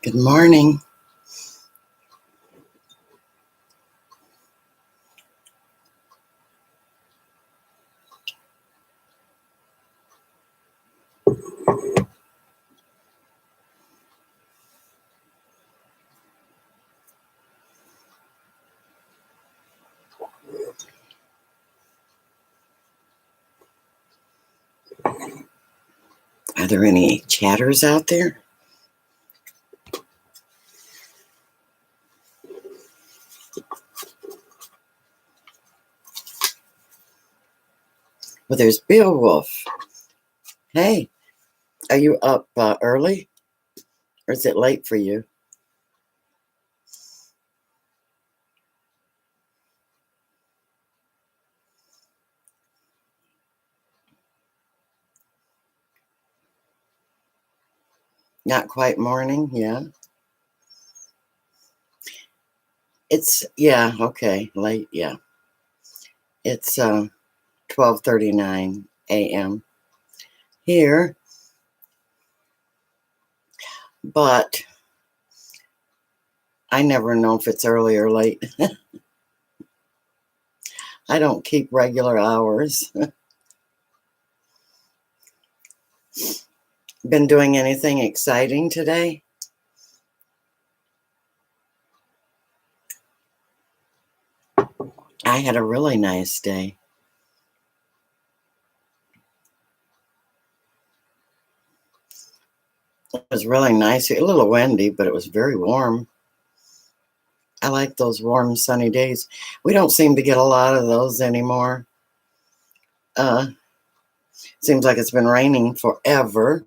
Good morning. Are there any chatters out there? Well, there's Beowulf. Hey, are you up early or is it late for you? Not quite morning, yeah. Yeah, okay, late, yeah. It's 12:39 a.m. here, but I never know if it's early or late. I don't keep regular hours. Been doing anything exciting today? I had a really nice day. It was really nice, a little windy, but it was very warm. I like those warm, sunny days. We don't seem to get a lot of those anymore. Uh, Seems like it's been raining forever.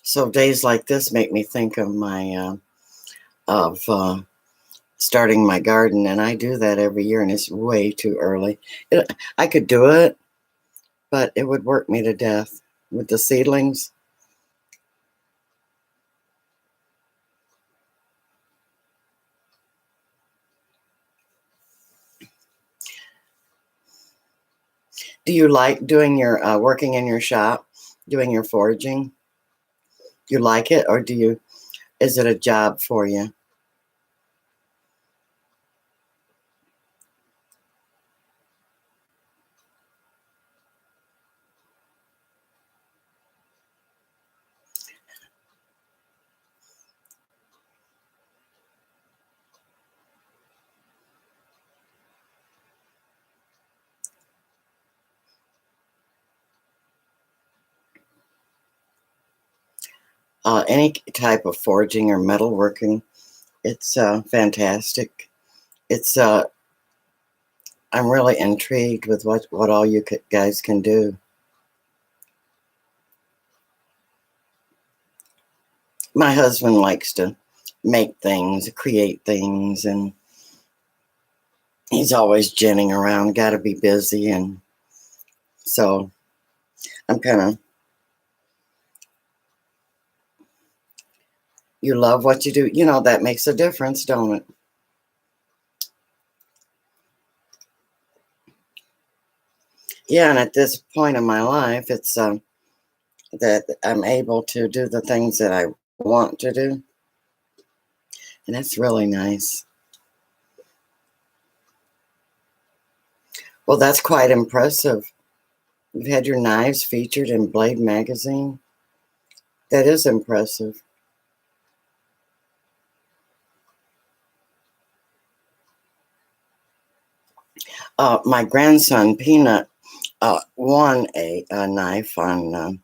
So days like this make me think of my of starting my garden, and I do that every year, and it's way too early. I could do it, but it would work me to death with the seedlings. Do you like doing your working in your shop, doing your foraging? Do you like it, or do you? Is it a job for you? Any type of foraging or metalworking, it's fantastic. It's I'm really intrigued with what all you guys can do. My husband likes to make things, create things, and he's always jenning around. Got to be busy, and so I'm kind of. You love what you do, that makes a difference, don't it? Yeah, and at this point in my life, it's that I'm able to do the things that I want to do, and that's really nice. Well, that's quite impressive. You've had your knives featured in Blade magazine. That is impressive. My grandson Peanut won a knife on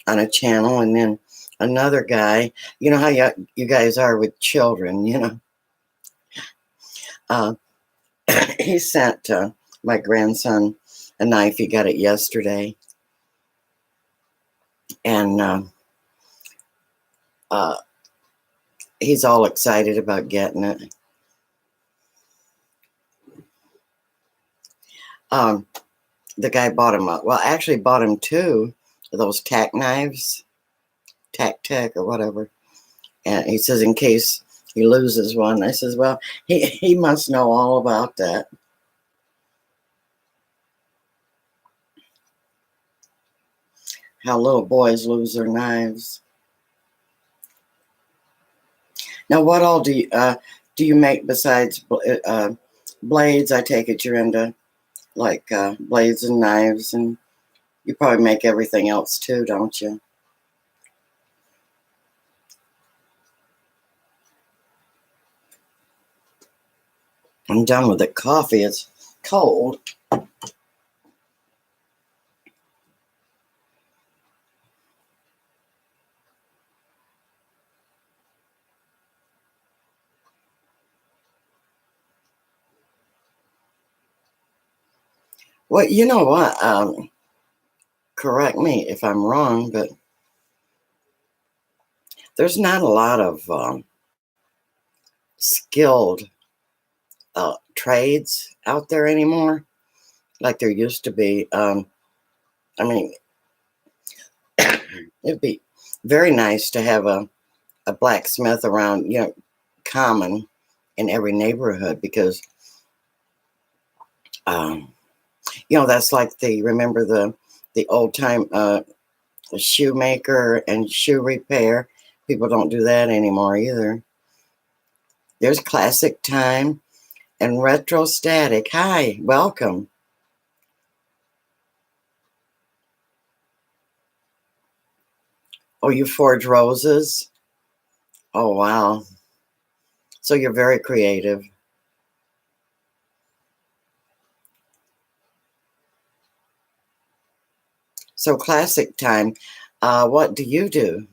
a channel, and then another guy. You know how you guys are with children. Uh, he sent my grandson a knife. He got it yesterday, and uh, he's all excited about getting it. Um, the guy bought him actually bought him two of those tack knives, tack or whatever. And he says, in case he loses one. I says, well, he must know all about that. How little boys lose their knives. Now, what all do you make besides blades? I take it you're into like blades and knives, and you probably make everything else too, don't you? I'm done with the coffee. It's cold. Well, you know what? Correct me if I'm wrong, but there's not a lot of skilled trades out there anymore like there used to be. I mean, it'd be very nice to have a blacksmith around, common in every neighborhood because, that's like remember the old time shoemaker and shoe repair. People don't do that anymore either. There's Classic Time and Retro Static. Hi, welcome. Oh, you forge roses? Oh, wow. So you're very creative. So Classic Time, what do you do?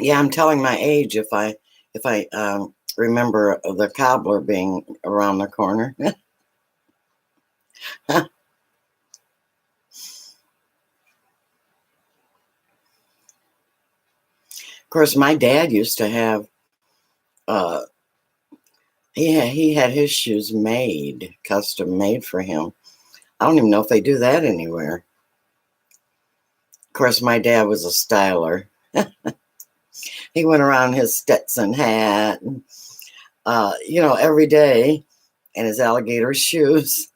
Yeah, I'm telling my age if I remember the cobbler being around the corner. Of course, my dad used to have uh, he had his shoes made, custom made for him. I don't even know if they do that anywhere. Of course, my dad was a styler. He went around his Stetson hat, and, every day, and his alligator shoes.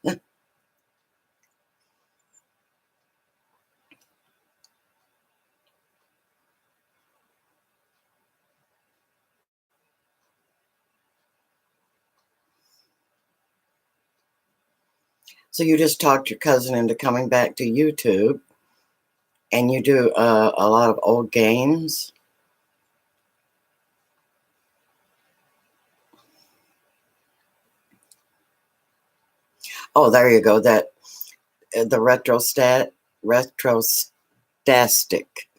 So you just talked your cousin into coming back to YouTube, and you do a lot of old games. Oh, there you go. That the retrostastic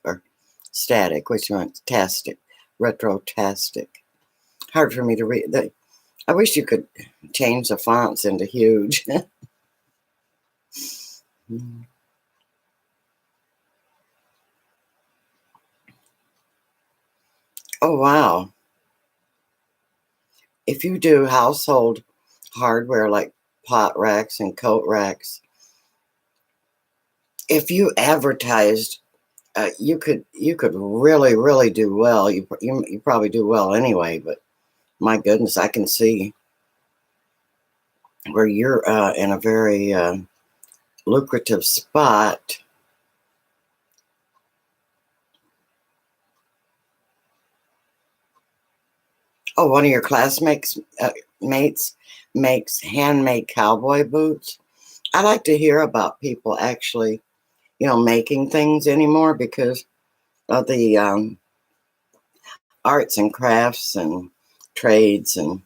or static, which one's tastic, retrotastic. Hard for me to read. I wish you could change the fonts into huge. Oh, wow. If you do household hardware like pot racks and coat racks, if you advertised, you could really do well. You probably do well anyway, but my goodness, I can see where you're in a very lucrative spot. Oh, one of your classmates mates makes handmade cowboy boots. I like to hear about people actually, making things anymore because of the arts and crafts and trades and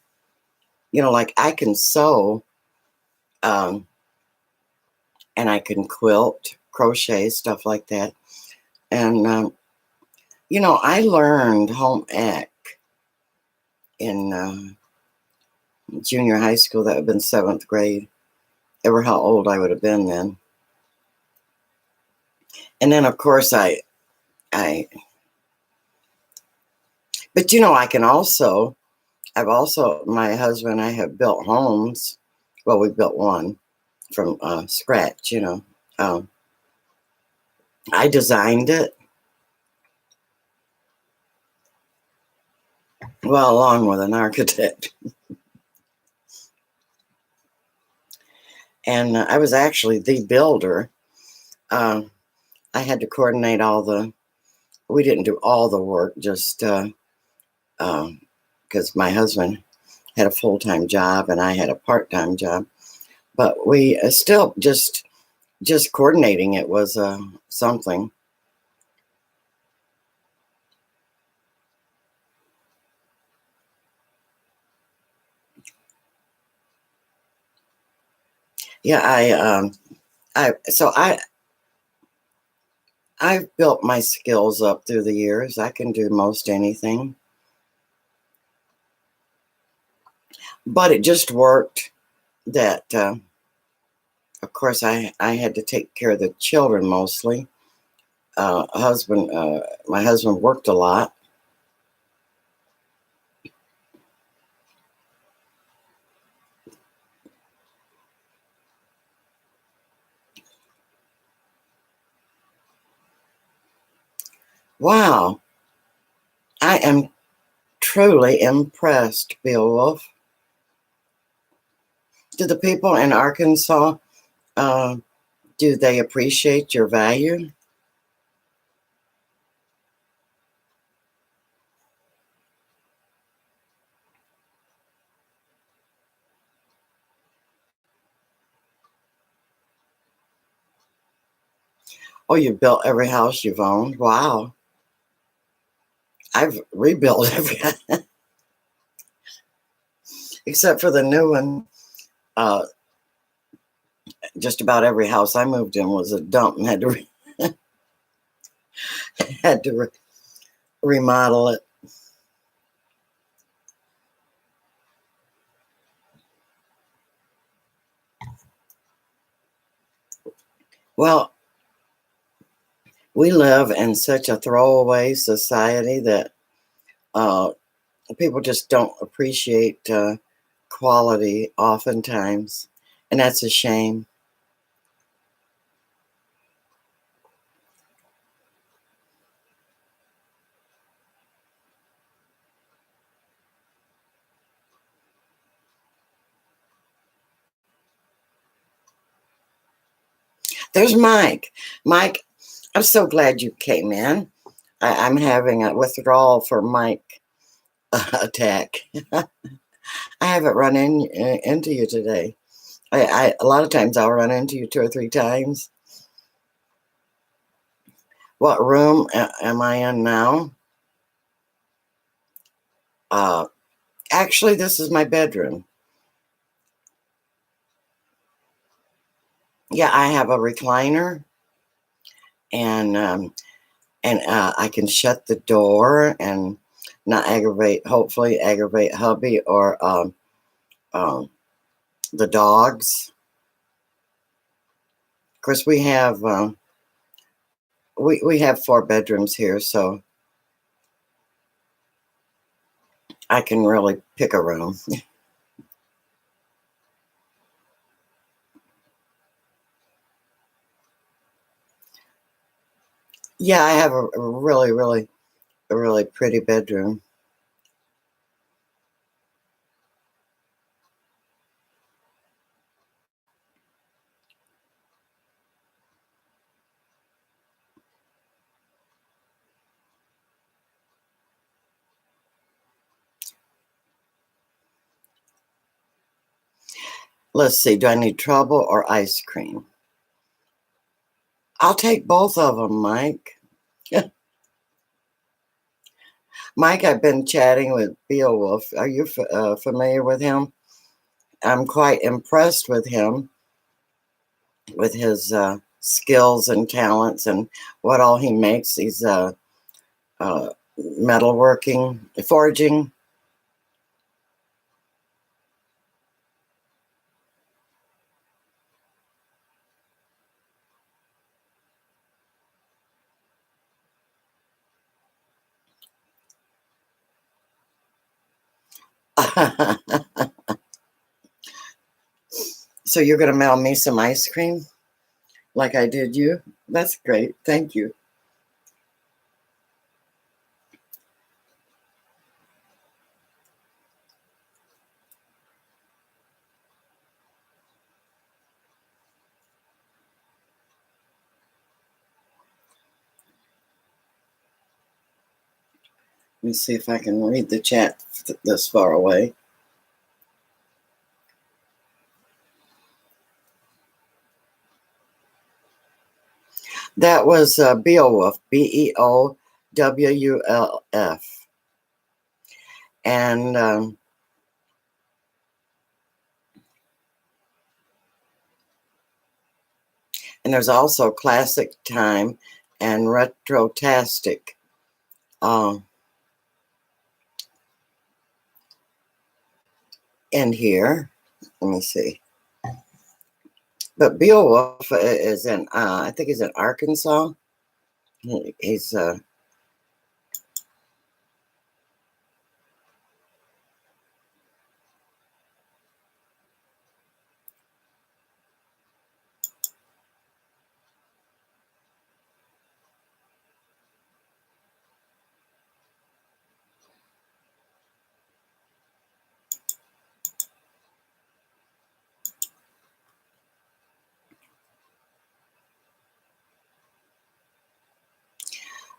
like I can sew um, and I can quilt, crochet, stuff like that. And I learned home ec in junior high school. That would have been seventh grade. Ever how old I would have been then. And then of course I But my husband and I have built homes. Well, we built one from scratch, Um, I designed it, well, along with an architect. And I was actually the builder. Um, I had to coordinate we didn't do all the work, just because my husband had a full-time job and I had a part-time job. But we still just coordinating it was something. Yeah, I've built my skills up through the years. I can do most anything, but it just worked that, of course, I had to take care of the children mostly. My husband worked a lot. Wow, I am truly impressed, Beowulf. Do the people in Arkansas, uh, do they appreciate your value? Oh, you built every house you've owned? Wow. I've rebuilt every, except for the new one. Uh, just about every house I moved in was a dump and had to remodel it. Well, we live in such a throwaway society that uh, people just don't appreciate quality oftentimes, and that's a shame. There's Mike. Mike, I'm so glad you came in. I'm having a withdrawal for Mike attack. I haven't into you today. A lot of times I'll run into you two or three times. What room am I in now? Uh, Actually, this is my bedroom. Yeah, I have a recliner, and I can shut the door and not hopefully aggravate hubby or um, the dogs. Of course, we have four bedrooms here, so I can really pick a room. Yeah, I have a really pretty bedroom. Let's see, do I need trouble or ice cream? I'll take both of them, Mike. Mike, I've been chatting with Beowulf. Are you familiar with him? I'm quite impressed with him, with his skills and talents and what all he makes. He's uh, metalworking, forging. So you're going to mail me some ice cream like I did you? That's great. Thank you. Let me see if I can read the chat this far away. That was Beowulf, Beowulf. And there's also Classic Time and Retrotastic in here. Let me see. But Beowulf is in, I think he's in Arkansas. He's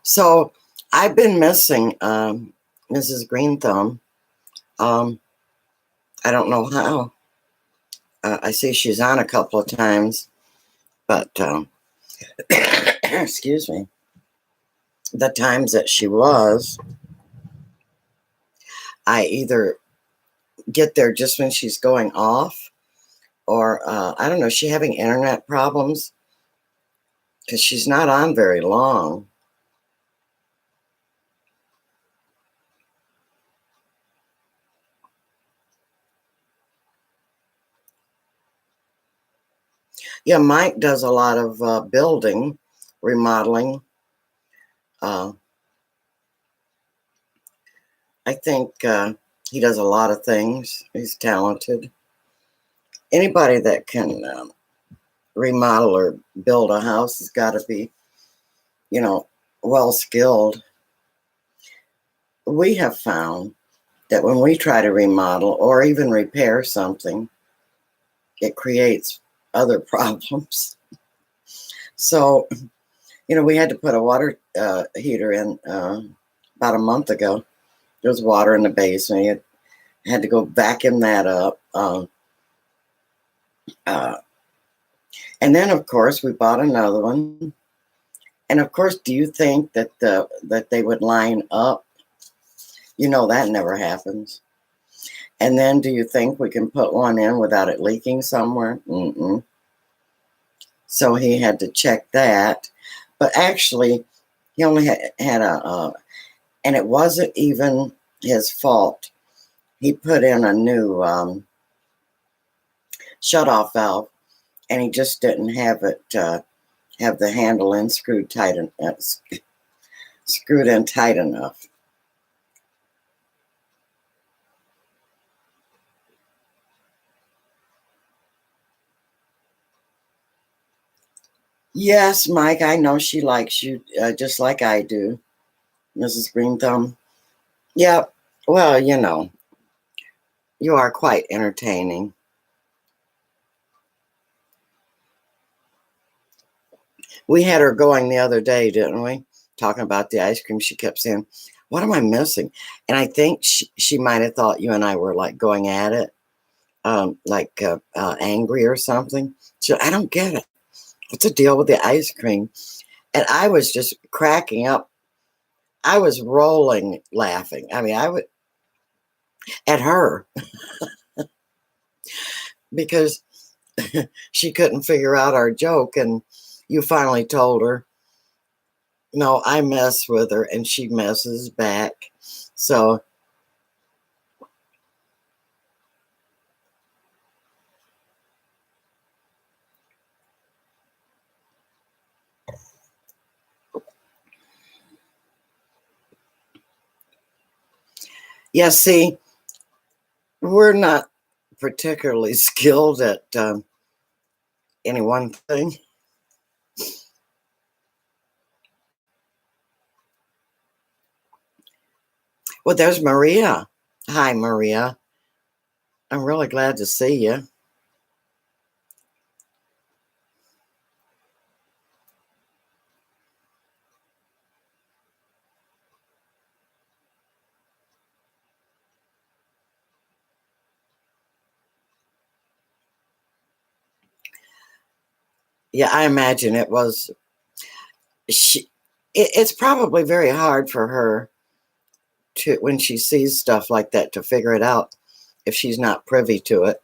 so I've been missing Mrs. Green Thumb. I don't know how. I see she's on a couple of times, but excuse me, the times that she was, I either get there just when she's going off, or I don't know, is she having internet problems? Because she's not on very long. Yeah, Mike does a lot of building, remodeling. Uh, I think he does a lot of things. He's talented. Anybody that can remodel or build a house has got to be, you know, well skilled. We have found that when we try to remodel or even repair something, it creates other problems. So, we had to put a water heater in about a month ago. There was water in the basement. You had to go vacuum that up. Uh, and then, of course, we bought another one. And of course, do you think that that they would line up? That never happens. And then, do you think we can put one in without it leaking somewhere? Mm-mm. So he had to check that. But actually, he only had and it wasn't even his fault. He put in a new shut-off valve, and he just didn't have it have the handle in screwed screwed in tight enough. Yes, Mike, I know she likes you just like I do, Mrs. Green Thumb. Yeah, well, you are quite entertaining. We had her going the other day, didn't we? Talking about the ice cream. She kept saying, "What am I missing?" And I think she might have thought you and I were like going at it, like angry or something. So I don't get it. What's the deal with the ice cream? And I was just cracking up. I was rolling laughing. I mean, I would at her because she couldn't figure out our joke, and you finally told her, no, I mess with her and she messes back. So, yeah, see, we're not particularly skilled at any one thing. Well, there's Maria. Hi, Maria. I'm really glad to see you. Yeah, I imagine it was. It's probably very hard for her to, when she sees stuff like that, to figure it out if she's not privy to it,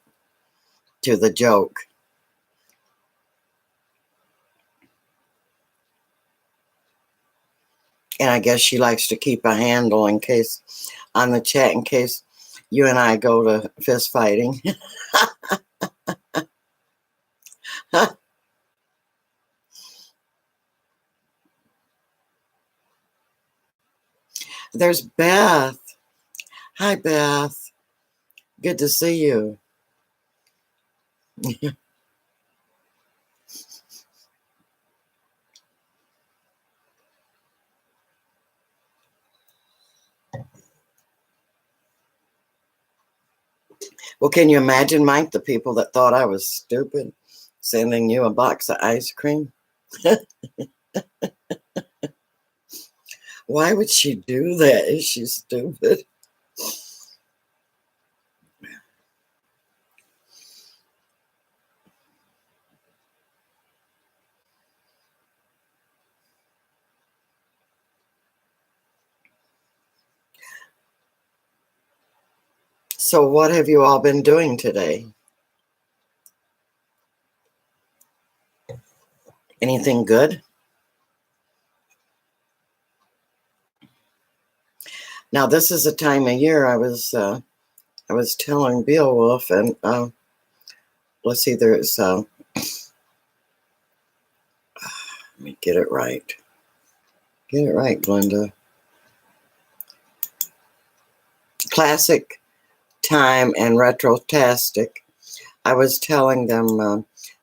to the joke. And I guess she likes to keep a handle in case, on the chat, in case you and I go to fist fighting. There's Beth. Hi, Beth. Good to see you. Well, can you imagine, Mike, the people that thought I was stupid sending you a box of ice cream? Why would she do that? Is she stupid? So, what have you all been doing today? Anything good? Now, this is a time of year I was telling Beowulf, and let's see, there's let me get it right. Get it right, Glenda. Classic time and retrotastic. I was telling them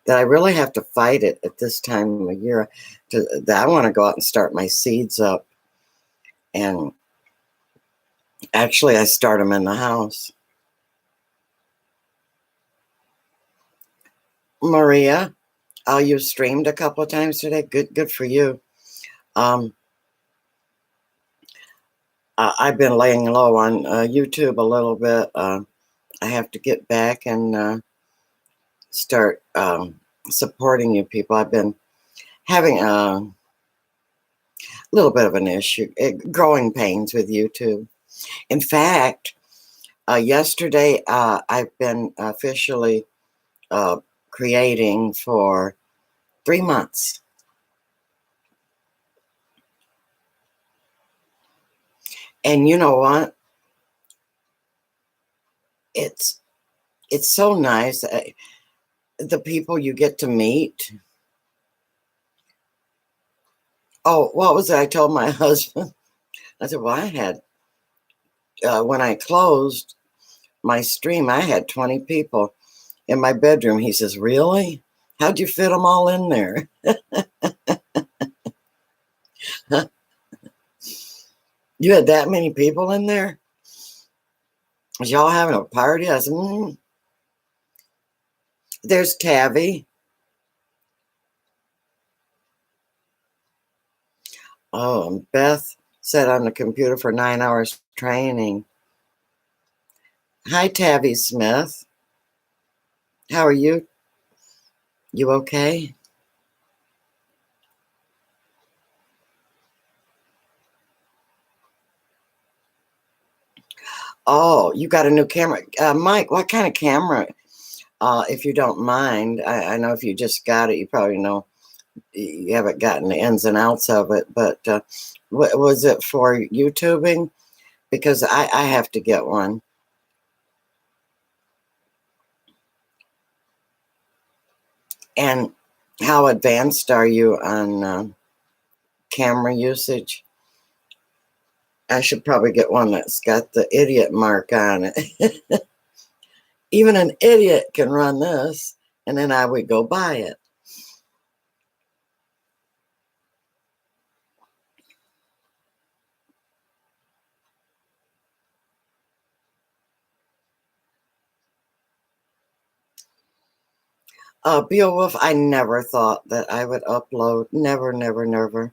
that I really have to fight it at this time of year. That I want to go out and start my seeds up, and actually, I start them in the house. Maria, oh, you streamed a couple of times today. Good for you. I've been laying low on YouTube a little bit. I have to get back and start supporting you people. I've been having a little bit of an issue, growing pains with YouTube. In fact, yesterday I've been officially creating for 3 months. And you know what? It's so nice. The people you get to meet. Oh, what was it? I told my husband. I said, well, I had, when I closed my stream, I had 20 people in my bedroom. He says, really? How'd you fit them all in there? You had that many people in there? Was y'all having a party? I said, There's Tavi. Oh, and Beth sat on the computer for 9 hours training. Hi, Tavi Smith. How are you? You okay? Oh, you got a new camera. Mike, what kind of camera? If you don't mind, I know if you just got it, you probably know you haven't gotten the ins and outs of it, but was it for YouTubing? Because I have to get one. And how advanced are you on camera usage? I should probably get one that's got the idiot mark on it. Even an idiot can run this. And then I would go buy it. Beowulf, I never thought that I would upload. Never, never, never.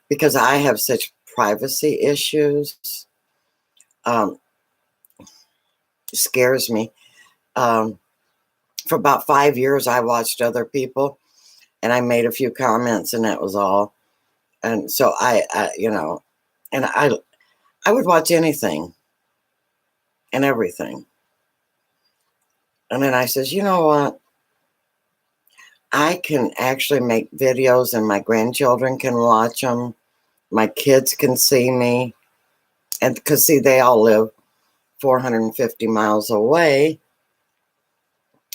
Because I have such privacy issues. Um, scares me. For about 5 years, I watched other people and I made a few comments and that was all. And so and I would watch anything and everything. And then I says, you know what? I can actually make videos and my grandchildren can watch them. My kids can see me. And because, see, they all live 450 miles away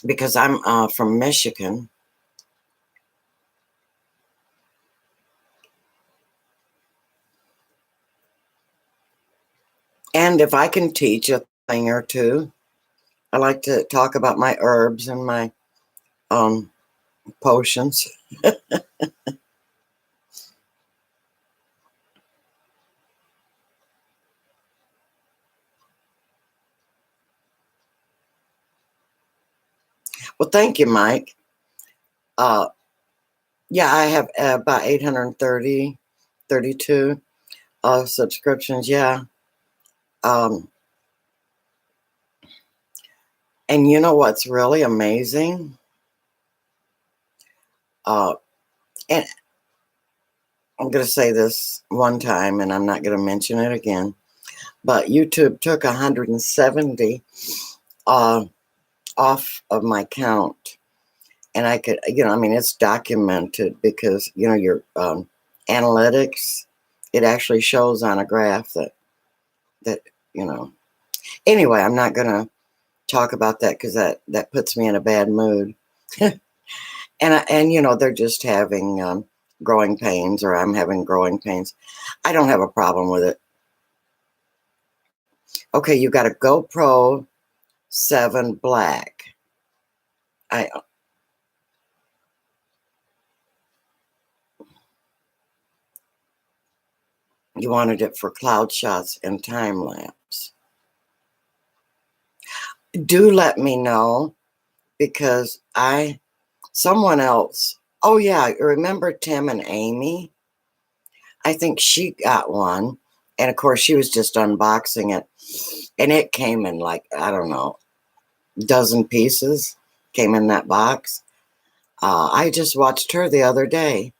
because I'm from Michigan. And if I can teach a thing or two, I like to talk about my herbs and my potions. Well, thank you, Mike. Uh, yeah, I have about 830, 32 subscriptions. Yeah. Um, and you know what's really amazing? Uh, and I'm going to say this one time and I'm not going to mention it again, but YouTube took 170 off of my count. And I could, I mean, it's documented because, your analytics, it actually shows on a graph that, you know, anyway, I'm not going to talk about that because that puts me in a bad mood. And they're just having growing pains, or I'm having growing pains. I don't have a problem with it. Okay, you got a GoPro 7 Black. You wanted it for cloud shots and time lapse. Do let me know because someone else, oh yeah, remember Tim and Amy? I think she got one. And of course, she was just unboxing it. And it came in like, I don't know, dozen pieces came in that box. I just watched her the other day.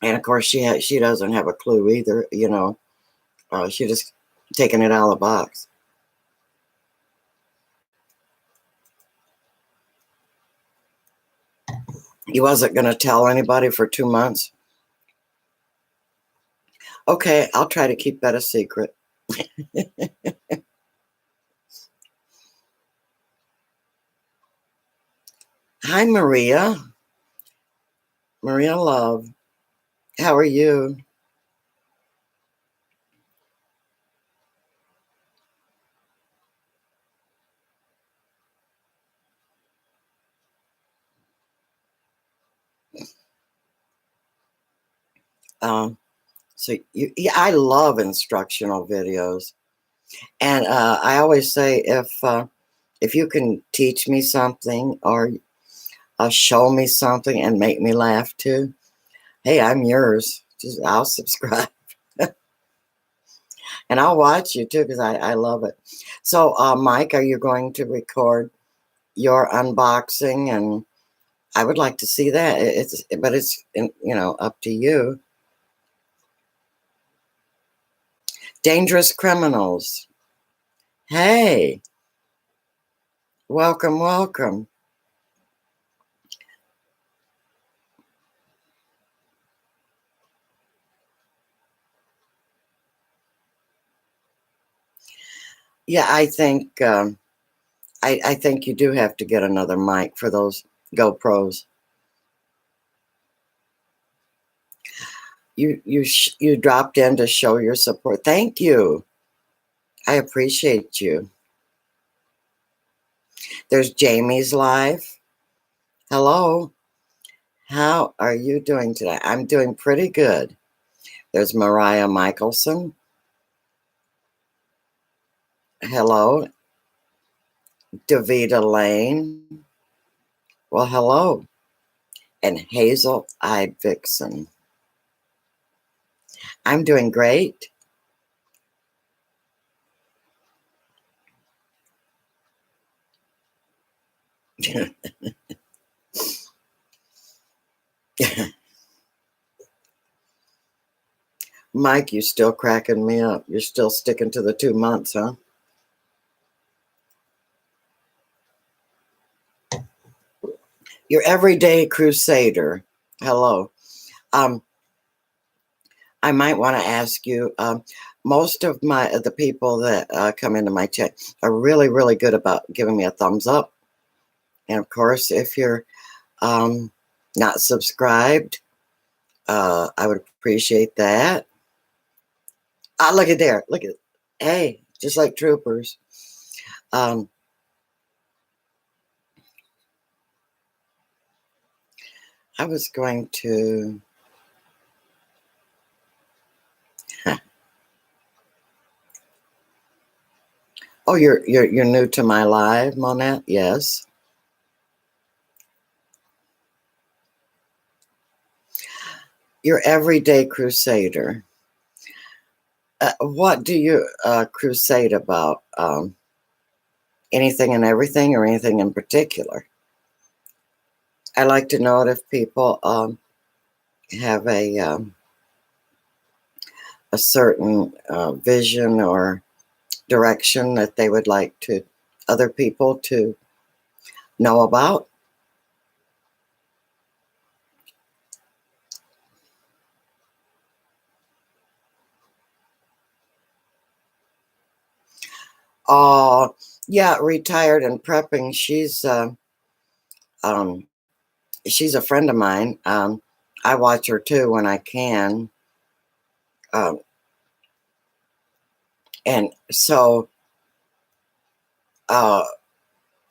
And of course, she doesn't have a clue either, she just taking it out of the box. He wasn't going to tell anybody for 2 months. Okay, I'll try to keep that a secret. Hi, Maria. Maria Love. How are you? Yeah, I love instructional videos. And I always say if you can teach me something or show me something and make me laugh too, hey, I'm yours. I'll subscribe. And I'll watch you too because I love it. So, Mike, are you going to record your unboxing? And I would like to see that. But it's up to you. Dangerous Criminals. Hey, welcome, welcome. Yeah, I think I think you do have to get another mic for those GoPros. You dropped in to show your support. Thank you. I appreciate you. There's Jamie's Live. Hello. How are you doing today? I'm doing pretty good. There's Mariah Michelson. Hello. Davita Lane. Well, hello. And Hazel Eyed Vixen. I'm doing great. Mike, you still cracking me up. You're still sticking to the 2 months, huh? Your everyday crusader. Hello. Um, I might want to ask you. Most of the people that come into my chat are really, really good about giving me a thumbs up. And of course, if you're not subscribed, I would appreciate that. Ah, look at there. Look at, hey, just like troopers. Um, I was going to. Oh, you're new to my live, Monette? Yes. Your everyday crusader. What do you crusade about? Anything and everything, or anything in particular? I like to know it if people have a certain vision or direction that they would like to other people to know about. Oh, yeah, retired and prepping. Um, she's a friend of mine. I watch her too when I can. Um, and so uh,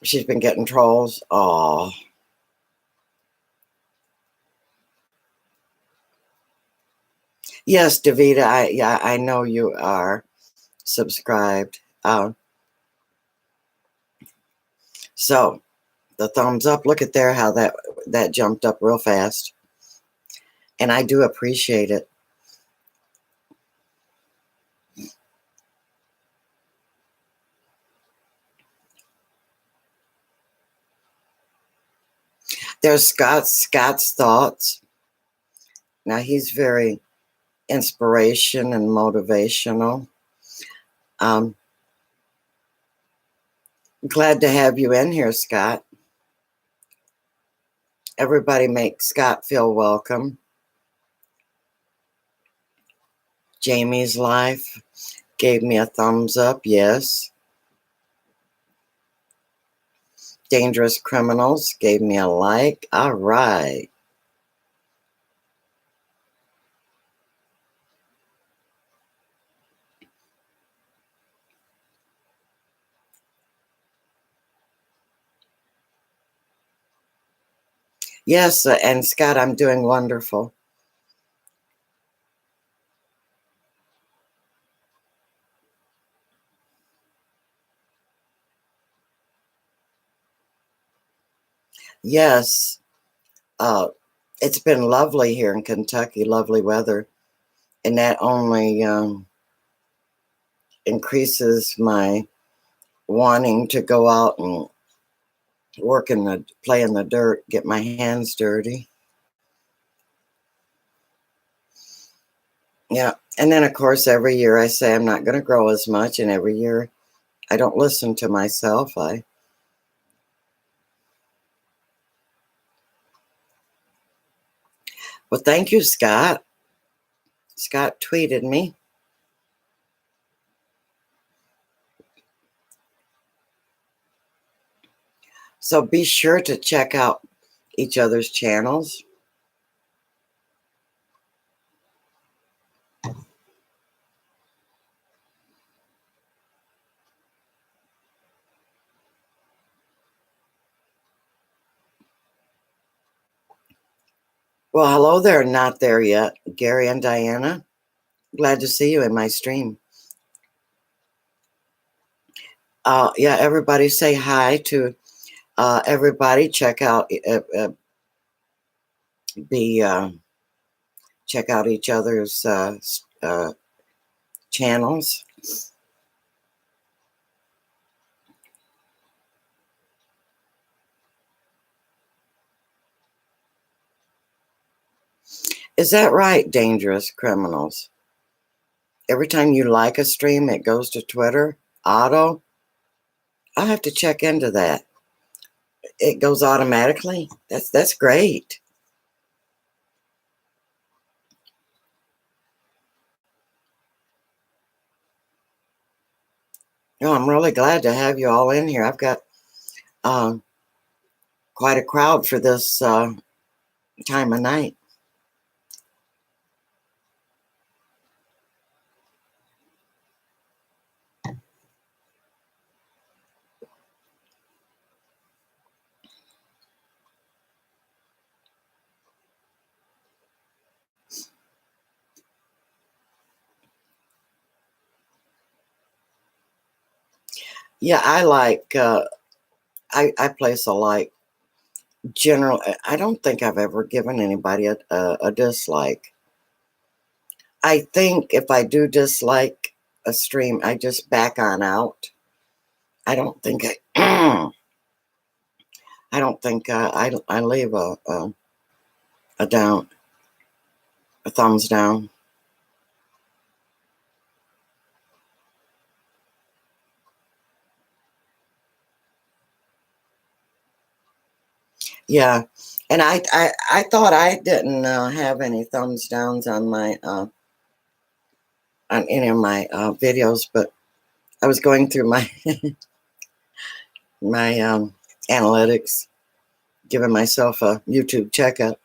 she's been getting trolls. Oh, yes, Davita. I know you are subscribed. So the thumbs up. Look at there how that jumped up real fast, and I do appreciate it. There's Scott's thoughts. Now he's very inspiration and motivational. Um, Glad to have you in here, Scott. Everybody make Scott feel welcome. Jamie's Life gave me a thumbs up, yes. Dangerous Criminals gave me a like. All right. Yes, and Scott, I'm doing wonderful. Yes, it's been lovely here in Kentucky, lovely weather, and that only increases my wanting to go out and work in the play in the dirt, get my hands dirty. Yeah, and then of course every year I say I'm not going to grow as much, and every year I don't listen to myself. Well, thank you, Scott. Scott tweeted me. So be sure to check out each other's channels. Well, hello there, not there yet. Gary and Diana, glad to see you in my stream. Yeah, everybody say hi to everybody. Check out be check out each other's channels. Is that right, dangerous criminals? Every time you like a stream, it goes to Twitter. Auto? I'll have to check into that. It goes automatically? That's great. No, I'm really glad to have you all in here. I've got um, quite a crowd for this time of night. Yeah, I like, I place a like. General, I don't think I've ever given anybody a dislike. I think if I do dislike a stream, I just back on out. I don't think I, I don't think I leave a down, a thumbs down. Yeah, and I thought I didn't have any thumbs downs on my on any of my videos, but I was going through my my analytics, giving myself a YouTube checkup,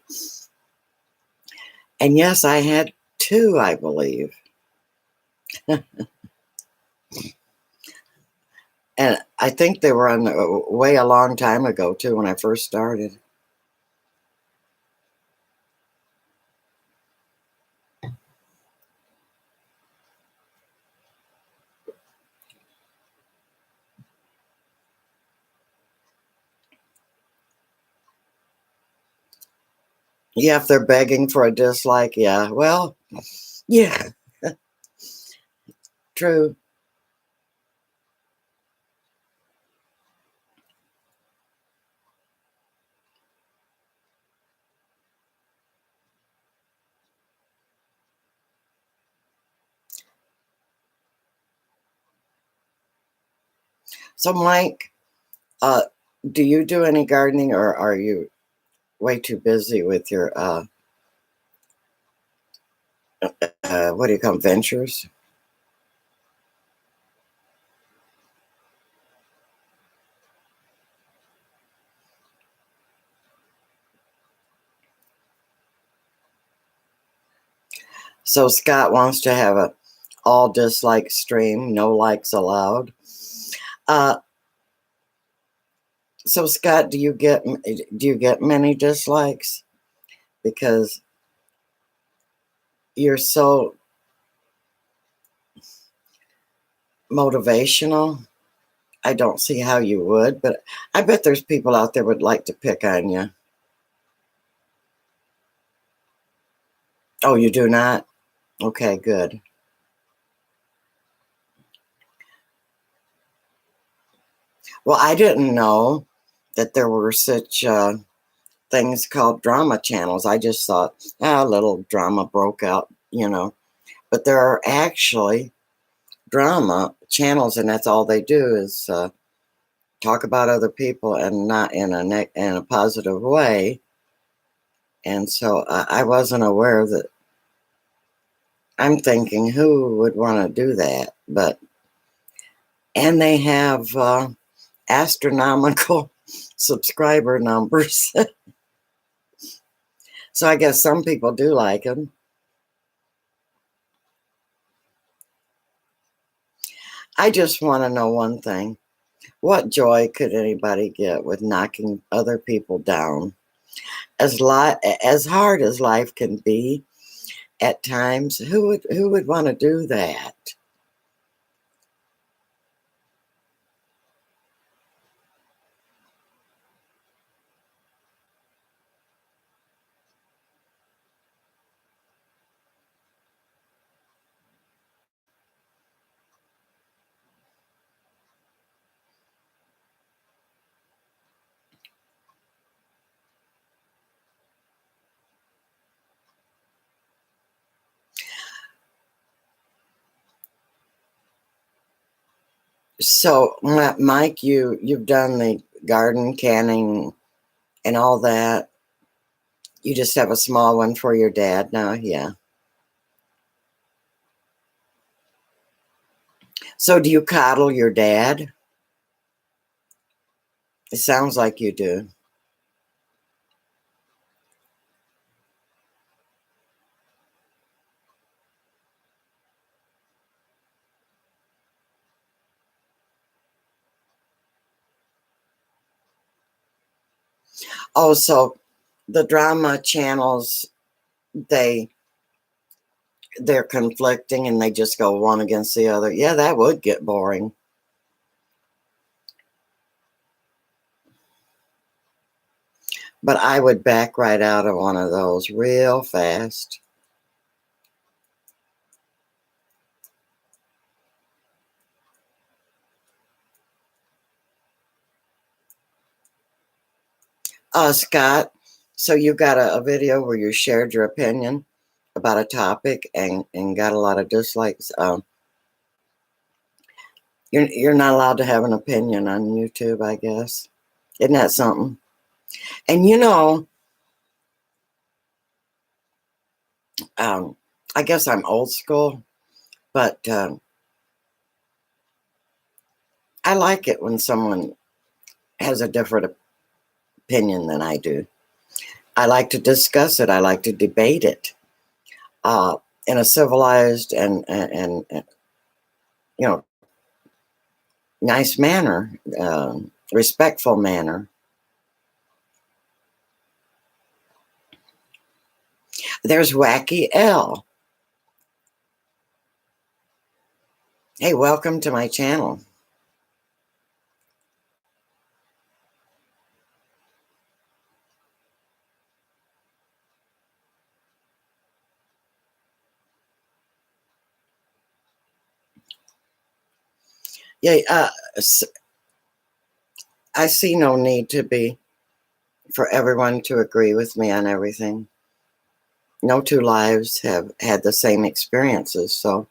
and yes, I had two, I believe. And I think they were on way a long time ago too, when I first started. Yeah, if they're begging for a dislike, yeah. Well, yeah, true. So, Mike, uh, do you do any gardening, or are you way too busy with your what do you call them, ventures? So Scott wants to have a all dislike stream, no likes allowed. Uh, so Scott, do you get many dislikes? Because you're so motivational. I don't see how you would, but I bet there's people out there would like to pick on you. Oh, you do not? Okay, good. Well, I didn't know that there were such things called drama channels. I just thought, a little drama broke out. But there are actually drama channels, and that's all they do is talk about other people and not in a positive way. And so I wasn't aware that. I'm thinking, who would want to do that? And they have astronomical subscriber numbers. So I guess some people do like them. I just want to know one thing. What joy could anybody get with knocking other people down? as hard as life can be at times, who would want to do that? So, Mike, you've done the garden canning and all that. You just have a small one for your dad now, yeah. So, do you coddle your dad? It sounds like you do. Oh, so the drama channels, they they're conflicting and they just go one against the other. Yeah, that would get boring. But I would back right out of one of those real fast. Scott, so you got a video where you shared your opinion about a topic and got a lot of dislikes. You're not allowed to have an opinion on YouTube, I guess. Isn't that something? And um, I guess I'm old school, but I like it when someone has a different opinion than I do. I like to discuss it. I like to debate it uh, in a civilized and you know nice manner, respectful manner. There's Wacky L. Hey, welcome to my channel. Yeah, I see no need to be for everyone to agree with me on everything. No two lives have had the same experiences, so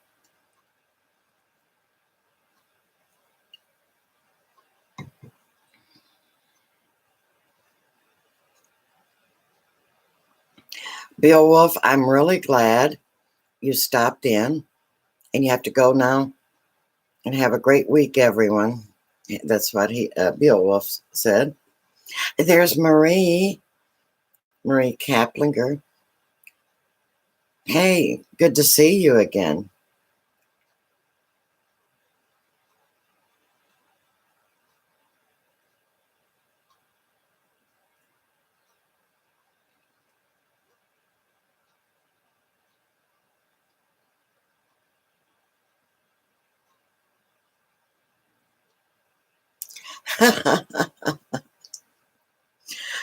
Beowulf, I'm really glad you stopped in, and you have to go now. And have a great week, everyone. That's what Beowulf said. There's Marie Kaplinger. Hey, good to see you again.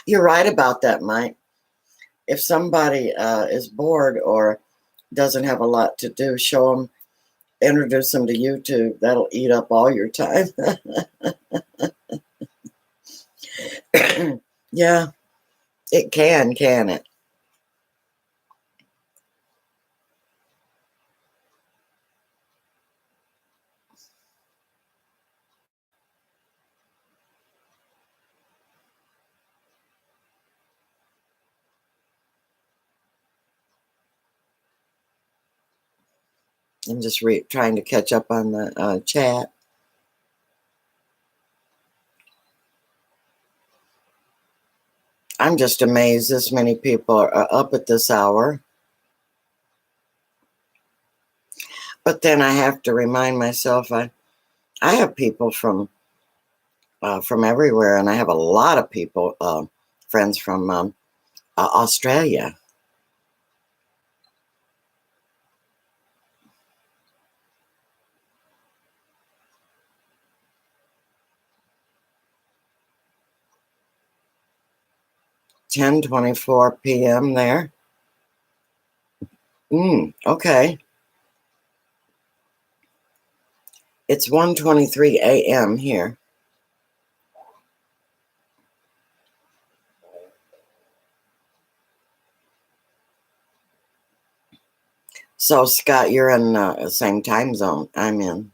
You're right about that, Mike. If somebody is bored or doesn't have a lot to do, show them, introduce them to YouTube. That'll eat up all your time. Yeah, it can it? I'm just trying to catch up on the chat. I'm just amazed this many people are up at this hour. But then I have to remind myself I have people from everywhere, and I have a lot of people, friends from Australia. (10:24 p.m. there. Okay. It's 1:23 a.m. here. So, Scott, you're in the same time zone I'm in.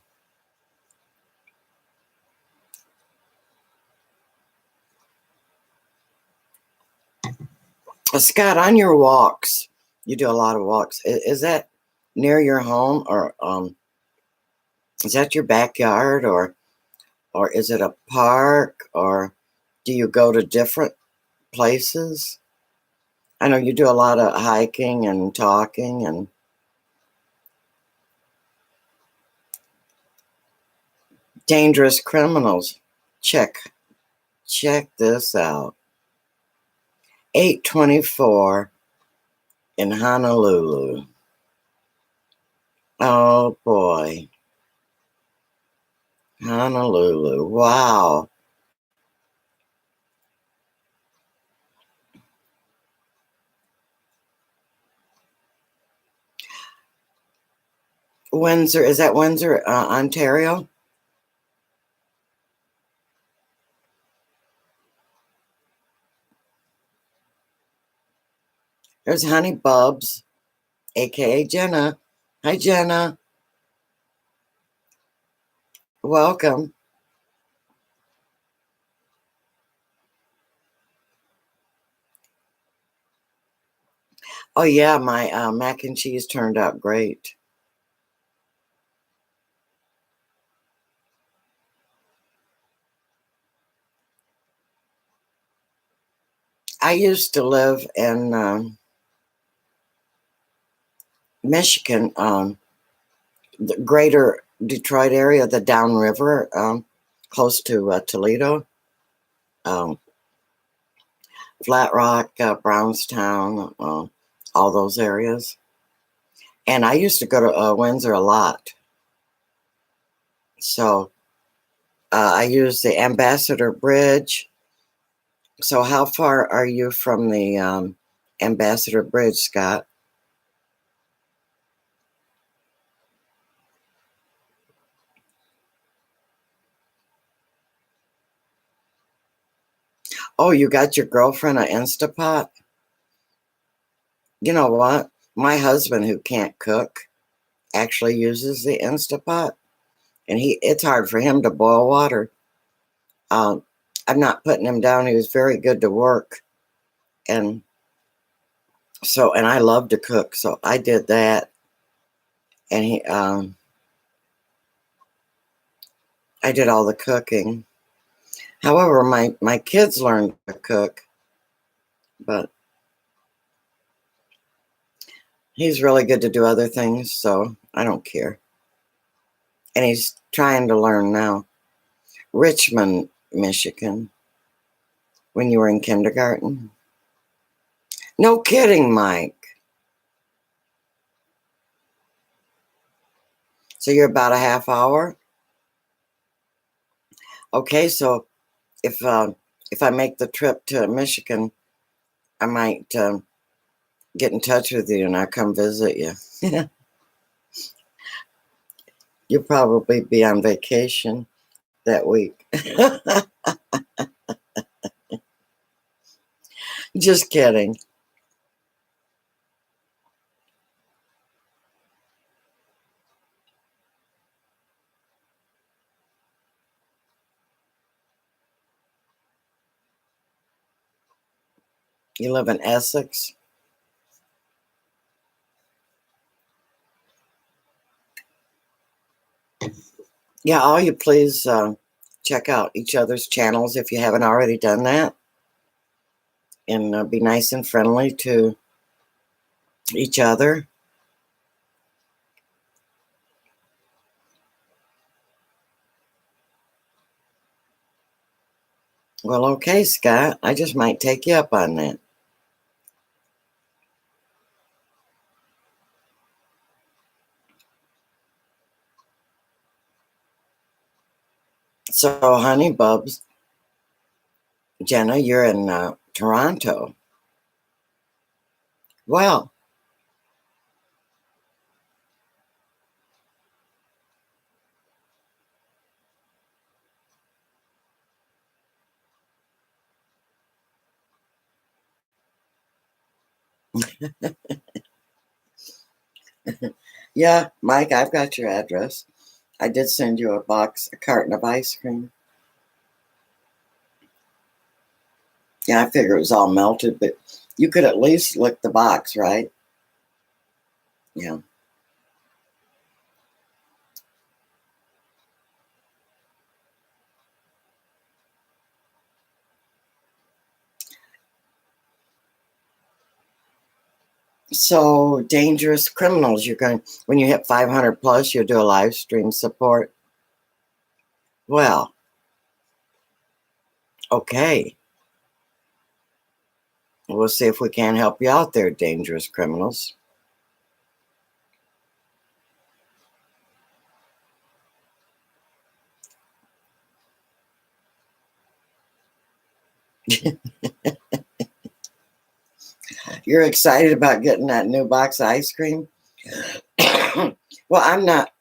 Scott, on your walks, you do a lot of walks. Is that near your home, or is that your backyard, or is it a park, or do you go to different places? I know you do a lot of hiking and talking and dangerous criminals. Check this out. 8:24 in Honolulu. Oh boy. Honolulu. Wow. Windsor, is that Windsor, Ontario? There's Honey Bubs, aka Jenna. Hi, Jenna. Welcome. Oh, yeah, my mac and cheese turned out great. I used to live in Michigan, the greater Detroit area, the downriver, close to Toledo, um, Flat Rock, Brownstown, all those areas. And I used to go to Windsor a lot. So I use the Ambassador Bridge. So how far are you from the Ambassador Bridge, Scott? Oh, you got your girlfriend an Instapot? You know what? My husband, who can't cook, actually uses the Instapot, and it's hard for him to boil water. Um, I'm not putting him down. He was very good to work, and and I love to cook, so I did that, and I did all the cooking. However, my kids learned to cook, but he's really good to do other things, so I don't care. And he's trying to learn now. Richmond, Michigan, when you were in kindergarten. No kidding, Mike. So you're about a half hour? Okay, so if I make the trip to Michigan, I might get in touch with you and I'll come visit you. You'll probably be on vacation that week. Just kidding. You live in Essex? Yeah, all you please check out each other's channels if you haven't already done that. And be nice and friendly to each other. Well, okay, Scott. I just might take you up on that. So, honey bubs, Jenna, you're in Toronto. Well, yeah, Mike, I've got your address. I did send you a carton of ice cream. Yeah, I figure it was all melted, but you could at least lick the box, right? Yeah. So, dangerous criminals, you're going, when you hit 500 plus, you'll do a live stream support. Well, okay. We'll see if we can help you out there, dangerous criminals. You're excited about getting that new box of ice cream? Well, I'm not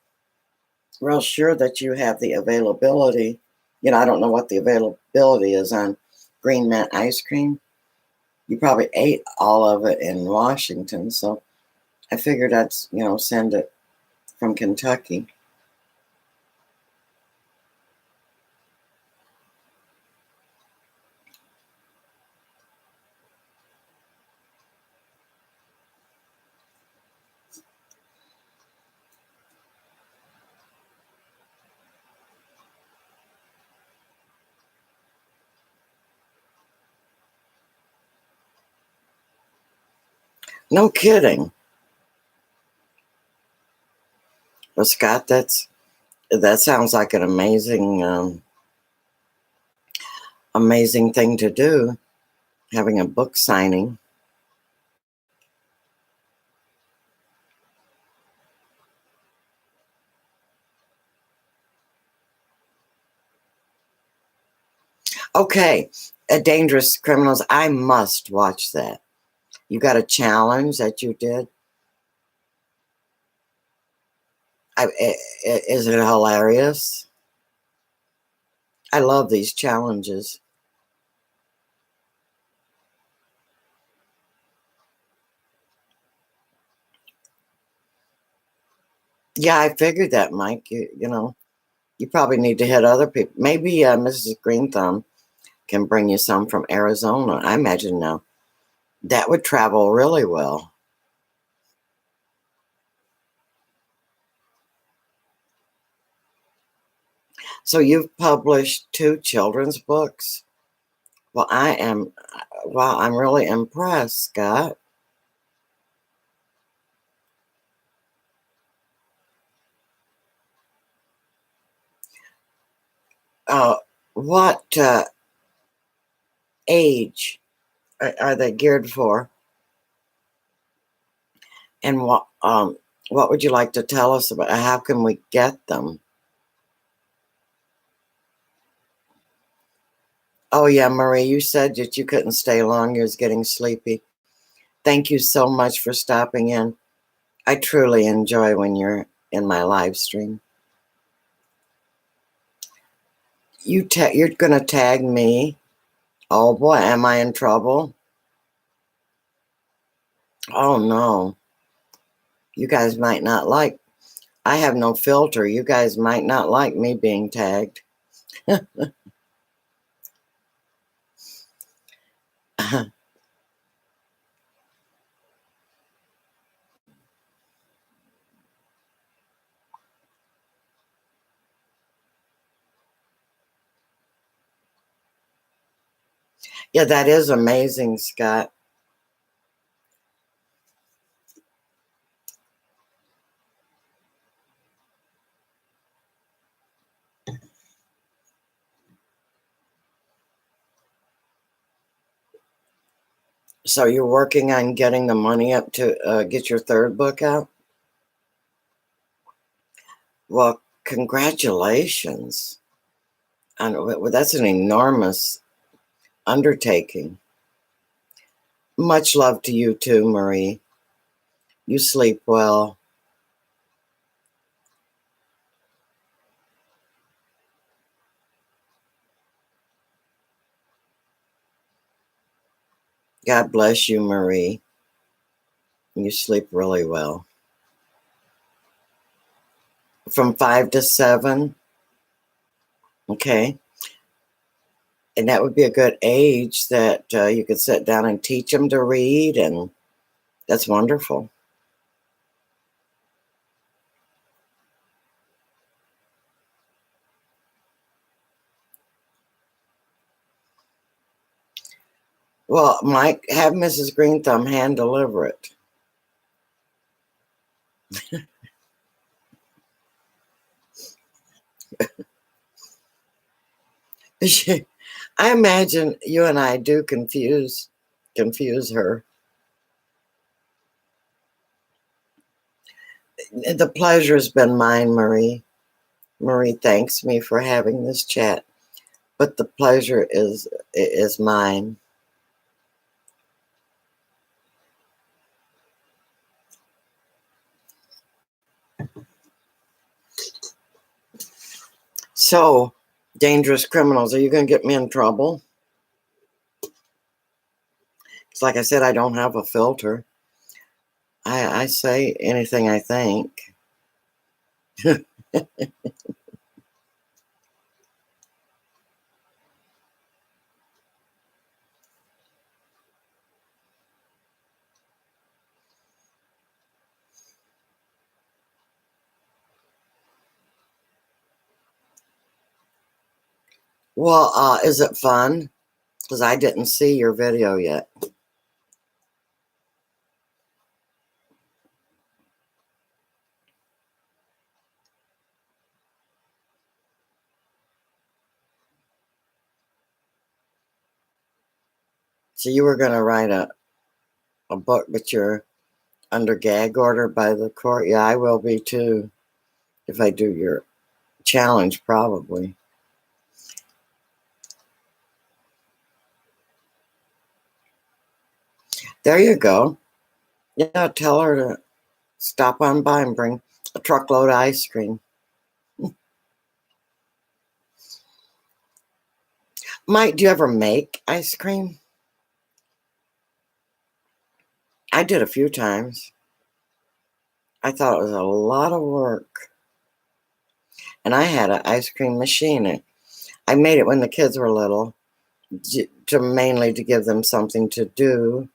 real sure that you have the availability. I don't know what the availability is on Green Mint ice cream. You probably ate all of it in Washington, so I figured I'd, send it from Kentucky. No kidding. Well, Scott, that sounds like an amazing thing to do, having a book signing. Okay, Dangerous Criminals. I must watch that. You got a challenge that you did. Is it hilarious? I love these challenges. Yeah, I figured that, Mike. You probably need to hit other people. Maybe Mrs. Green Thumb can bring you some from Arizona. I imagine now that would travel really well. So you've published 2 children's books. Well, wow, I'm really impressed, Scott. Uh, what age are they geared for? And what would you like to tell us about? How can we get them? Oh yeah, Marie, you said that you couldn't stay long. You was getting sleepy. Thank you so much for stopping in. I truly enjoy when you're in my live stream. You're gonna tag me. Oh boy, am I in trouble? Oh no. You guys might not like. I have no filter. You guys might not like me being tagged. Yeah, that is amazing, Scott. So you're working on getting the money up to get your third book out? Well, congratulations. And that's an enormous undertaking. Much love to you too, Marie. You sleep well. God bless you, Marie. You sleep really well. From 5 to 7. Okay. And that would be a good age that you could sit down and teach them to read. And that's wonderful. Well, Mike, have Mrs. Green Thumb hand deliver it. I imagine you and I do confuse her. The pleasure has been mine, Marie. Marie thanks me for having this chat, but the pleasure is mine. So, dangerous criminals, are you going to get me in trouble? It's like I said, I don't have a filter. I say anything I think. Well, is it fun? Because I didn't see your video yet. So you were going to write a book, but you're under gag order by the court? Yeah, I will be too, if I do your challenge, probably. There you go. Yeah, tell her to stop on by and bring a truckload of ice cream. Mike, do you ever make ice cream? I did a few times. I thought it was a lot of work. And I had an ice cream machine. I made it when the kids were little, mainly to give them something to do.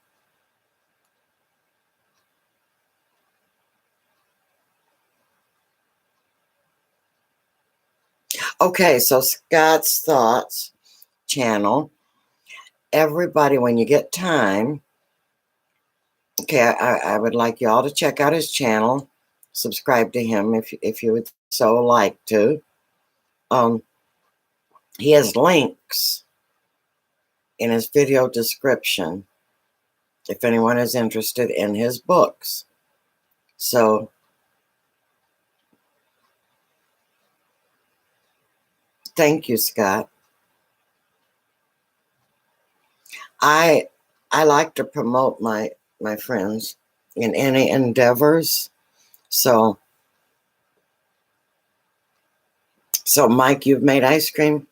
Okay, so Scott's Thoughts channel. Everybody, when you get time, okay, I would like y'all to check out his channel, subscribe to him if you would so like to. He has links in his video description if anyone is interested in his books. So thank you, Scott. I like to promote my friends in any endeavors. So Mike, you've made ice cream.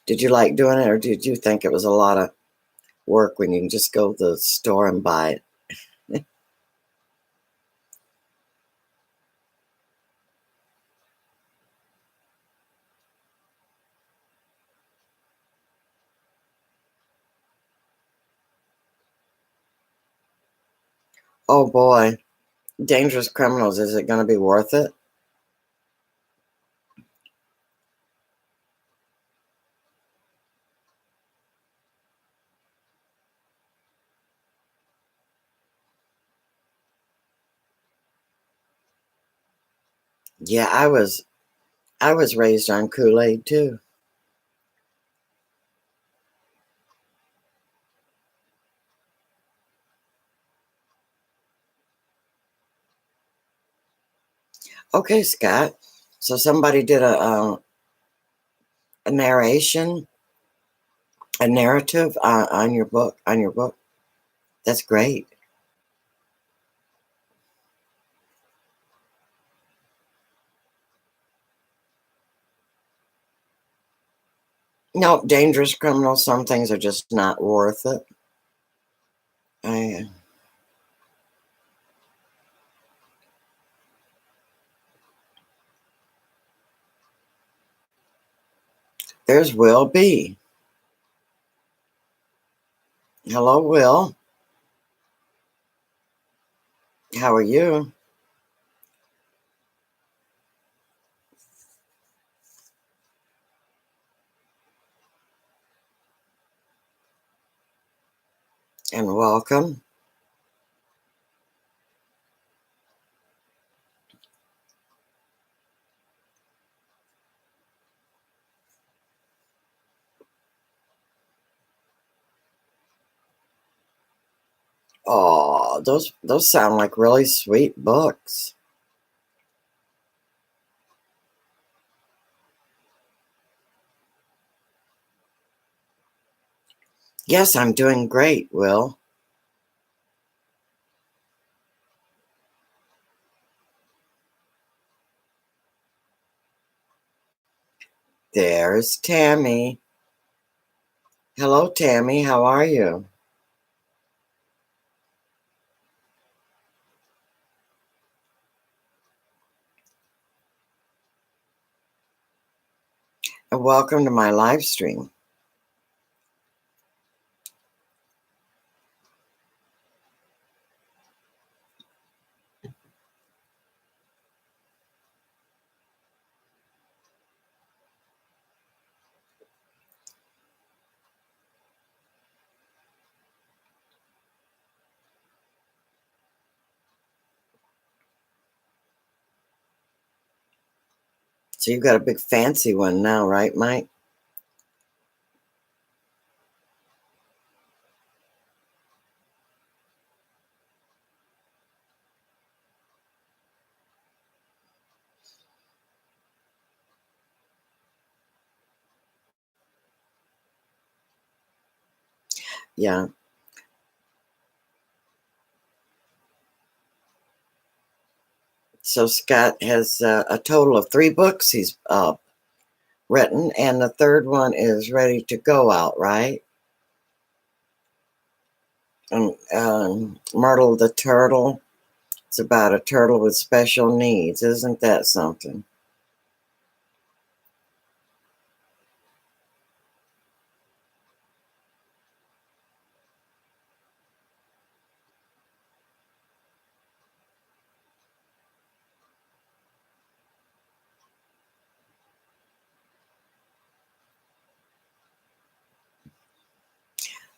Did you like doing it, or did you think it was a lot of work when you can just go to the store and buy it? Oh boy, dangerous criminals. Is it going to be worth it? Yeah, I was raised on Kool-Aid too. Okay, Scott. So somebody did a narration, a narrative on your book. That's great. No, dangerous criminals. Some things are just not worth it. I, there's Will B. Hello, Will. How are you? And welcome. Oh, those sound like really sweet books. Yes, I'm doing great, Will. There's Tammy. Hello, Tammy. How are you? And welcome to my live stream. So you've got a big fancy one now, right, Mike? Yeah. So Scott has a total of 3 books he's written, and the third one is ready to go out, right? And Myrtle the Turtle. It's about a turtle with special needs. Isn't that something?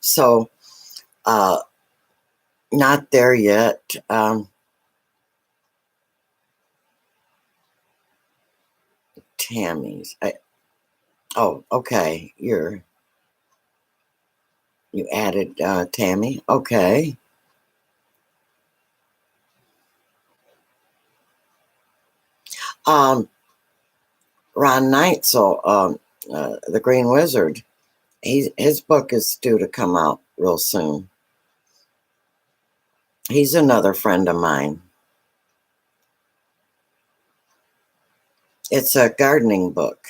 So, not there yet. Tammy's. Oh, okay. You added Tammy. Okay. Um, Ron Neitzel, the Green Wizard. His book is due to come out real soon. He's another friend of mine. It's a gardening book.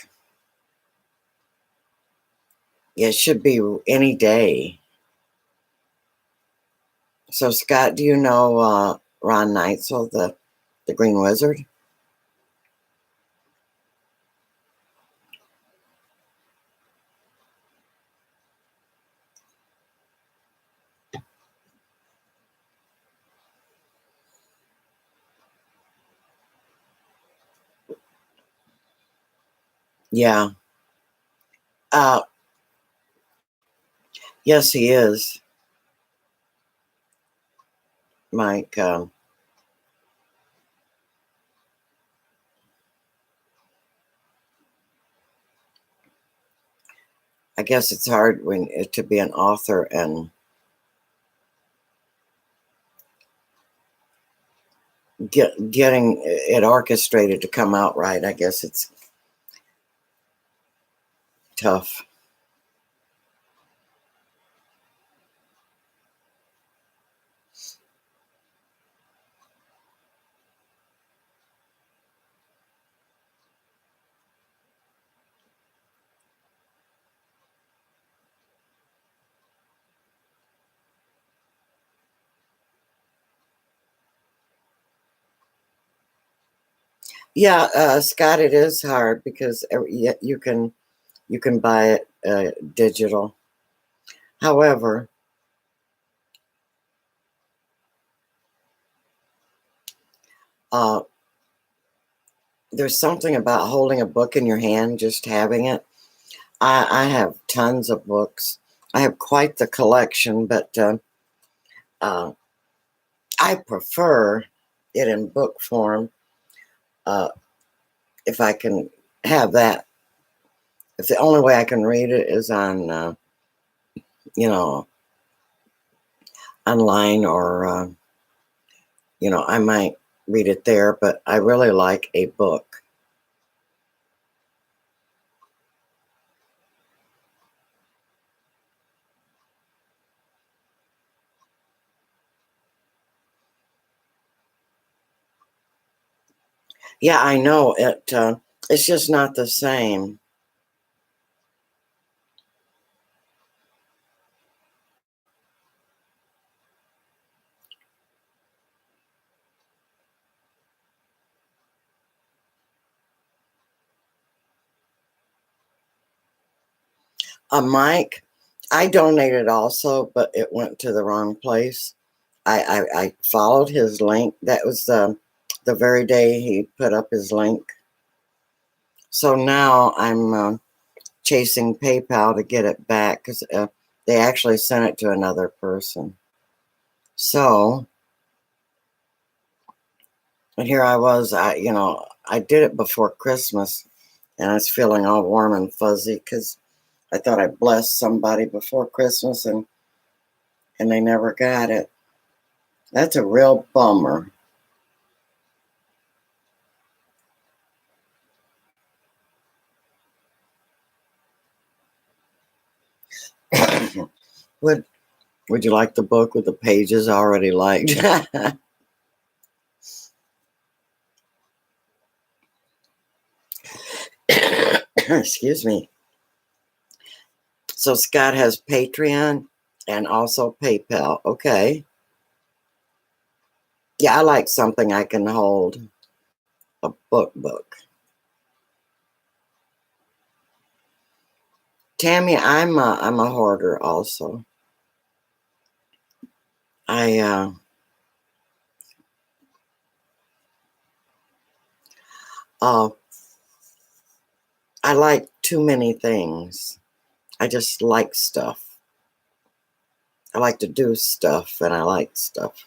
It should be any day. So, Scott, do you know Ron Neitzel, the Green Wizard? Yeah. Uh, yes, he is, Mike. I guess it's hard to be an author and getting it orchestrated to come out right. I guess it's tough. Yeah, Scott, it is hard because you can buy it digital. However, uh, there's something about holding a book in your hand, just having it. I have tons of books. I have quite the collection, but uh, I prefer it in book form uh, if I can have that. If the only way I can read it is on, you know, online or, I might read it there, but I really like a book. Yeah, I know it. It's just not the same. A mic, I donated also, but it went to the wrong place. I followed his link. That was the very day he put up his link. So now I'm chasing PayPal to get it back because they actually sent it to another person. So, and here I was, I did it before Christmas and I was feeling all warm and fuzzy because I thought I blessed somebody before Christmas and they never got it. That's a real bummer. would Would you like the book with the pages already liked? Excuse me. So Scott has Patreon and also PayPal. Okay. Yeah, I like something I can hold. A book. Tammy, I'm a hoarder also. I uh I like too many things. I just like stuff. I like to do stuff and I like stuff.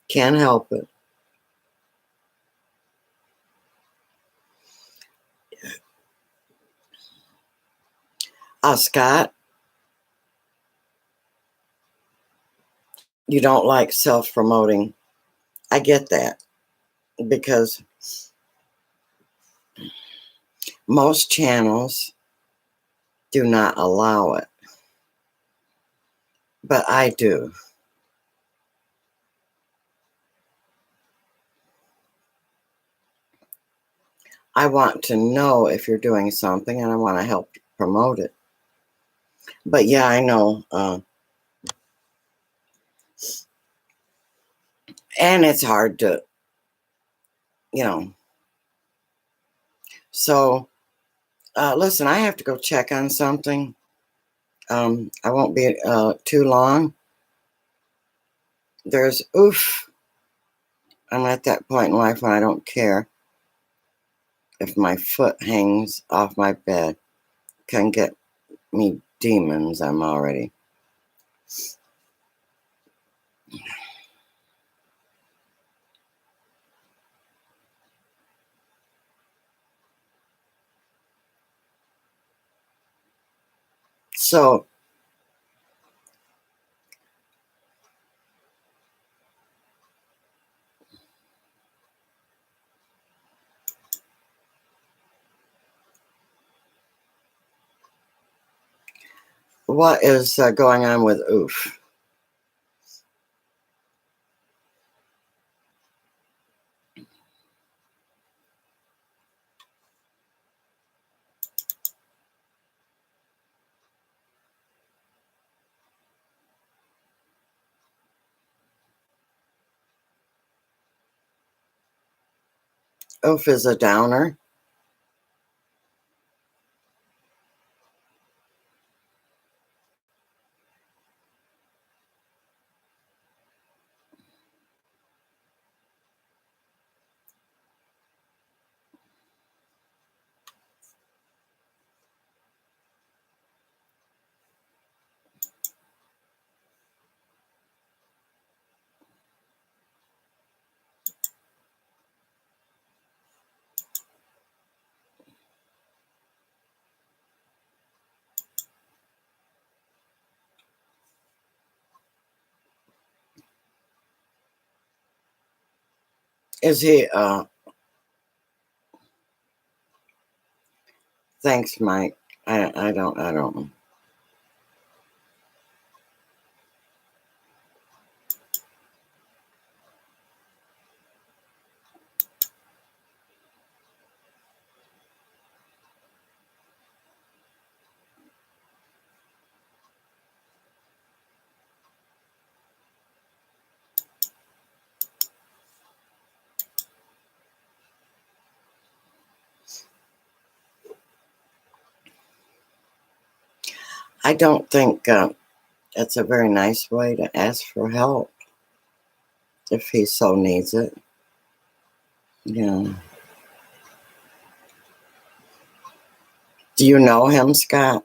Can't help it. Scott, you don't like self-promoting. I get that because most channels do not allow it, but I do. I want to know if you're doing something and I want to help promote it. But yeah, I know. And it's hard to, you know. So, listen, I have to go check on something. I won't be too long. I'm at that point in life when I don't care if my foot hangs off my bed. Can get me demons, I'm already. So, What is going on with Oof? Oof is a downer. Is he thanks, Mike. I don't. I don't think it's a very nice way to ask for help if he so needs it. Yeah. Do you know him, Scott?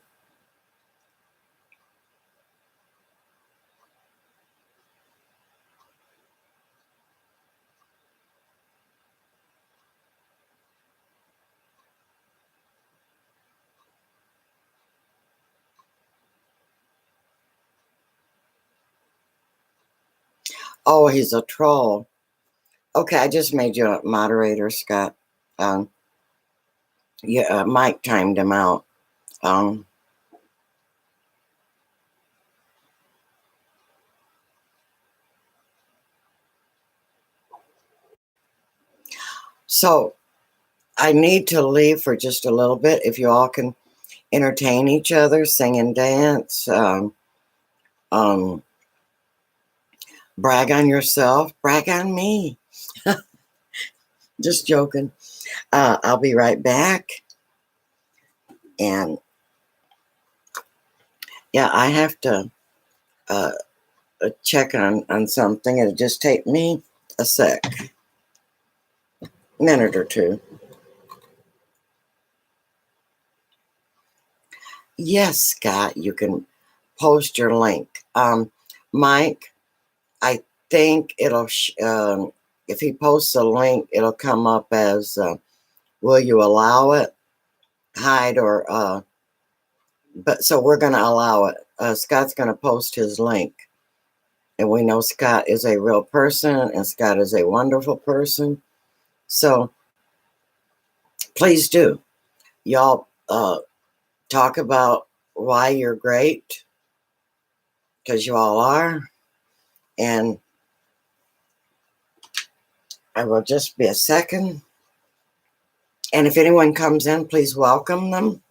Oh, he's a troll. Okay, I just made you a moderator, Scott. Um, yeah, Mike timed him out. Um, so I need to leave for just a little bit. If you all can entertain each other, sing and dance, um, brag on yourself, brag on me. Just joking. I'll be right back. And yeah, I have to uh, check on something. It'll just take me a minute or two. Yes, Scott, you can post your link. Mike, I think if he posts a link, it'll come up as will you allow it, hide, or but so we're going to allow it. Scott's going to post his link. And we know Scott is a real person and Scott is a wonderful person. So please do. Y'all talk about why you're great, because you all are. And I will just be a second. And if anyone comes in, please welcome them.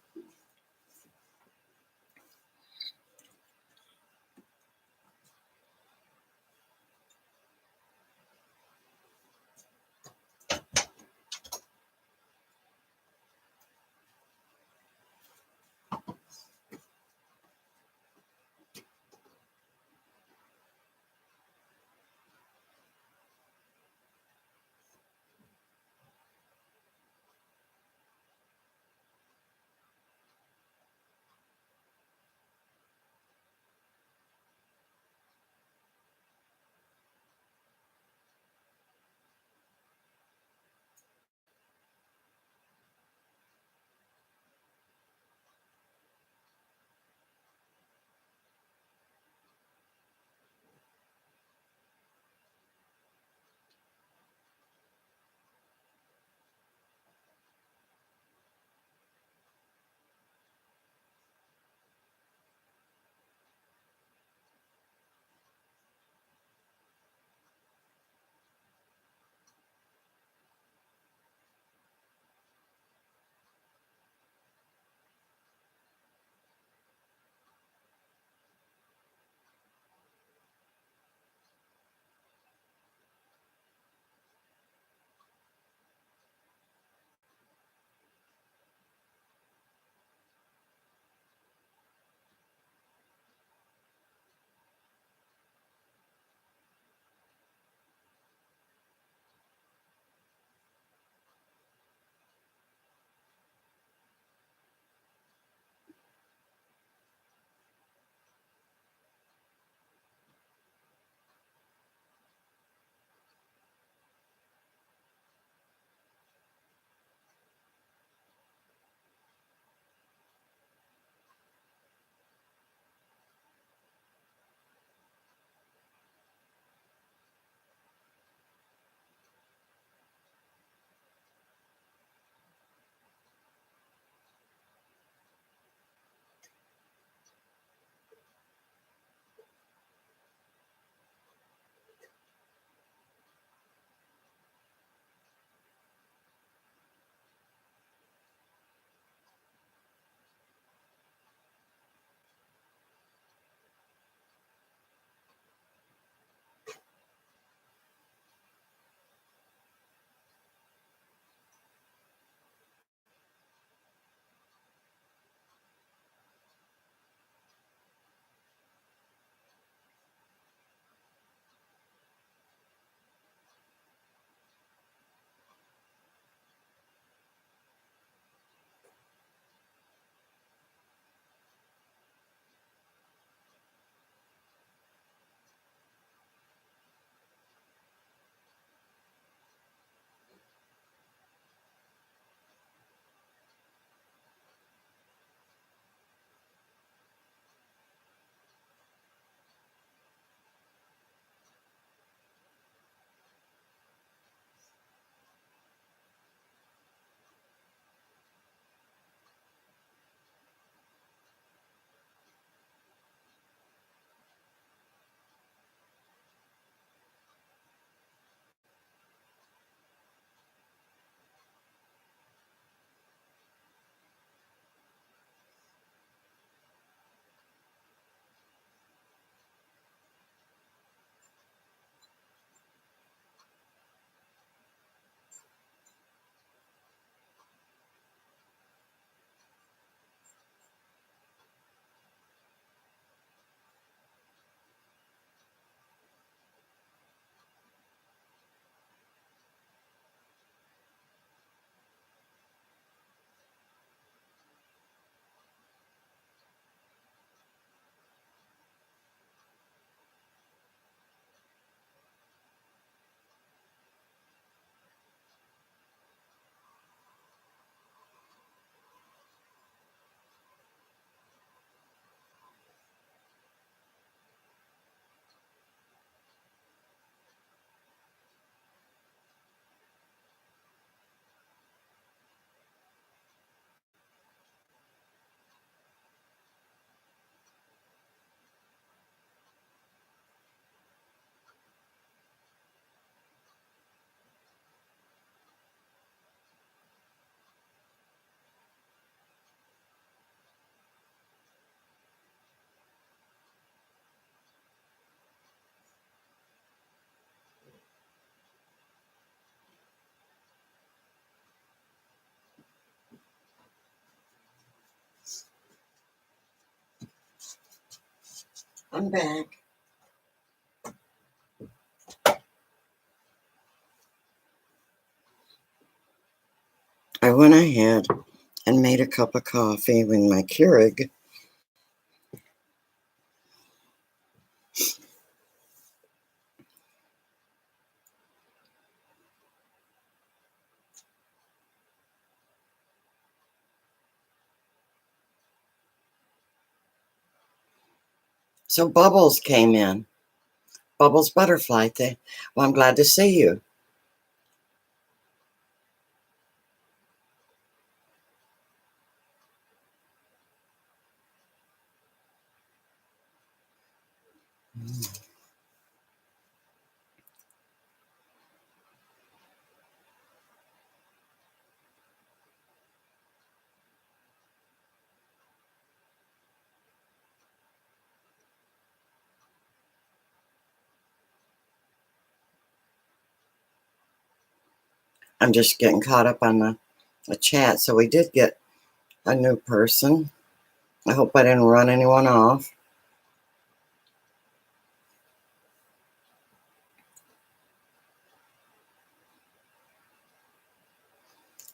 I'm back. I went ahead and made a cup of coffee with my Keurig. So Bubbles came in. Bubbles Butterfly. Well, I'm glad to see you. I'm just getting caught up on the chat. So we did get a new person. I hope I didn't run anyone off.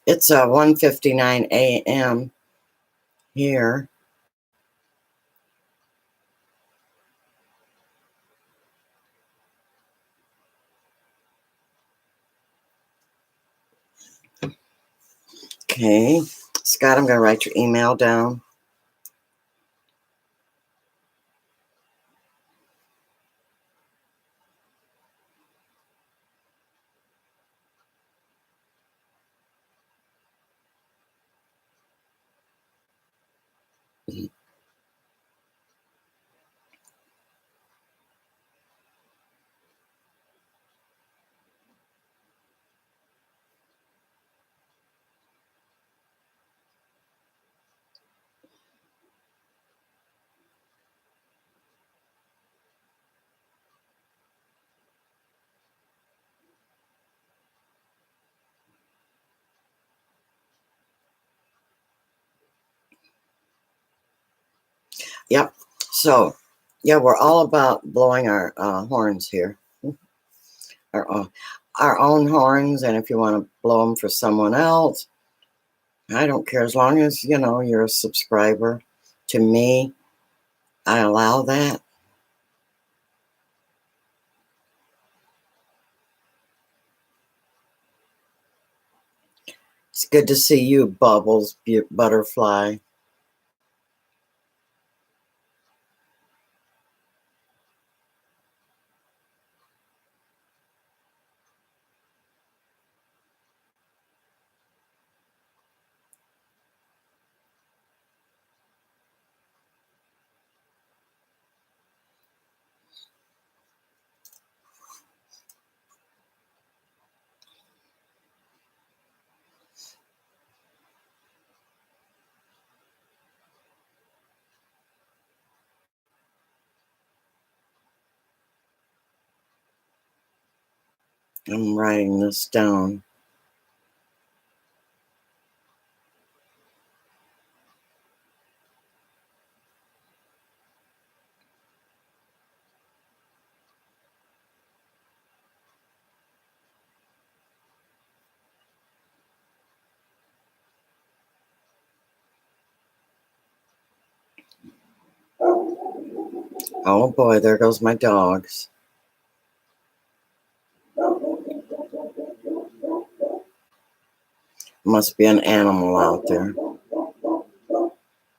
It's 1:59 a.m. here. Okay. Scott, I'm going to write your email down. Yep. So, yeah, we're all about blowing our horns here. Our, uh, our own horns. And if you want to blow them for someone else, I don't care. As long as, you're a subscriber to me, I allow that. It's good to see you, Bubbles Butterfly. I'm writing this down. Oh boy, there goes my dogs. Must be an animal out there.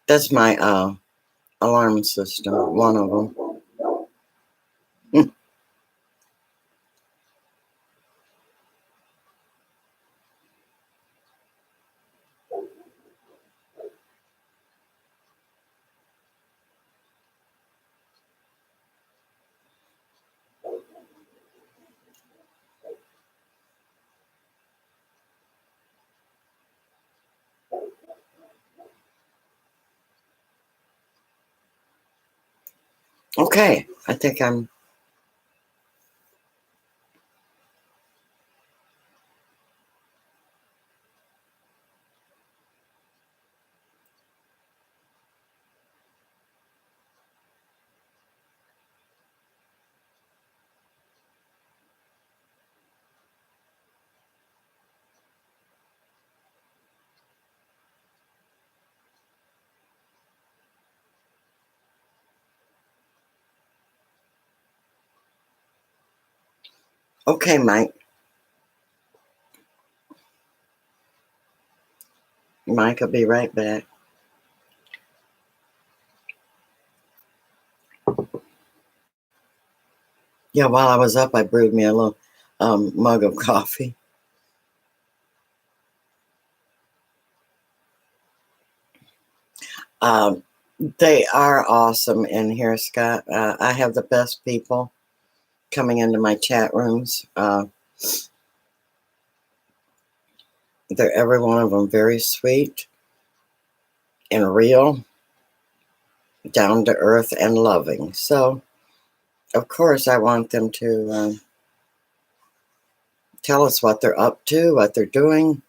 That's my alarm system, one of them. Okay, I think I'm Okay, Mike. Mike will be right back. Yeah, while I was up, I brewed me a little mug of coffee. Um, they are awesome in here, Scott. I have the best people coming into my chat rooms. They're every one of them very sweet and real, down to earth and loving. So, of course, I want them to tell us what they're up to, what they're doing,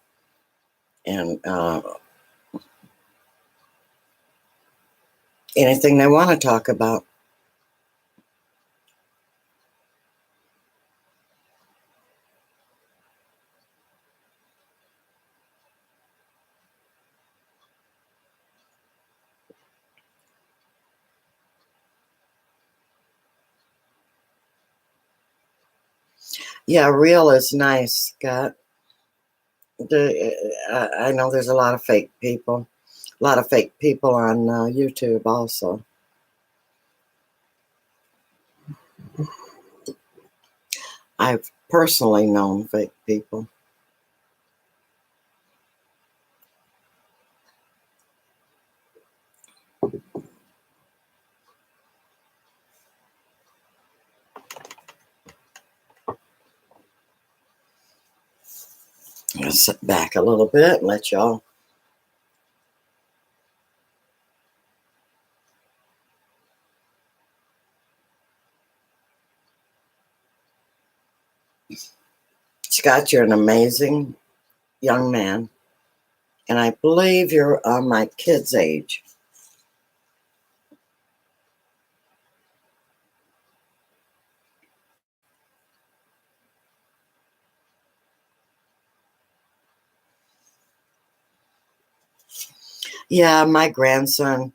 and anything they want to talk about. Yeah, real is nice, Scott. I know there's a lot of fake people, a lot of fake people on YouTube also. I've personally known fake people. I'm gonna sit back a little bit and let y'all. Scott, you're an amazing young man, and I believe you're my kid's age. Yeah, my grandson.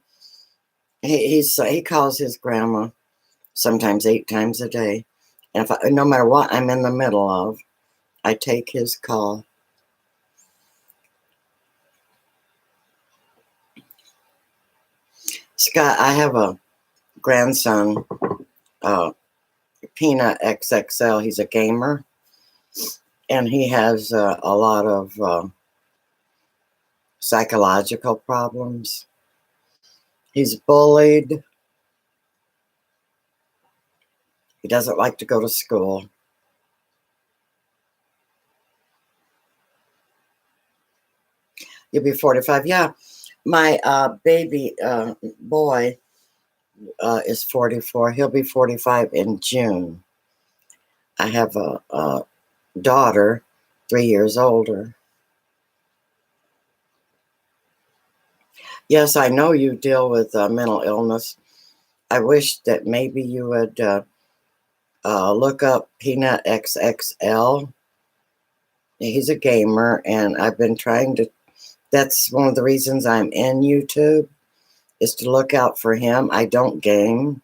He calls his grandma sometimes 8 times a day, and if no matter what I'm in the middle of, I take his call. Scott, I have a grandson, uh, Peanut XXL. He's a gamer, and he has a lot of psychological problems. He's bullied. He doesn't like to go to school. You'll be 45. Yeah, my baby boy is 44. He'll be 45 in June. I have a daughter, 3 years older. Yes, I know you deal with mental illness. I wish that maybe you would look up Peanut XXL. He's a gamer, and I've been trying to. That's one of the reasons I'm in YouTube, is to look out for him. I don't game,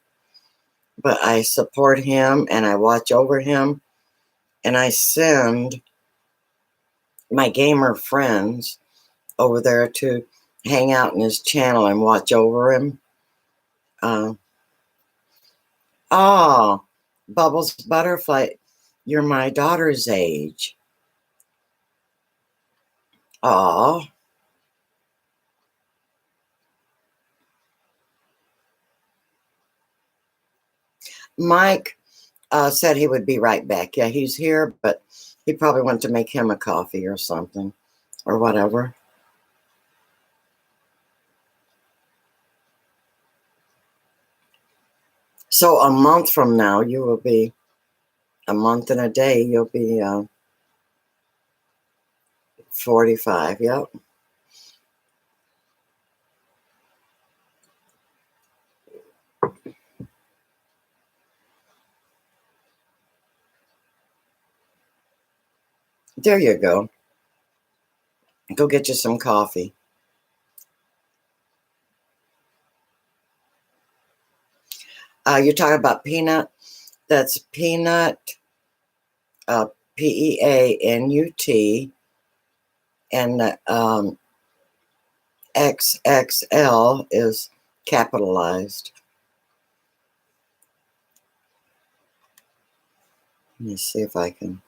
but I support him and I watch over him, and I send my gamer friends over there to hang out in his channel and watch over him. Uh, oh, Bubbles Butterfly, you're my daughter's age. Oh, Mike said he would be right back. Yeah, he's here, but he probably went to make him a coffee or something or whatever. So a month from now, you will be a month and a day. You'll be 45. Yep. There you go. Go get you some coffee. You're talking about Peanut. That's Peanut Peanut, and the XXL is capitalized. Let me see if I can.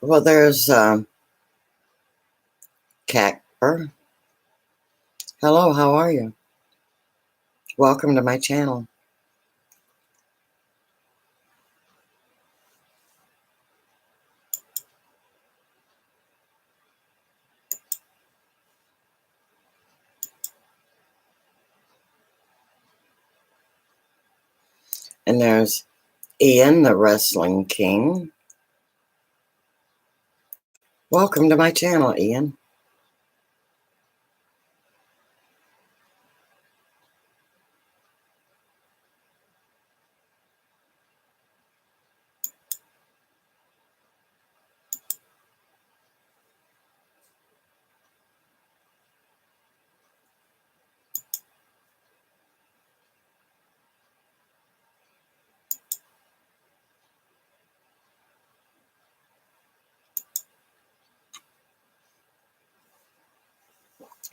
Well, there's Cacper. Hello, how are you? Welcome to my channel. And there's Ian, the Wrestling King. Welcome to my channel, Ian.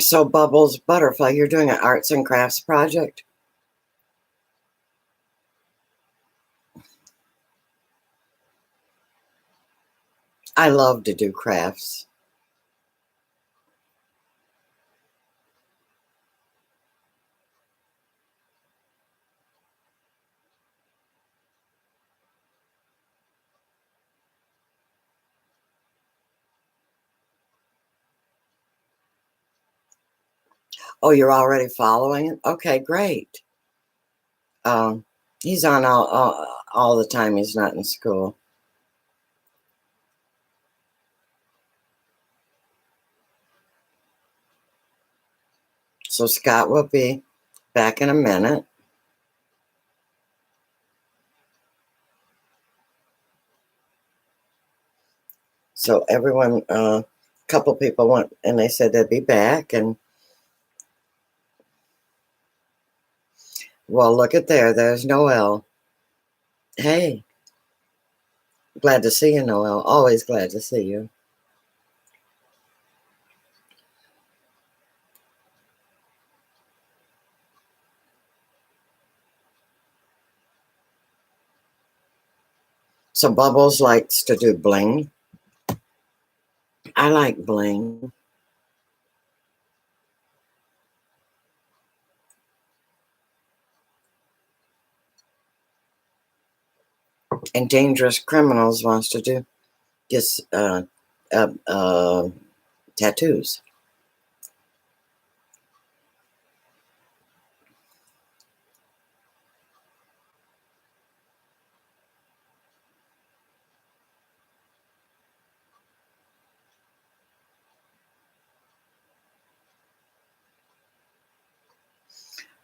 So, Bubbles Butterfly, you're doing an arts and crafts project? I love to do crafts. Oh, you're already following it? Okay, great. Um, he's on all the time. He's not in school. So Scott will be back in a minute. So everyone, a couple people went and they said they'd be back. And well, look at there. There's Noel. Hey, glad to see you, Noel. Always glad to see you. So Bubbles likes to do bling. I like bling. And Dangerous Criminals wants to do just tattoos.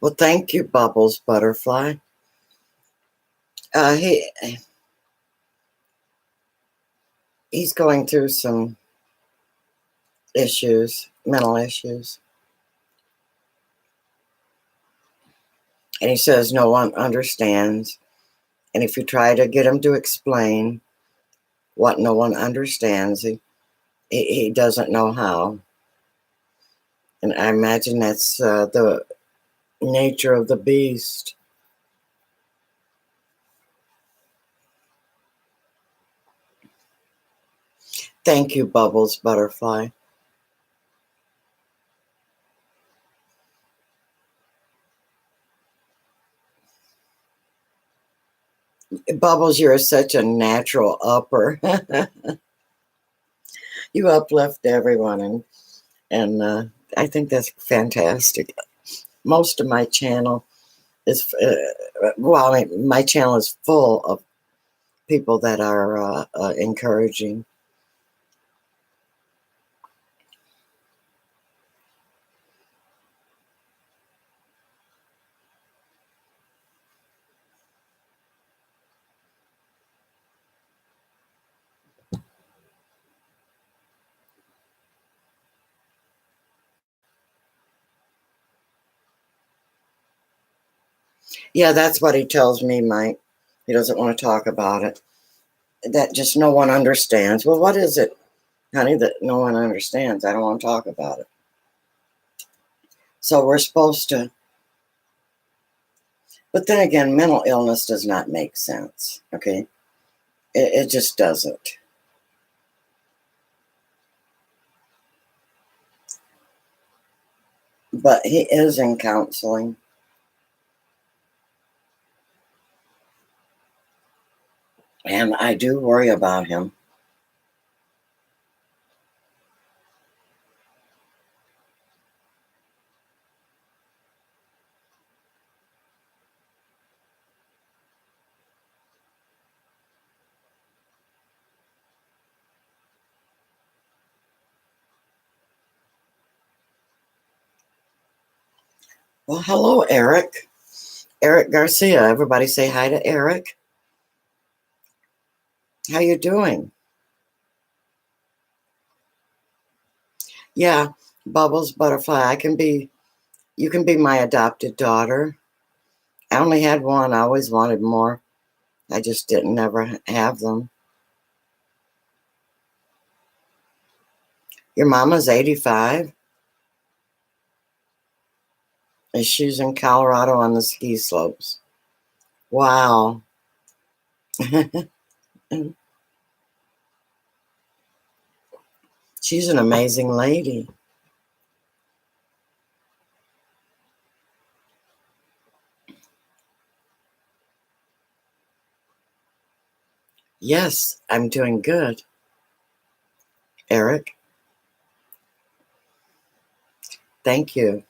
Well, thank you, Bubbles Butterfly. He he's going through some issues, mental issues. And he says no one understands. And if you try to get him to explain what no one understands, he doesn't know how. And I imagine that's the nature of the beast. Thank you, Bubbles Butterfly. Bubbles, you're such a natural upper. You uplift everyone, and I think that's fantastic. Most of my channel is, well, I mean, my channel is full of people that are encouraging. Yeah, that's what he tells me, Mike. He doesn't want to talk about it. That just no one understands. Well, what is it, honey, that no one understands? I don't want to talk about it. So we're supposed to, but then again, mental illness does not make sense. Okay. It just doesn't. But he is in counseling. And I do worry about him. Well, hello, Eric. Eric Garcia. Everybody say hi to Eric. How you doing? Yeah, Bubbles Butterfly. You can be my adopted daughter. I only had one. I always wanted more. I just didn't never have them. Your mama's 85, and she's in Colorado on the ski slopes. Wow. She's an amazing lady. Yes, I'm doing good, Eric. Thank you.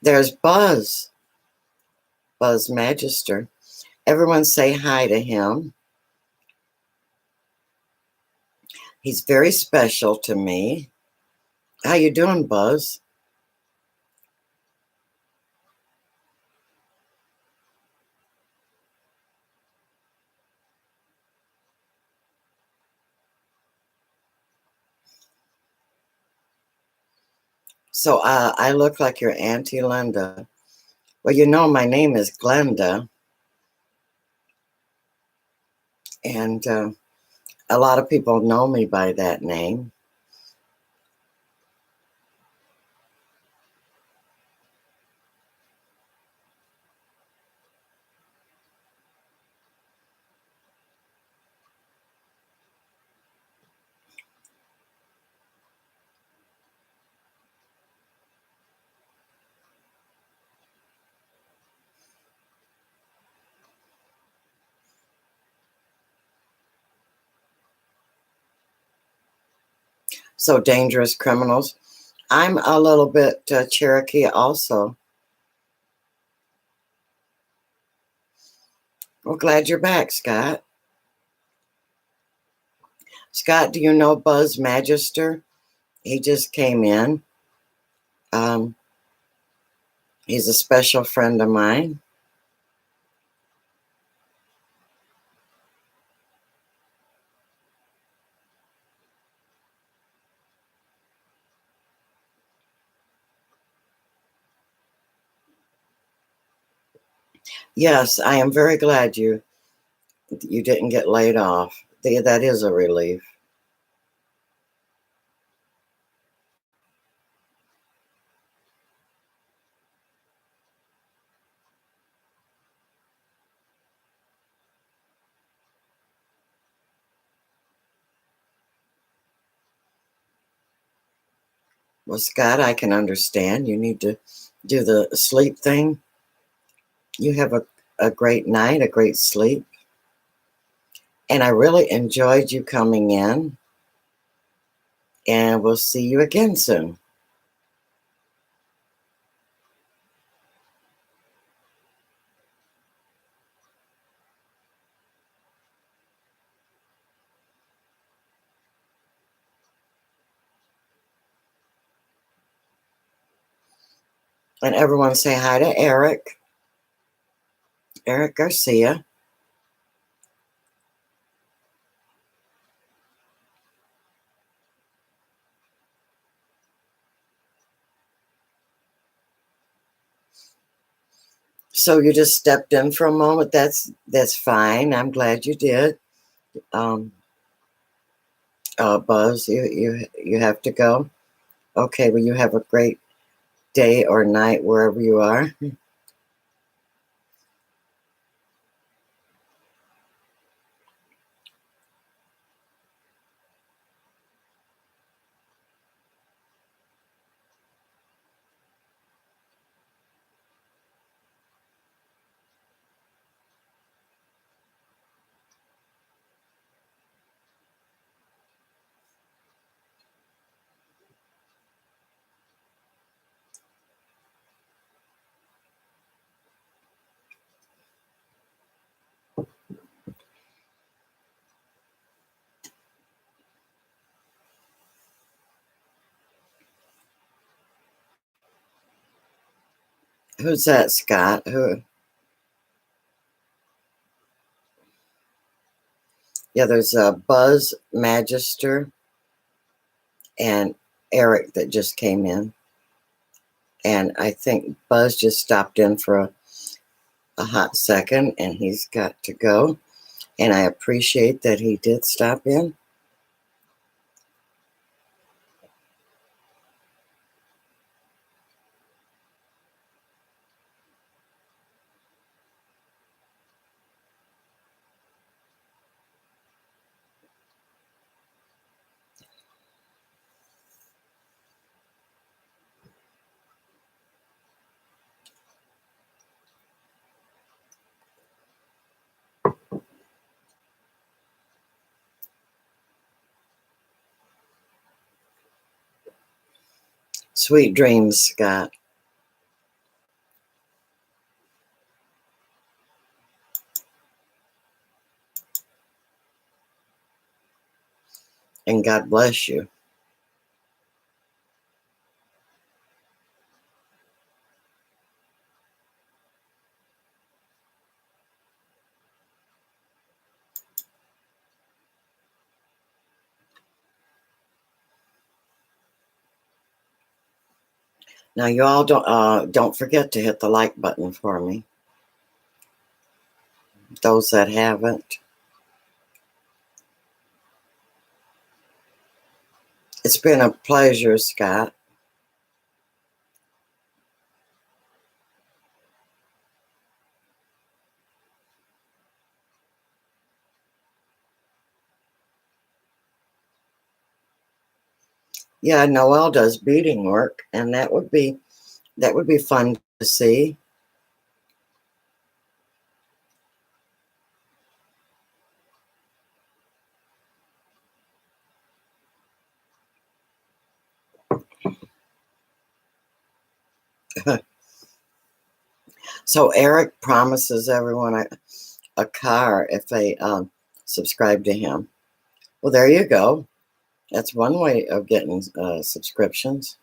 There's Buzz Magister. Everyone say hi to him. He's very special to me. How you doing, Buzz? So I look like your Auntie Linda. Well, you know my name is Glenda, and a lot of people know me by that name. So dangerous criminals. I'm a little bit Cherokee also. Well, glad you're back, Scott. Scott, do you know Buzz Magister? He just came in. Um, he's a special friend of mine. Yes, I am very glad you didn't get laid off. That is a relief. Well, Scott, I can understand. You need to do the sleep thing. You have a great night, a great sleep. And I really enjoyed you coming in. And we'll see you again soon. And everyone say hi to Eric. Eric Garcia. So you just stepped in for a moment. That's fine. I'm glad you did. Um, Buzz, you have to go. Okay, well you have a great day or night wherever you are. Who's that, Scott? Who? Yeah, there's Buzz Magister and Eric that just came in. And I think Buzz just stopped in for a hot second and he's got to go. And I appreciate that he did stop in. Sweet dreams, Scott. And God bless you. Now you all don't forget to hit the like button for me. Those that haven't. It's been a pleasure, Scott. Yeah, Noelle does beading work, and that would be fun to see. So Eric promises everyone a car if they subscribe to him. Well, there you go. That's one way of getting subscriptions.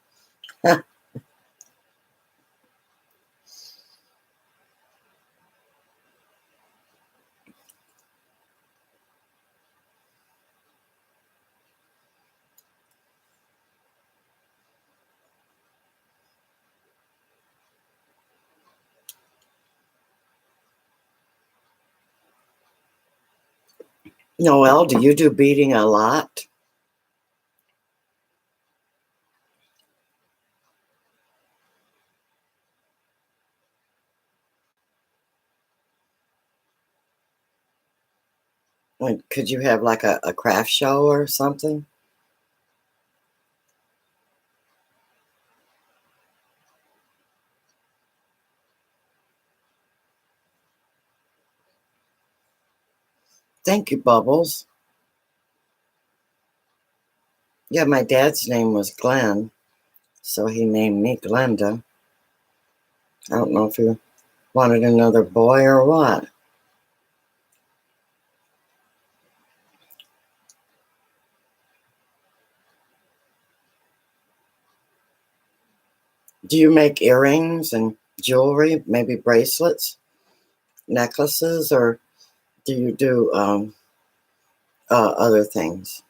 Noelle, do you do beading a lot? Could you have like a craft show or something? Thank you, Bubbles. Yeah, my dad's name was Glenn, so he named me Glenda. I don't know if you wanted another boy or what. Do you make earrings and jewelry, maybe bracelets, necklaces, or do you do other things?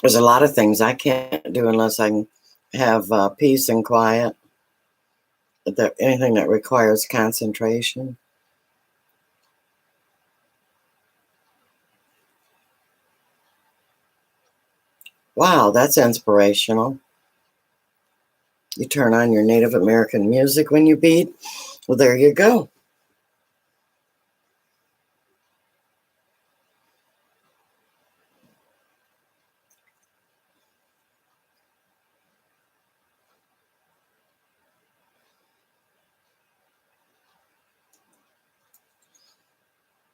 There's a lot of things I can't do unless I can have peace and quiet. Anything that requires concentration. Wow, that's inspirational. You turn on your Native American music when you beat. Well, there you go.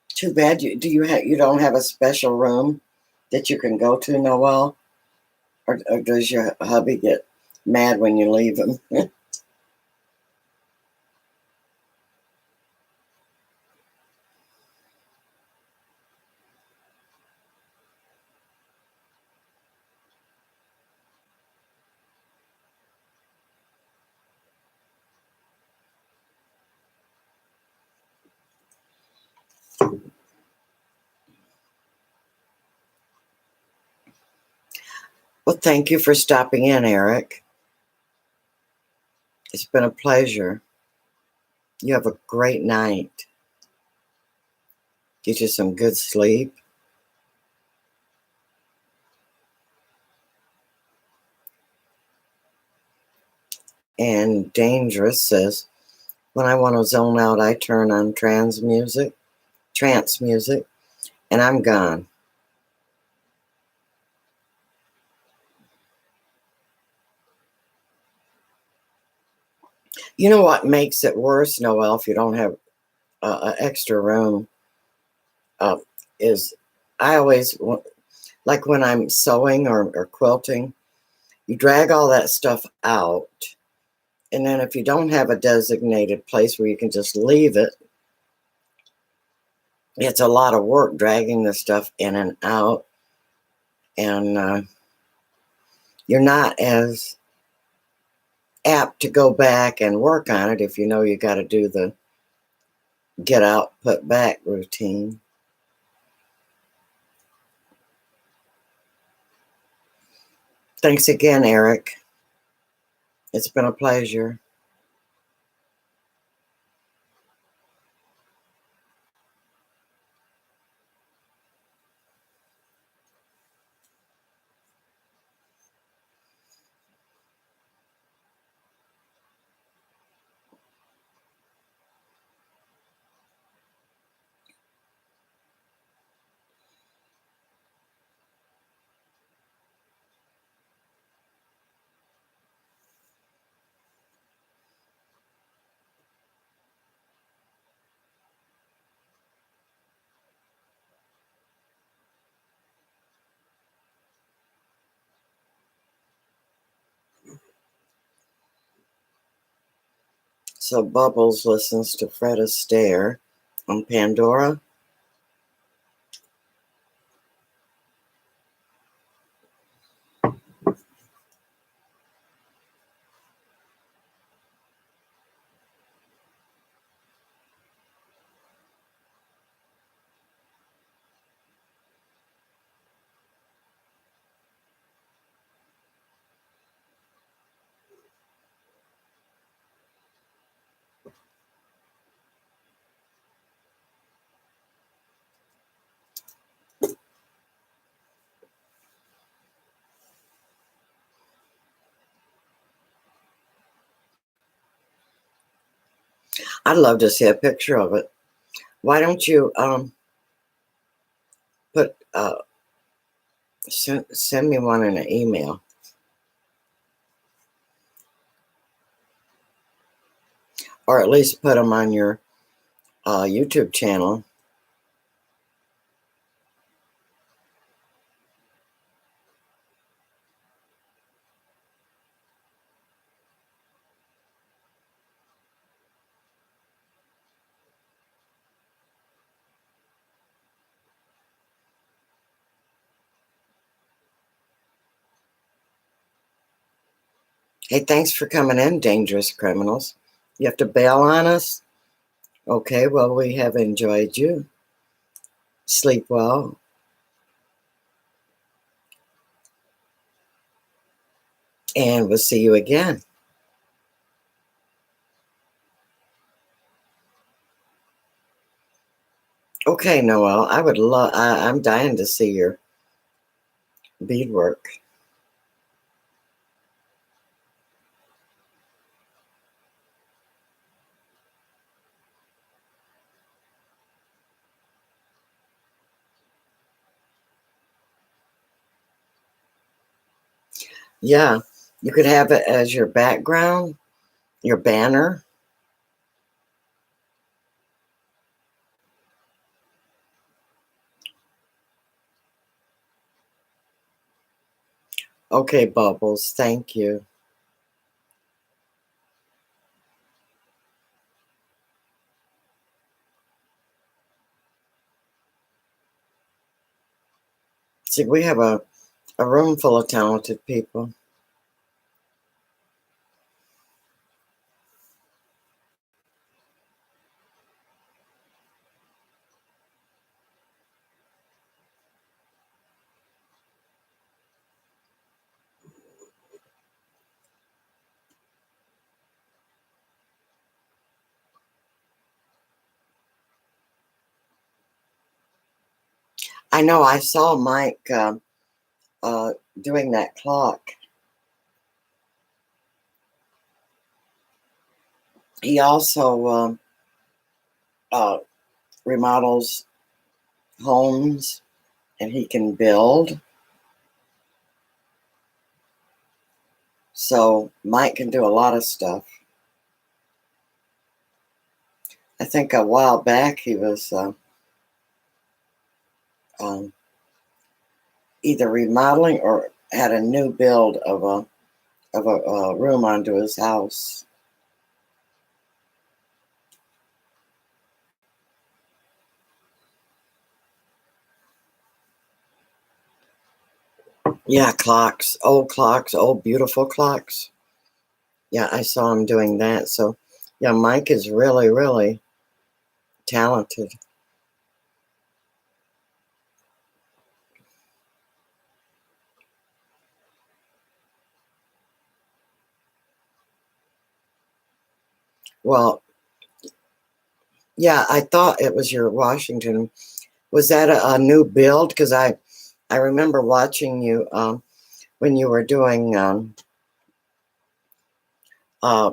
Too bad you don't have a special room that you can go to, Noel, or does your hubby get mad when you leave him? Well, thank you for stopping in, Eric. It's been a pleasure. You have a great night. Get you some good sleep. And Dangerous says, when I want to zone out, I turn on trance music, and I'm gone. You know what makes it worse, Noel, if you don't have an extra room, uh, is I always, like when I'm sewing or quilting, you drag all that stuff out. And then if you don't have a designated place where you can just leave it, it's a lot of work dragging the stuff in and out. And you're not as apt to go back and work on it if you know you got to do the get out, put back routine. Thanks again, Eric. It's been a pleasure. So Bubbles listens to Fred Astaire on Pandora. I'd love to see a picture of it. Why don't you put send me one in an email, or at least put them on your YouTube channel. Hey, thanks for coming in, dangerous criminals. You have to bail on us? Okay, well, we have enjoyed you. Sleep well. And we'll see you again. Okay, Noel, I'm dying to see your beadwork. Yeah, you could have it as your background, your banner. Okay, Bubbles, thank you. See, we have a room full of talented people. I know I saw Mike doing that clock. He also uh, remodels homes and he can build. So Mike can do a lot of stuff. I think a while back he was um, either remodeling or had a new build of a room onto his house. Yeah, clocks, old beautiful clocks. Yeah, I saw him doing that. So yeah, Mike is really, really talented. Well, yeah, I thought it was your Washington. Was that a new build? Because I remember watching you when you were doing uh,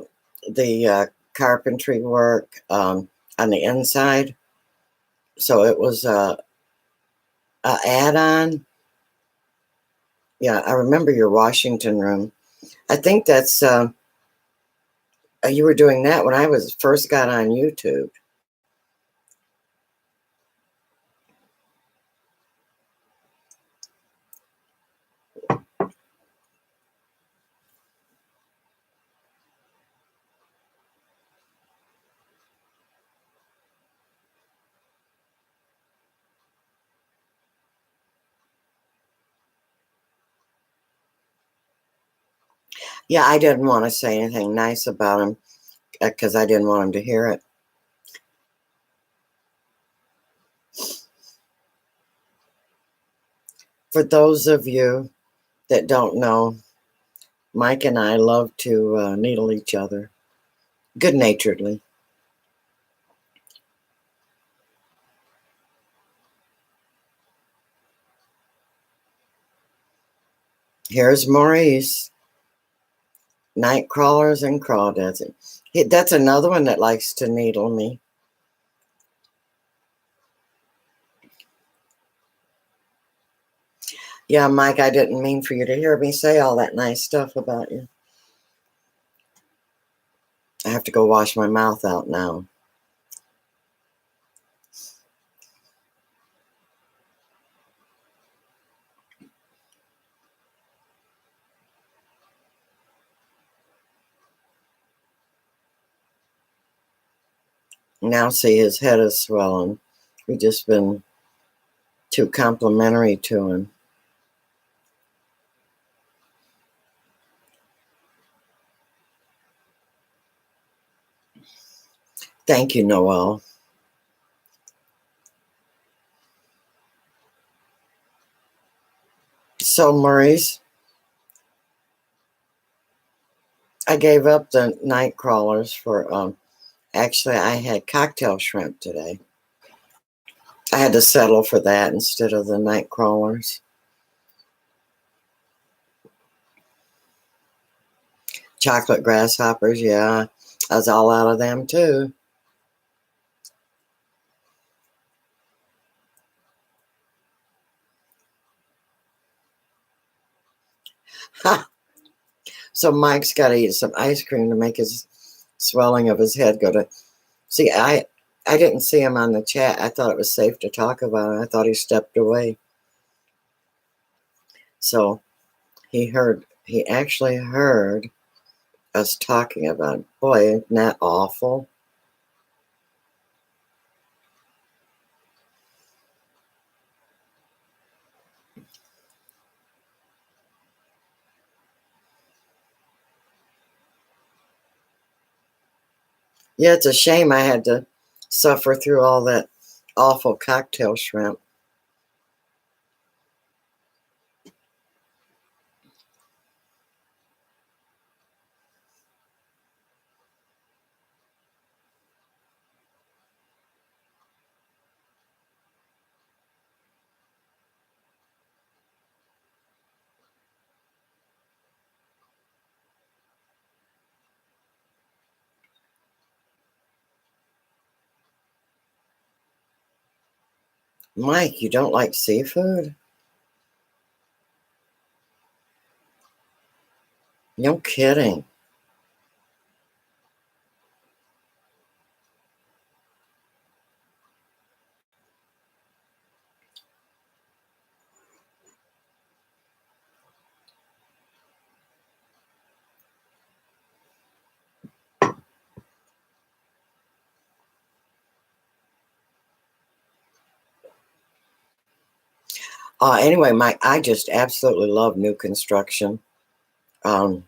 the carpentry work on the inside. So it was a add-on. Yeah, I remember your Washington room. I think that's you were doing that when I was first got on YouTube. Yeah, I didn't want to say anything nice about him because I didn't want him to hear it. For those of you that don't know, Mike and I love to needle each other good naturedly. Here's Maurice, night crawlers and crawdads. That's another one that likes to needle me. Yeah, Mike, I didn't mean for you to hear me say all that nice stuff about you. I have to go wash my mouth out now. Now see his head is swelling. We've just been too complimentary to him. Thank you, Noel. So, Maurice, I gave up the night crawlers for, actually, I had cocktail shrimp today. I had to settle for that instead of the night crawlers. Chocolate grasshoppers, yeah. I was all out of them too. Ha! So Mike's got to eat some ice cream to make his swelling of his head go to. See, I didn't see him on the chat. I thought it was safe to talk about it. I thought he stepped away. So he actually heard us talking about it. Boy, isn't that awful? Yeah, it's a shame I had to suffer through all that awful cocktail shrimp. Mike, you don't like seafood? No kidding. Anyway, Mike, I just absolutely love new construction. Um,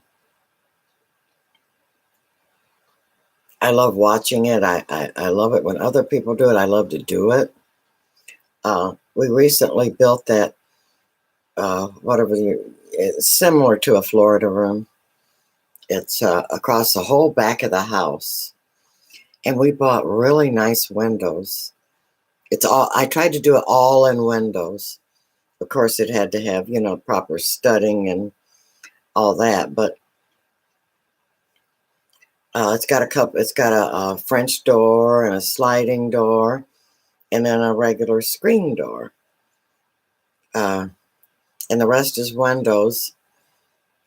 I love watching it. I love it when other people do it. I love to do it. We recently built that, it's similar to a Florida room. It's across the whole back of the house. And we bought really nice windows. I tried to do it all in windows. Of course, it had to have, proper studding and all that. But it's got a French door and a sliding door and then a regular screen door. And the rest is windows.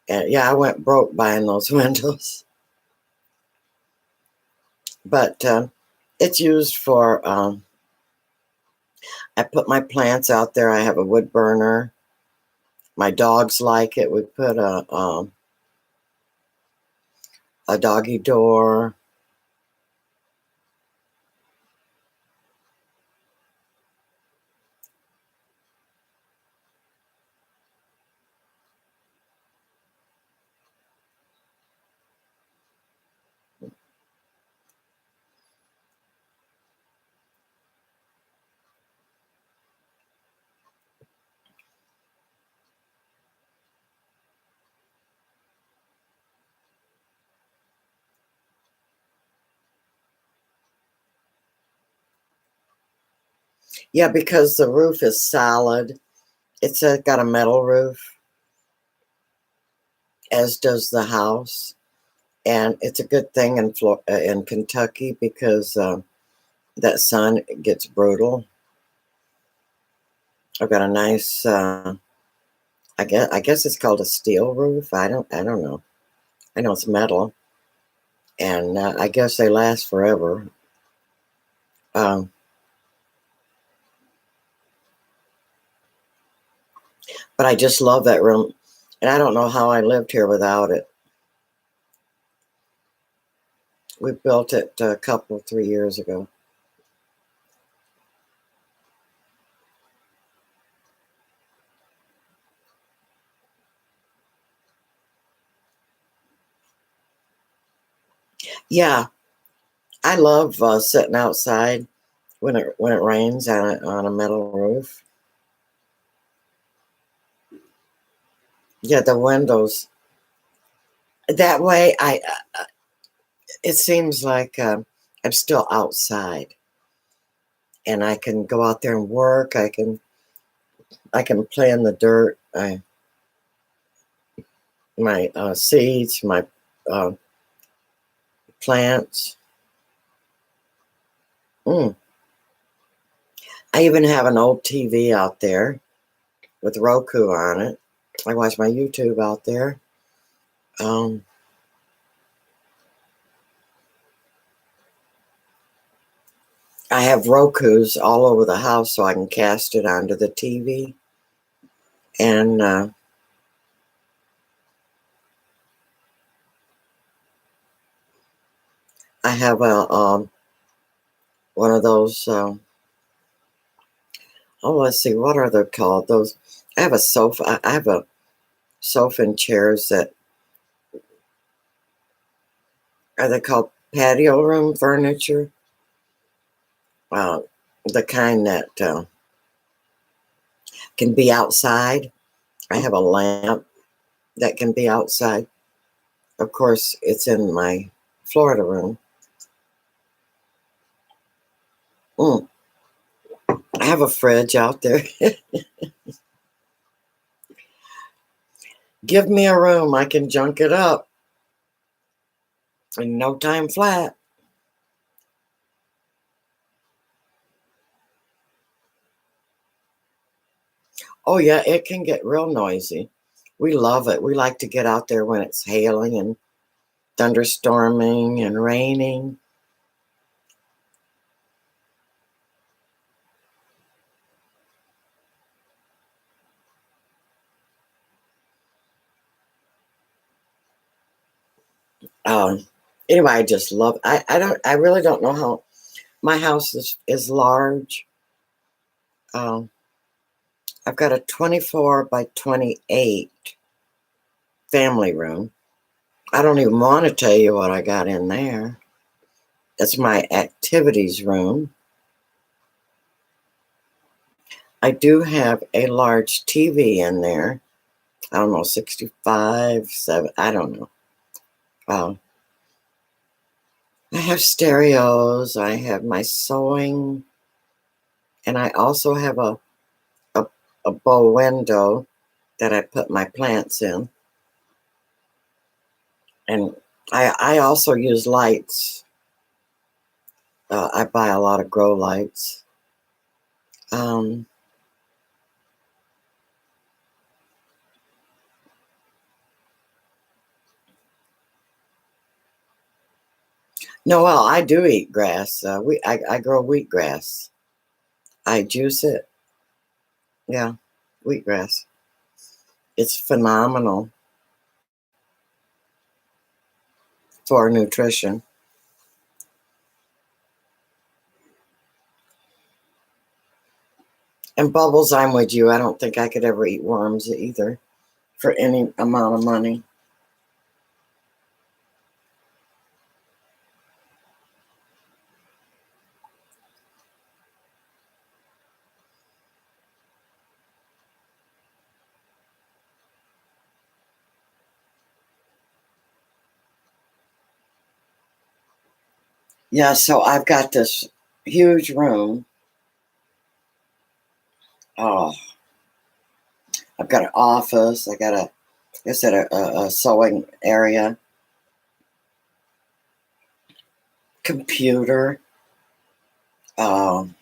And yeah, I went broke buying those windows. But it's used for, I put my plants out there. I have a wood burner. My dogs like it. We put a doggy door. Yeah, because the roof is solid. It's got a metal roof, as does the house. And it's a good thing in Kentucky because that sun gets brutal. I've got a nice, I guess it's called a steel roof. I don't know. I know it's metal, and I guess they last forever. Um, but I just love that room, and I don't know how I lived here without it. We built it a couple, 3 years ago. Yeah, I love sitting outside when it rains on a metal roof. Yeah, the windows. That way, it seems like I'm still outside, and I can go out there and work. I can play in the dirt. My seeds, my uh, plants. Mm. I even have an old TV out there with Roku on it. I watch my YouTube out there. Um, I have Rokus all over the house so I can cast it onto the TV. And I have one of those. Oh, let's see, what are they called? Those. I have a sofa. I have a sofa and chairs that are they called patio room furniture? Uh, the kind that can be outside. I have a lamp that can be outside. Of course, it's in my Florida room. Mm. I have a fridge out there. Give me a room, I can junk it up in no time flat. Oh, yeah, it can get real noisy. We love it. We like to get out there when it's hailing and thunderstorming and raining. Um, anyway, I just love. I really don't know how my house is large. Um, I've got a 24 by 28 family room. I don't even want to tell you what I got in there. It's my activities room. I do have a large TV in there. I don't know, 65, 7, I don't know. Um, I have stereos, I have my sewing, and I also have a, a bow window that I put my plants in. And I also use lights. I buy a lot of grow lights. Um, no, well, I do eat grass. I grow wheatgrass. I juice it. Yeah, wheatgrass. It's phenomenal for nutrition. And Bubbles, I'm with you. I don't think I could ever eat worms either for any amount of money. Yeah, so I've got this huge room. Oh, I've got an office. I got I said, a sewing area, computer. Um,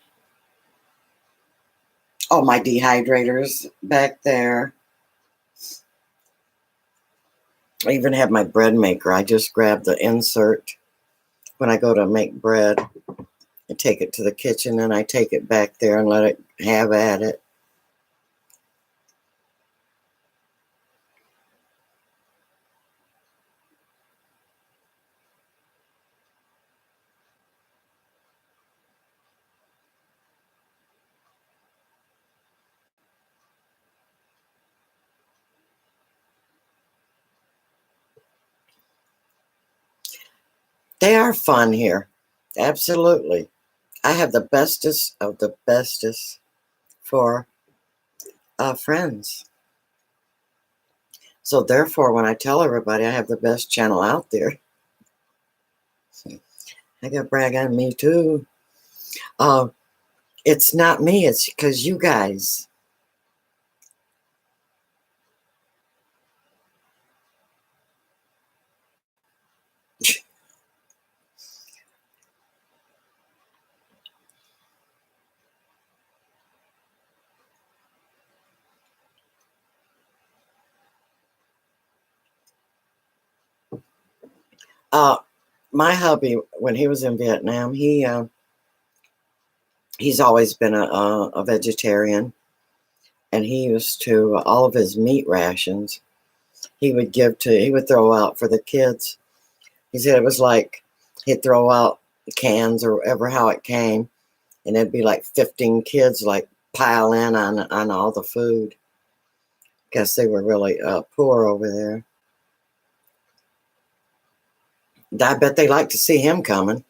oh, my dehydrators back there. I even have my bread maker. I just grab the insert when I go to make bread. I take it to the kitchen and I take it back there and let it have at it. They are fun here. Absolutely. I have the bestest of the bestest for friends. So therefore, when I tell everybody I have the best channel out there, I got to brag on me too. Uh, it's not me. It's because you guys. Uh, my hubby, when he was in Vietnam, he's always been a vegetarian, and he used to all of his meat rations he would throw out for the kids. He said it was like he'd throw out cans or whatever how it came, and it'd be like 15 kids like pile in on all the food. Guess they were really poor over there. I bet they like to see him coming.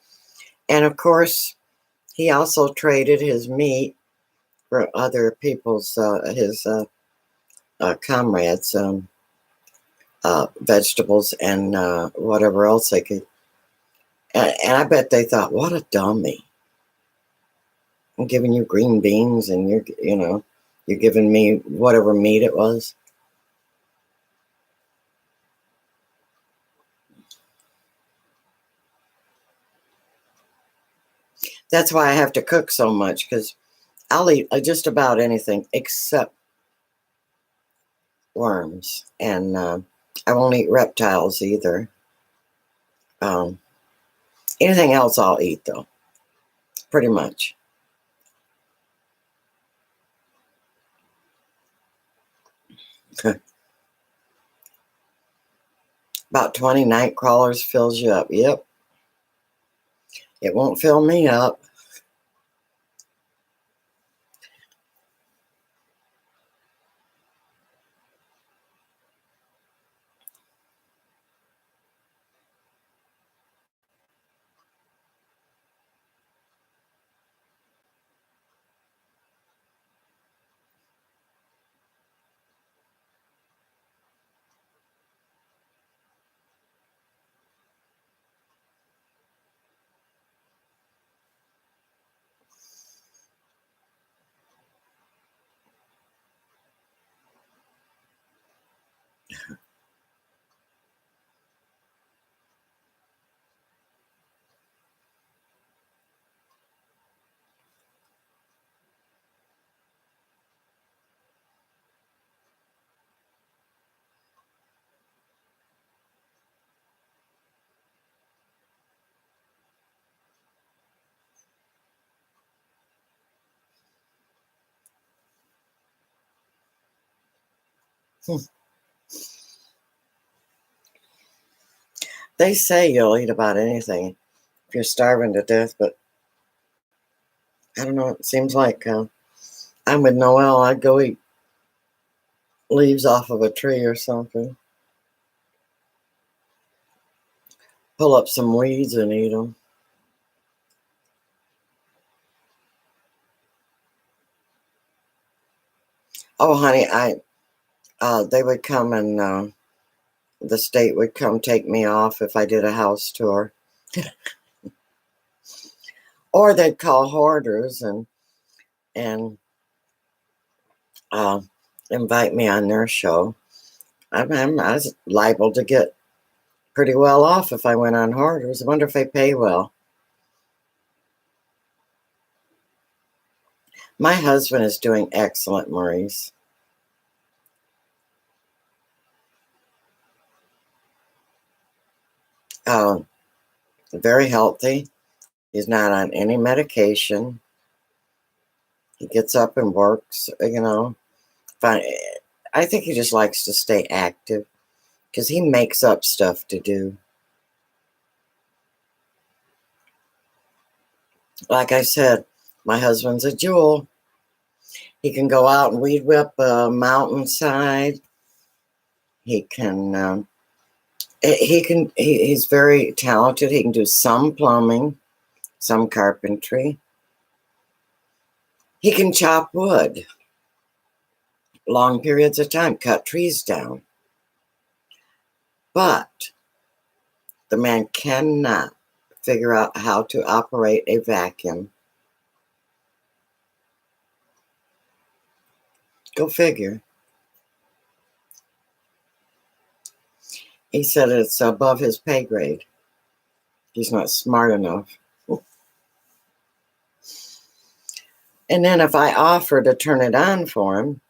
And of course, he also traded his meat for other people's his comrades, vegetables and whatever else they could. And I bet they thought, "What a dummy! I'm giving you green beans, and you're giving me whatever meat it was." That's why I have to cook so much, because I'll eat just about anything except worms, and I won't eat reptiles either. Um, Anything else I'll eat though, pretty much. About 20 night crawlers fills you up. Yep, it won't fill me up. They say you'll eat about anything if you're starving to death, but I don't know. It seems like I'm with Noel. I'd go eat leaves off of a tree or something, pull up some weeds and eat them. Oh, honey, they would come and the state would come take me off if I did a house tour, or they'd call hoarders and uh, invite me on their show. I was liable to get pretty well off if I went on hoarders. I wonder if they pay well. My husband is doing excellent, Maurice. Uh, Very healthy. He's not on any medication. He gets up and works, Fine. I think he just likes to stay active because he makes up stuff to do. Like I said, my husband's a jewel. He can go out and weed whip a mountainside. He can, he's very talented. He can do some plumbing, some carpentry. He can chop wood long periods of time, cut trees down. But the man cannot figure out how to operate a vacuum. Go figure. He said it's above his pay grade. He's not smart enough. And then if I offer to turn it on for him,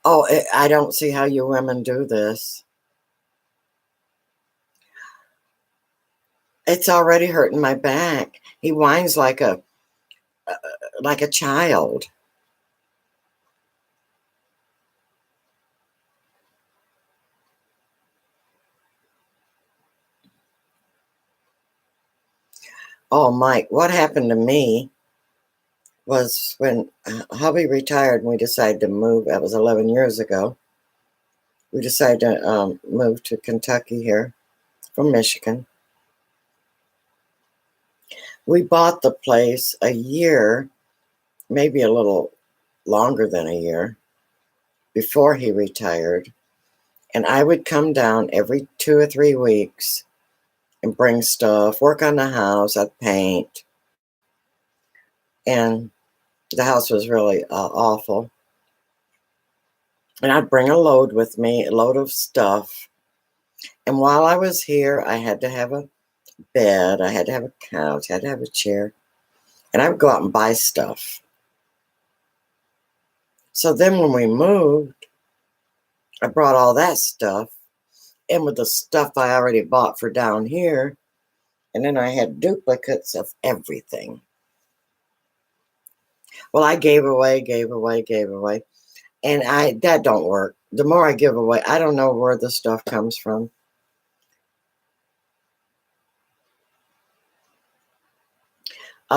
oh, I don't see how you women do this. It's already hurting my back. He whines like a child. Oh, Mike, what happened to me was when hubby retired and we decided to move. That was 11 years ago. We decided to move to Kentucky here from Michigan. We bought the place a year, maybe a little longer than a year, before he retired. And I would come down every 2 or 3 weeks and bring stuff, work on the house, I'd paint. And the house was really awful. And I'd bring a load with me, a load of stuff. And while I was here, I had to have a bed, I had to have a couch, I had to have a chair. And I would go out and buy stuff. So then when we moved, I brought all that stuff in with the stuff I already bought for down here. And then I had duplicates of everything. Well, I gave away. And that don't work. The more I give away, I don't know where the stuff comes from.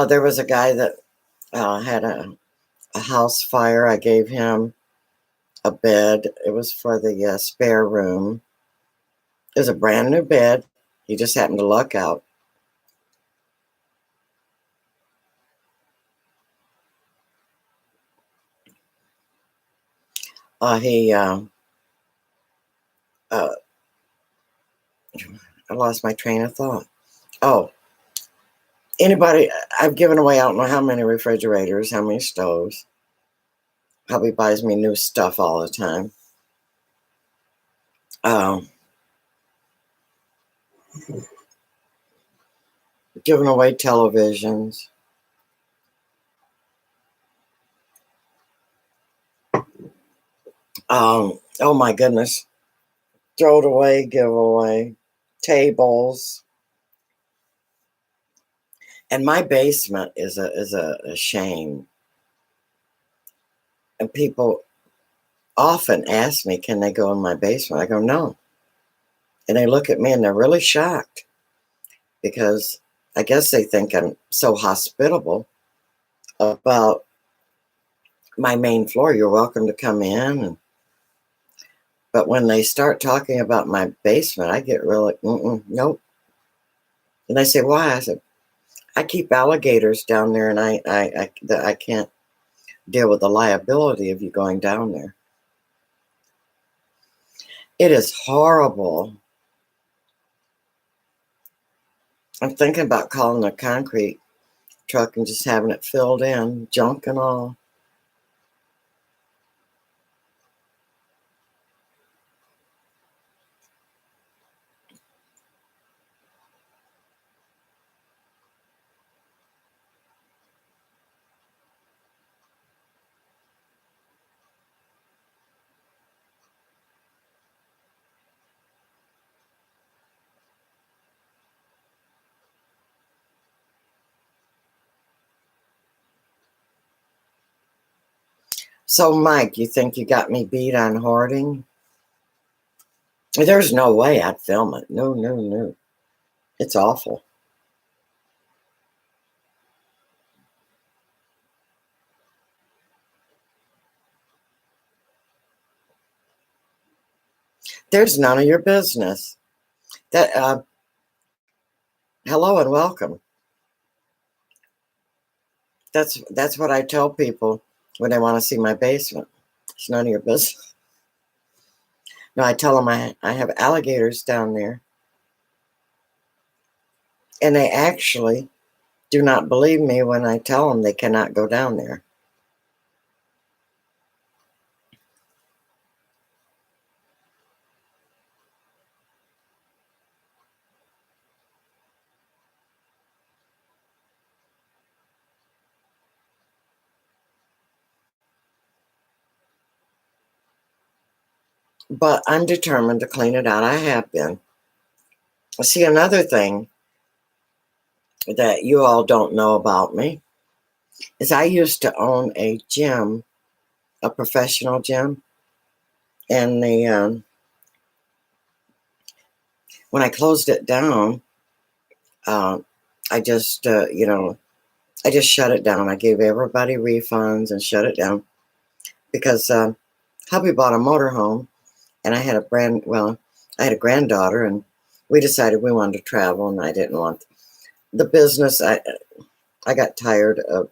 There was a guy that had a house fire. I gave him a bed. It was for the spare room. It was a brand new bed. He just happened to luck out. I lost my train of thought. Oh, anybody, I've given away, I don't know how many refrigerators, how many stoves. Hubby buys me new stuff all the time. Giving away televisions. Oh my goodness. Throw it away, give away. Tables. And my basement is a shame. And people often ask me, can they go in my basement? I go, no. And they look at me and they're really shocked because I guess they think I'm so hospitable about my main floor. You're welcome to come in. But when they start talking about my basement, I get really, nope. And they say, why? I said, I keep alligators down there and I can't deal with the liability of you going down there. It is horrible. I'm thinking about calling a concrete truck and just having it filled in, junk and all. So, Mike, you think you got me beat on hoarding? There's no way I'd film it. No. It's awful. There's none of your business. Hello and welcome. That's what I tell people when they want to see my basement. It's none of your business. No, I tell them I have alligators down there. And they actually do not believe me when I tell them they cannot go down there. But I'm determined to clean it out. I have been. See, another thing that you all don't know about me is I used to own a gym, a professional gym. And when I closed it down, uh, I just, I just shut it down. I gave everybody refunds and shut it down because hubby bought a motorhome, and I had I had a granddaughter, and we decided we wanted to travel, and I didn't want the business. I got tired of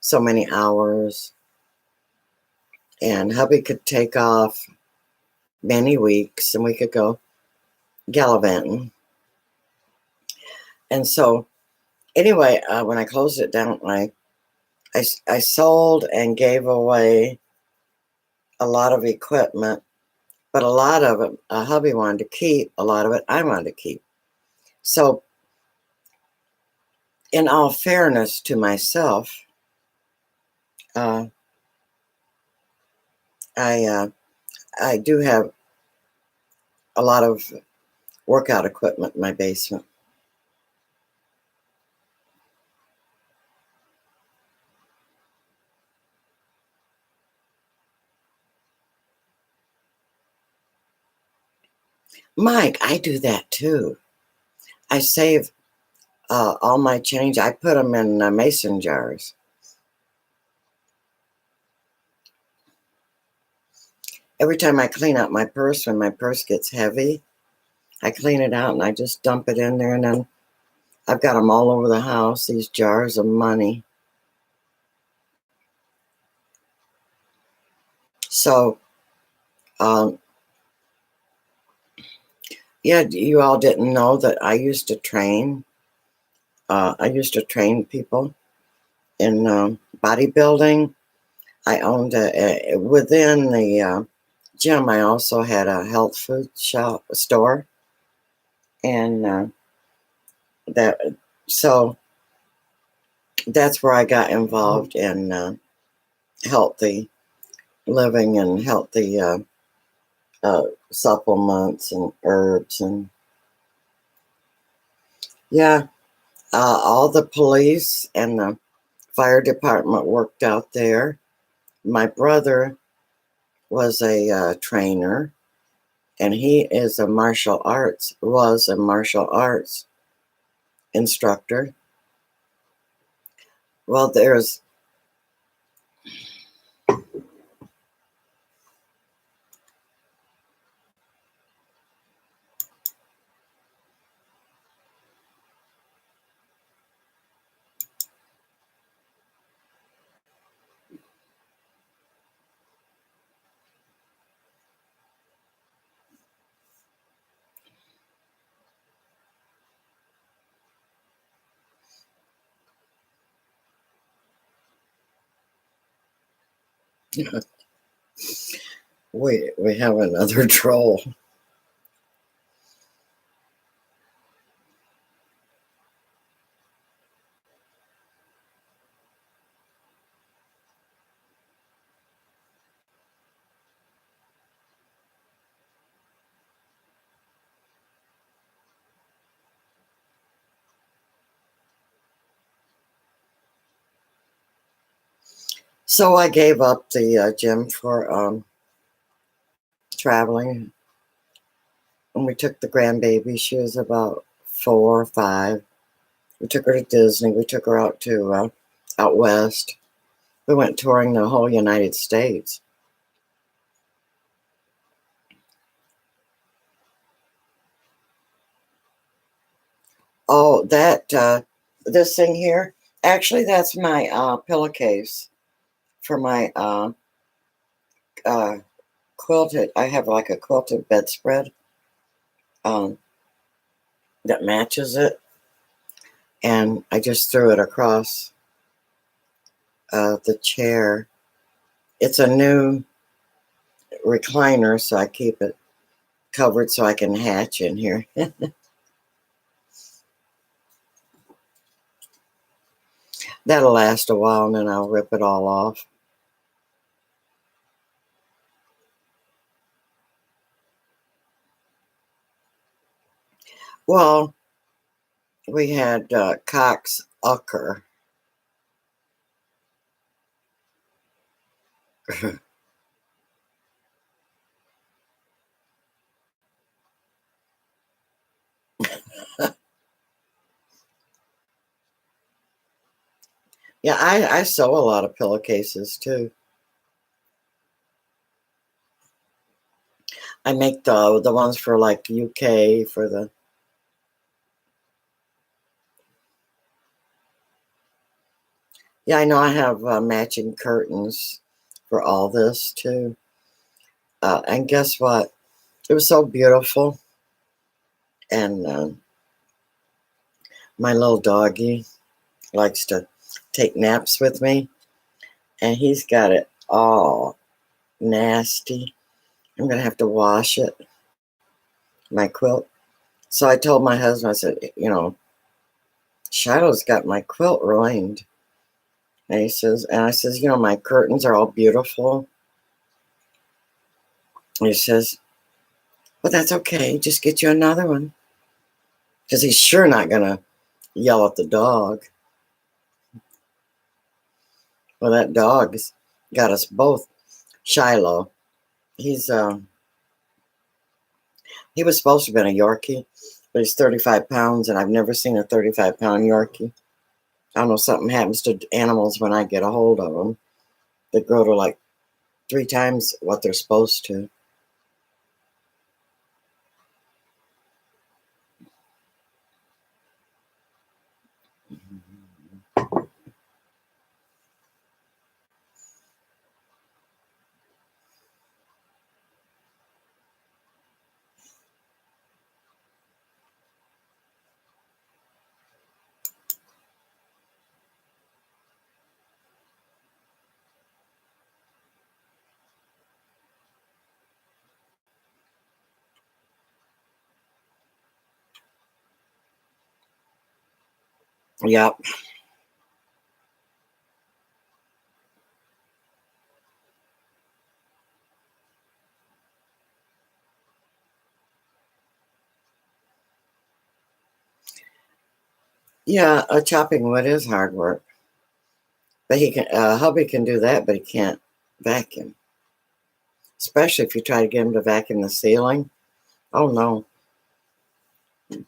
so many hours, and hubby could take off many weeks, and we could go gallivanting. And so, anyway, when I closed it down, I sold and gave away a lot of equipment, but a lot of it, hubby wanted to keep. A lot of it, I wanted to keep. So, in all fairness to myself, uh, I do have a lot of workout equipment in my basement. Mike, I do that too. I save all my change. I put them in mason jars. Every time I clean out my purse, when my purse gets heavy, I clean it out and I just dump it in there. And then I've got them all over the house, these jars of money. So, um, yeah, you all didn't know that I used to train. I used to train people in bodybuilding. I owned within the gym. I also had a health food store, and that so that's where I got involved in healthy living and healthy supplements and herbs, and yeah, all the police and the fire department worked out there. My brother was a trainer, and he is was a martial arts instructor. Well, there's we have another troll. So I gave up the gym for traveling, and we took the grandbaby. She was about 4 or 5. We took her to Disney. We took her out to out west. We went touring the whole United States. Oh, that this thing here, Actually, that's my pillowcase for my uh, quilted. I have like a quilted bedspread um, that matches it, and I just threw it across the chair. It's a new recliner, so I keep it covered so I can hatch in here. That'll last a while, and then I'll rip it all off. Well, we had Cox Ucker. Yeah, I sew a lot of pillowcases too. I make the ones for like UK for the. Yeah, I know I have matching curtains for all this too. And guess what? It was so beautiful. And my little doggy likes to take naps with me, and he's got it all nasty. I'm gonna have to wash it, my quilt. So I told my husband, I said, Shiloh's got my quilt ruined. And I says, my curtains are all beautiful. And he says, well, that's okay. Just get you another one. Because he's sure not gonna yell at the dog. Well, that dog's got us both. Shiloh. He's he was supposed to have been a Yorkie, but he's 35 pounds, and I've never seen a 35-pound Yorkie. I don't know, something happens to animals when I get a hold of them. They grow to like 3 times what they're supposed to. Yep. Yeah, chopping wood is hard work. But hubby can do that, but he can't vacuum. Especially if you try to get him to vacuum the ceiling. Oh no.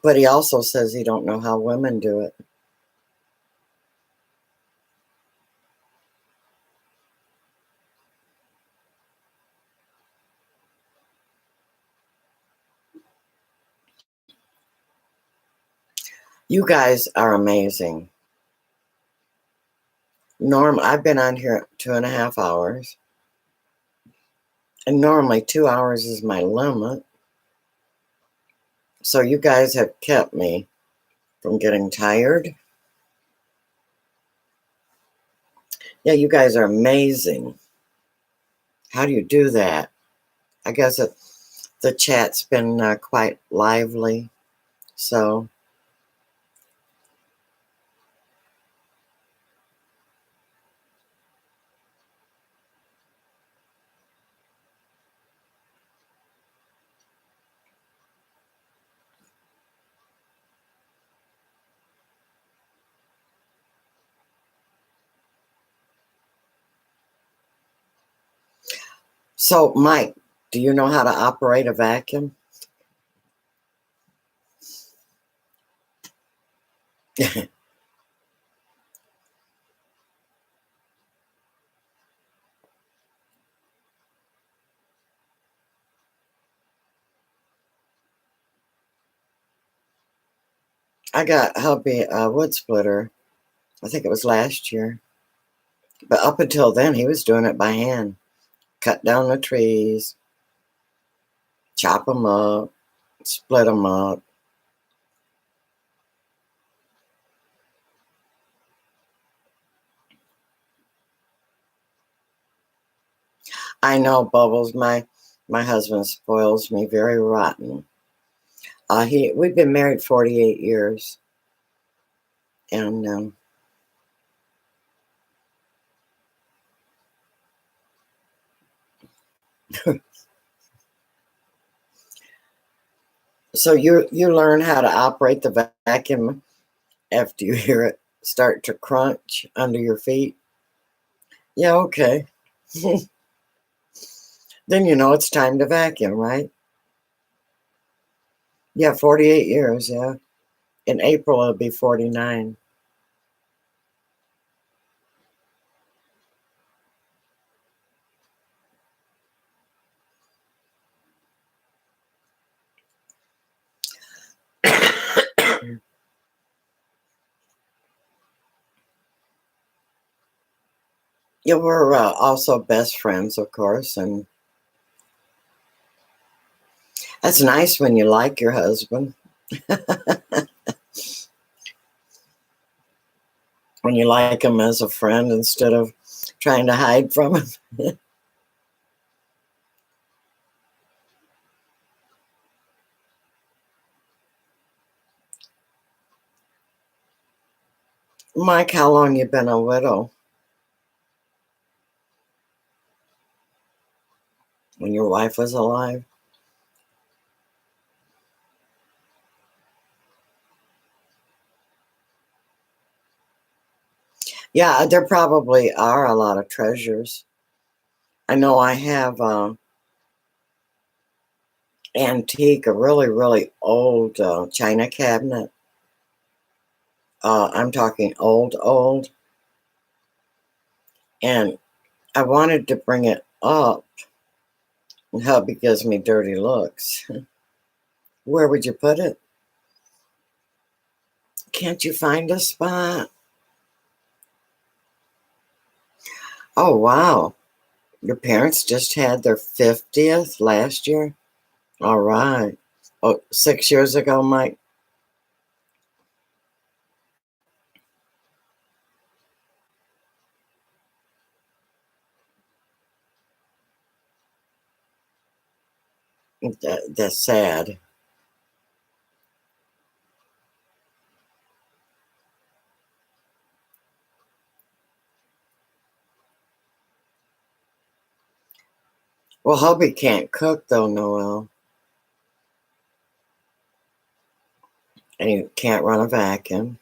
But he also says he don't know how women do it. You guys are amazing. I've been on here 2.5 hours. And normally 2 hours is my limit. So you guys have kept me from getting tired. Yeah, you guys are amazing. How do you do that? I guess the chat's been quite lively. So, Mike, do you know how to operate a vacuum? I got hubby a wood splitter, I think it was last year. But up until then, he was doing it by hand. Cut down the trees, chop them up, split them up. I know, Bubbles. My husband spoils me very rotten. We've been married 48 years, and so you learn how to operate the vacuum after you hear it start to crunch under your feet. Yeah, okay. Then you know it's time to vacuum, right? Yeah, 48 years. Yeah, in April it'll be 49. Yeah, we're also best friends, of course, and that's nice when you like your husband, when you like him as a friend instead of trying to hide from him. Mike, how long you been a widow? When your wife was alive? Yeah, there probably are a lot of treasures. I know I have antique, a really, really old china cabinet. I'm talking old, old. And I wanted to bring it up, and hubby gives me dirty looks. Where would you put it? Can't you find a spot? Oh, wow. Your parents just had their 50th last year? All right. Oh, 6 years ago, Mike? That's sad. Well, hubby can't cook, though, Noel. And he can't run a vacuum.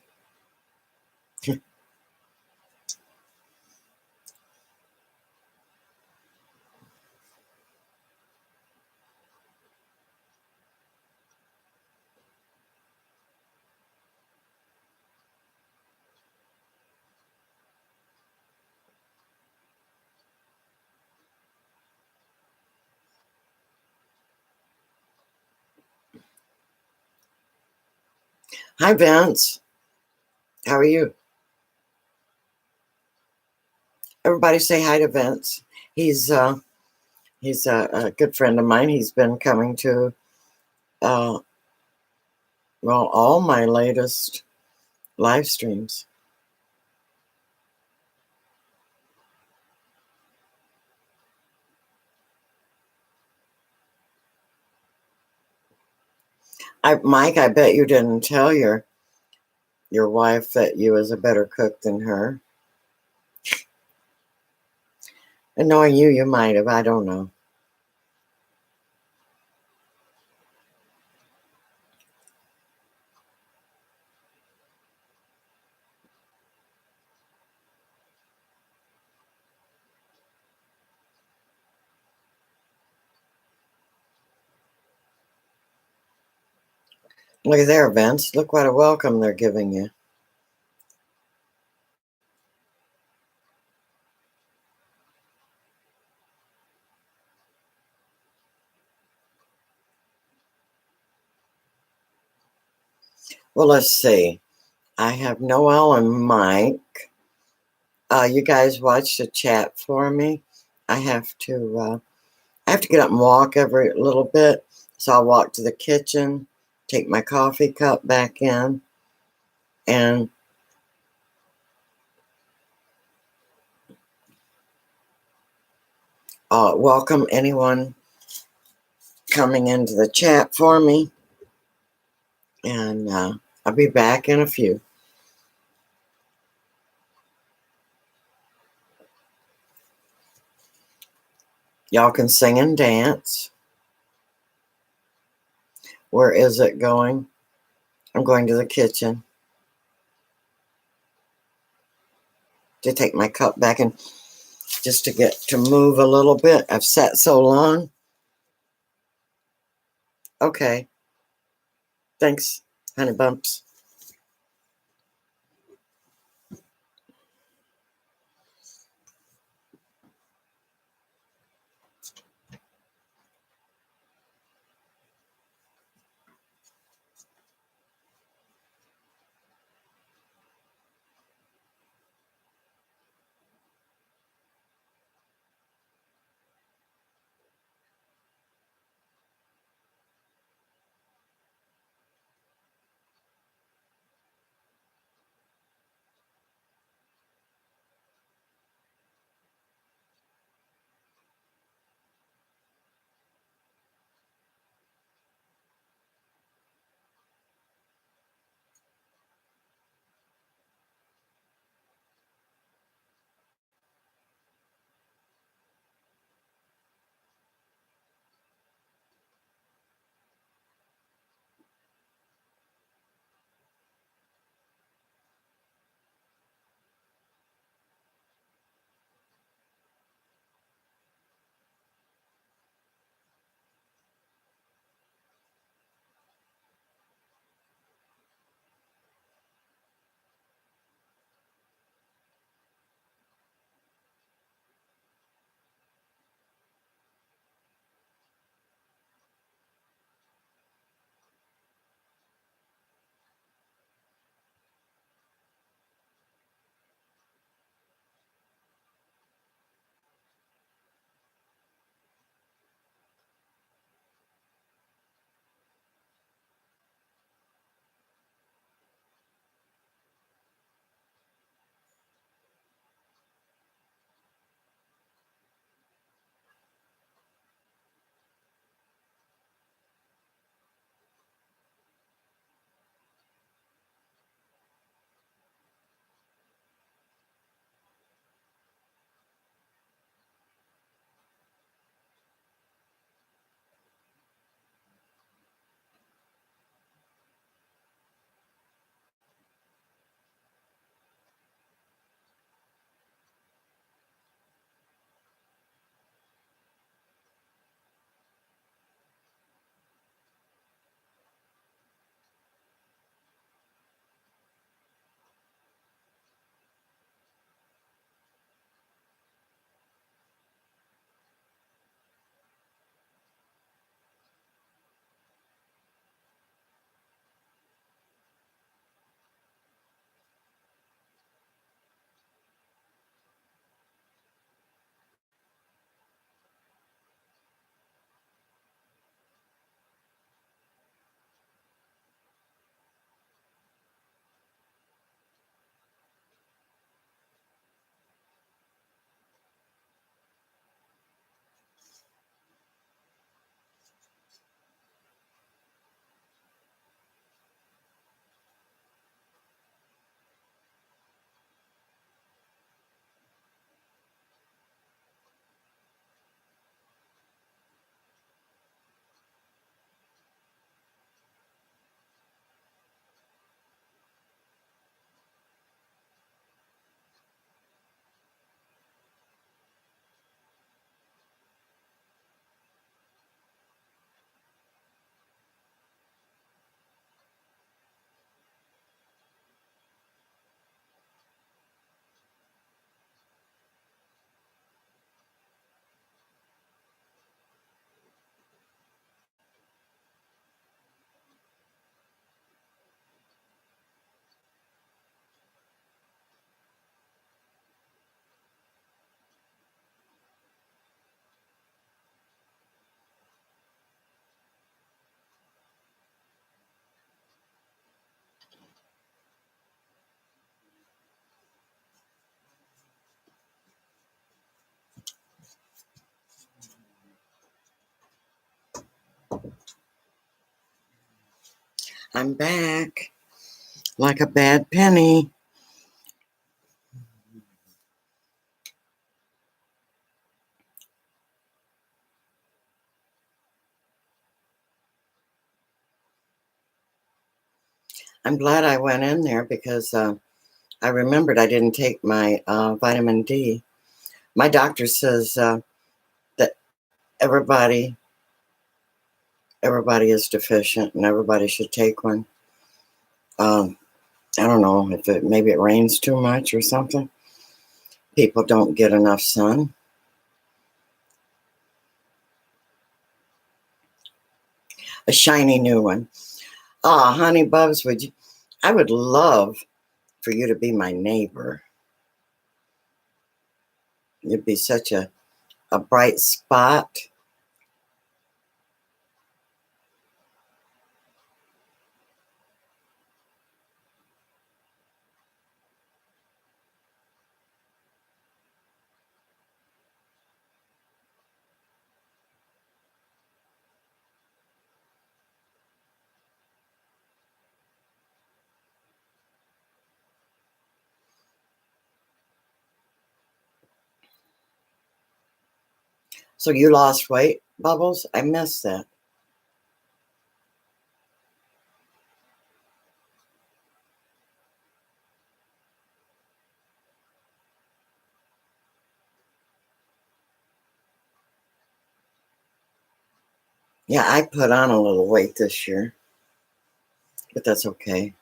Hi, Vince. How are you? Everybody say hi to Vince. He's uh, he's a good friend of mine. He's been coming to uh, well, all my latest live streams. Mike, I bet you didn't tell your wife that you was a better cook than her. And knowing you, you might have. I don't know. Look at there, Vince. Look what a welcome they're giving you. Well, let's see. I have Noel and Mike. You guys watch the chat for me. I have to get up and walk every little bit. So I'll walk to the kitchen, take my coffee cup back in, and welcome anyone coming into the chat for me. And I'll be back in a few. Y'all can sing and dance. Where is it going? I'm going to the kitchen to take my cup back and just to get to move a little bit. I've sat so long. Okay. Thanks, honey bumps. I'm back like a bad penny. I'm glad I went in there because I remembered I didn't take my vitamin D. My doctor says that everybody is deficient and everybody should take one. Um, I don't know if maybe it rains too much or something. People don't get enough sun. A shiny new one. Ah, honey Bubs, I would love for you to be my neighbor. You'd be such a bright spot. So you lost weight, Bubbles? I missed that. Yeah, I put on a little weight this year, but that's okay.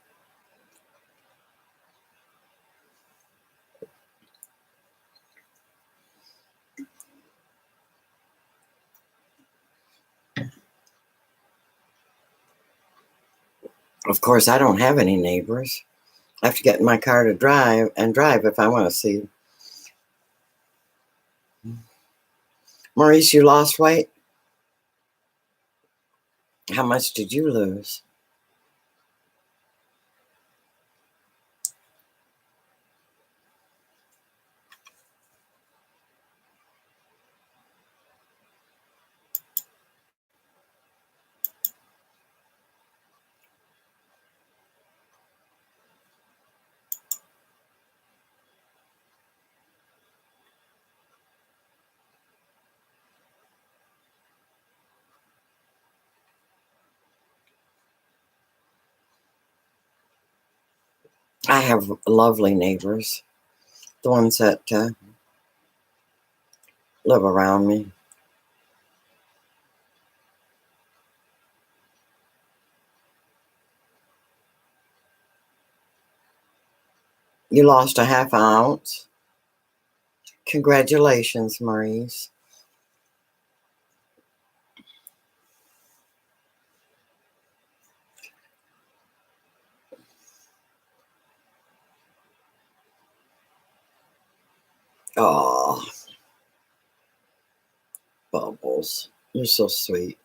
Of course, I don't have any neighbors. I have to get in my car to drive if I want to see. Maurice, you lost weight? How much did you lose? I have lovely neighbors, the ones that live around me. You lost a half ounce. Congratulations, Maurice. Oh, Bubbles. You're so sweet.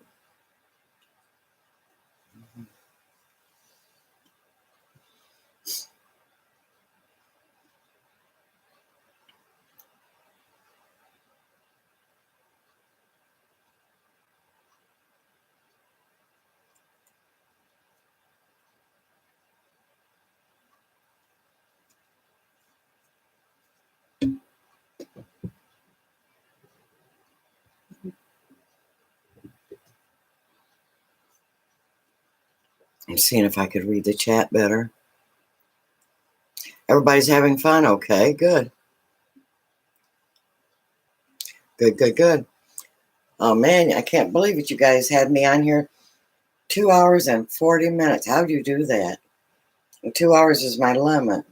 I'm seeing if I could read the chat better. Everybody's having fun. Okay, good. Good. Oh man, I can't believe it. You guys had me on here 2 hours and 40 minutes. How do you do that? 2 hours is my limit.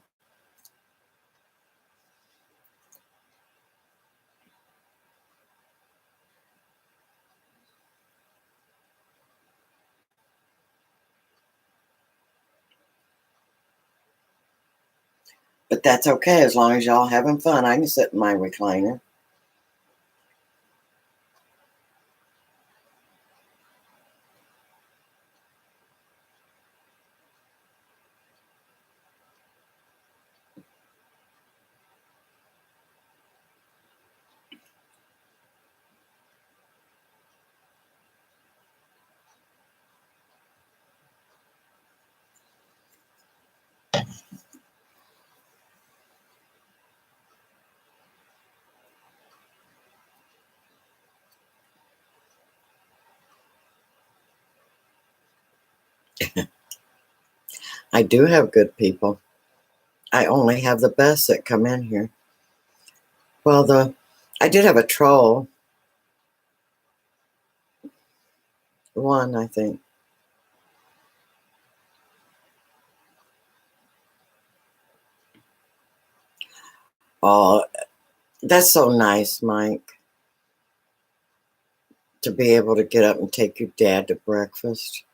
But that's okay as long as y'all having fun. I can sit in my recliner. I do have good people. I only have the best that come in here. Well, I did have a troll. One, I think. Oh, that's so nice, Mike, to be able to get up and take your dad to breakfast.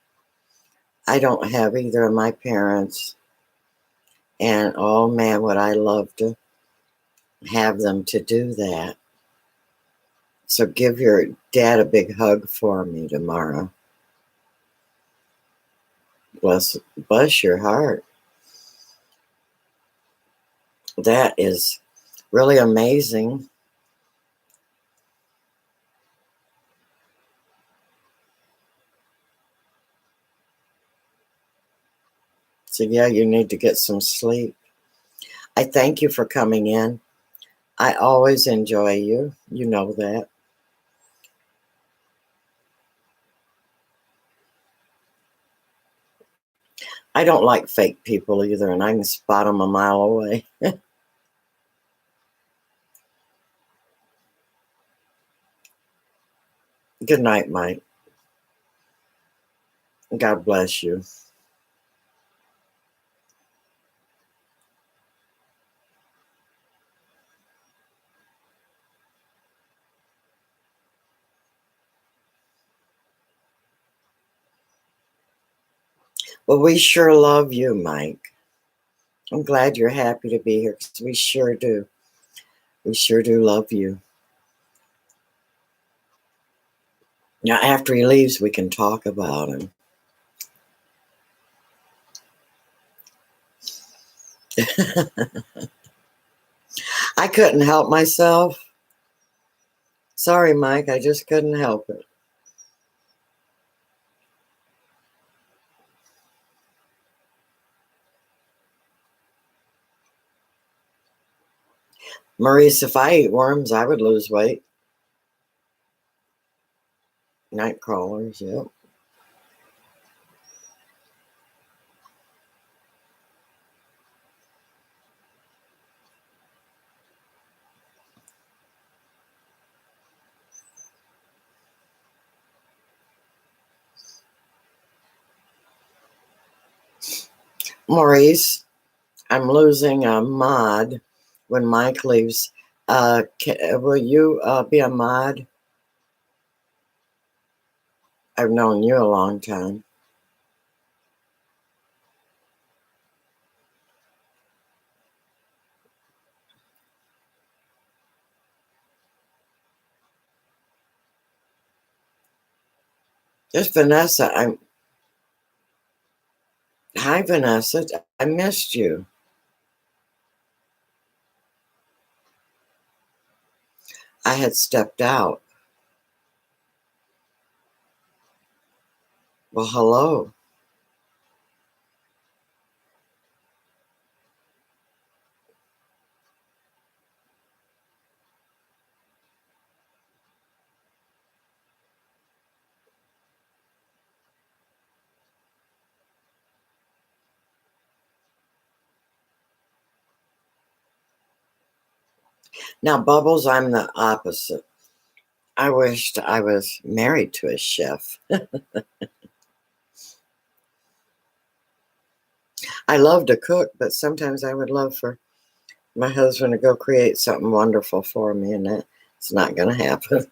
I don't have either of my parents. And oh man, would I love to have them to do that. So give your dad a big hug for me tomorrow. Bless your heart. That is really amazing. So yeah, you need to get some sleep. I thank you for coming in. I always enjoy you. You know that. I don't like fake people either, and I can spot them a mile away. Good night, Mike. God bless you. Well, we sure love you, Mike. I'm glad you're happy to be here because we sure do. We sure do love you. Now, after he leaves, we can talk about him. I couldn't help myself. Sorry, Mike. I just couldn't help it. Maurice, if I ate worms, I would lose weight. Night crawlers, yep. Maurice, I'm losing a mod when Mike leaves. Will you be a mod? I've known you a long time. Just Vanessa. Hi, Vanessa. I missed you. I had stepped out. Well, hello. Now, Bubbles, I'm the opposite. I wished I was married to a chef. I love to cook, but sometimes I would love for my husband to go create something wonderful for me, and that's not going to happen.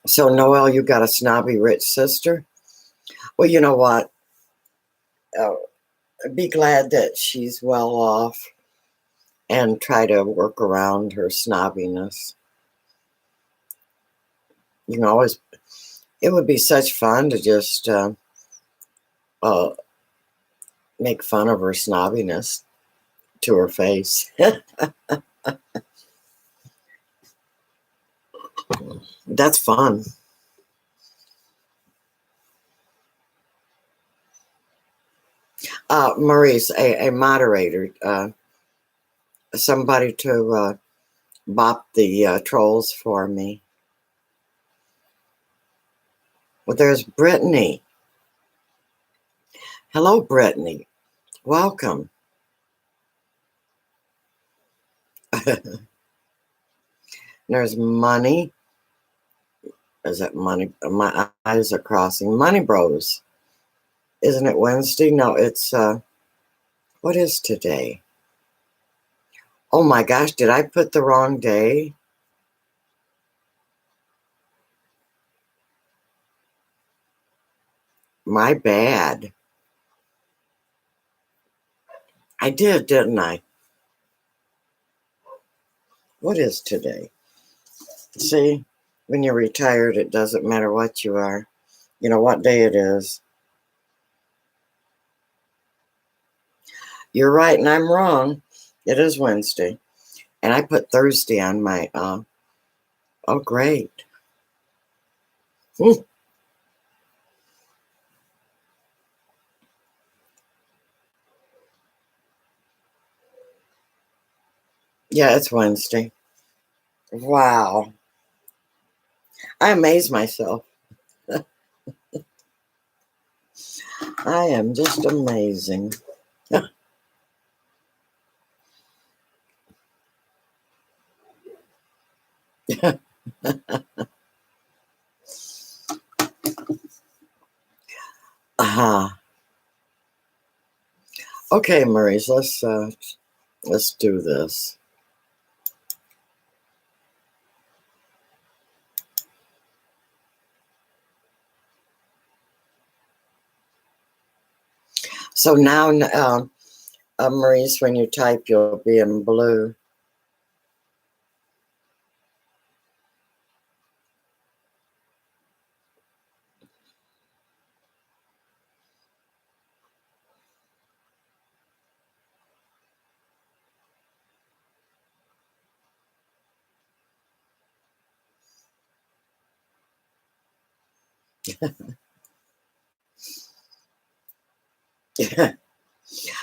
So, Noelle, you got a snobby rich sister? Well, you know what? Uh, be glad that she's well off and try to work around her snobbiness. You can always, it would be such fun to just uh, make fun of her snobbiness to her face. That's fun. Maurice, a moderator, somebody to bop the trolls for me. Well, there's Brittany. Hello, Brittany. Welcome. There's Money. Is it Money? My eyes are crossing. Money Bros. Isn't it Wednesday? No, it's, what is today? Oh my gosh, did I put the wrong day? My bad. I did, didn't I? What is today? See, when you're retired, it doesn't matter what you are. You know what day it is. You're right and I'm wrong. It is Wednesday. And I put Thursday on my, oh, great. Yeah, it's Wednesday. Wow. I amaze myself. I am just amazing. Okay, Maurice, let's do this. So now, Maurice, when you type, you'll be in blue.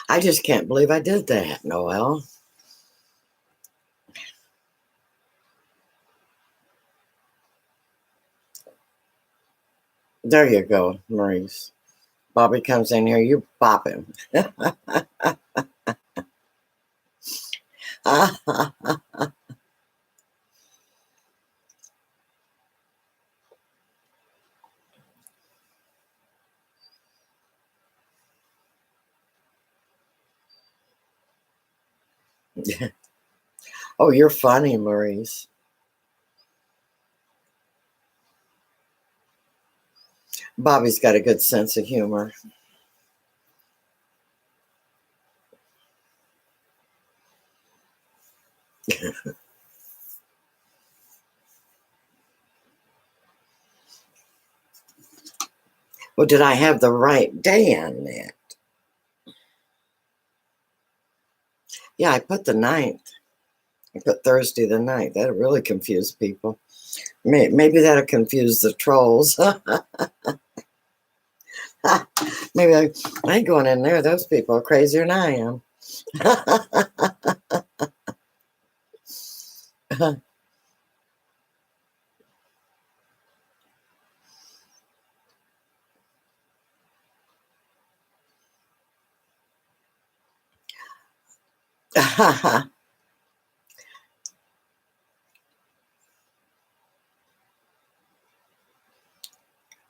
I just can't believe I did that, Noel. There you go, Maurice. Bobby comes in here, you bop him. Oh, you're funny, Maurice. Bobby's got a good sense of humor. Well, did I have the right day on that? Yeah, I put the 9th. I put Thursday the 9th. That really confused people. Maybe that'll confuse the trolls. Maybe I ain't going in there. Those people are crazier than I am.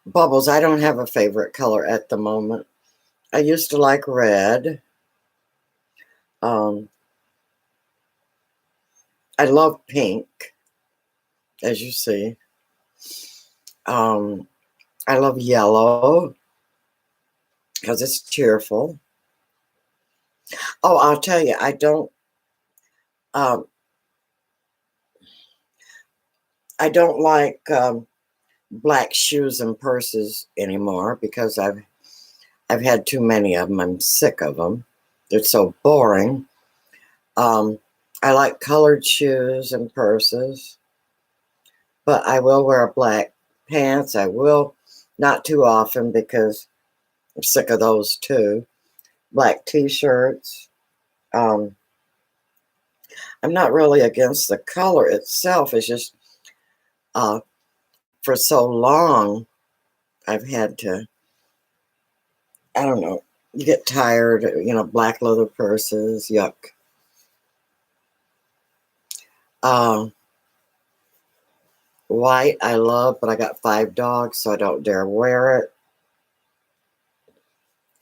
Bubbles, I don't have a favorite color at the moment. I used to like red. Um, I love pink, as you see. I love yellow because it's cheerful. Oh, I'll tell you, um, I don't like black shoes and purses anymore because I've had too many of them. I'm sick of them. They're so boring. I like colored shoes and purses, but I will wear black pants. I will, not too often because I'm sick of those too. Black t-shirts. Um, I'm not really against the color itself. It's just uh, for so long I've had to, I don't know, you get tired, black leather purses, yuck. Uh, White I love, but I got 5 dogs, so I don't dare wear it.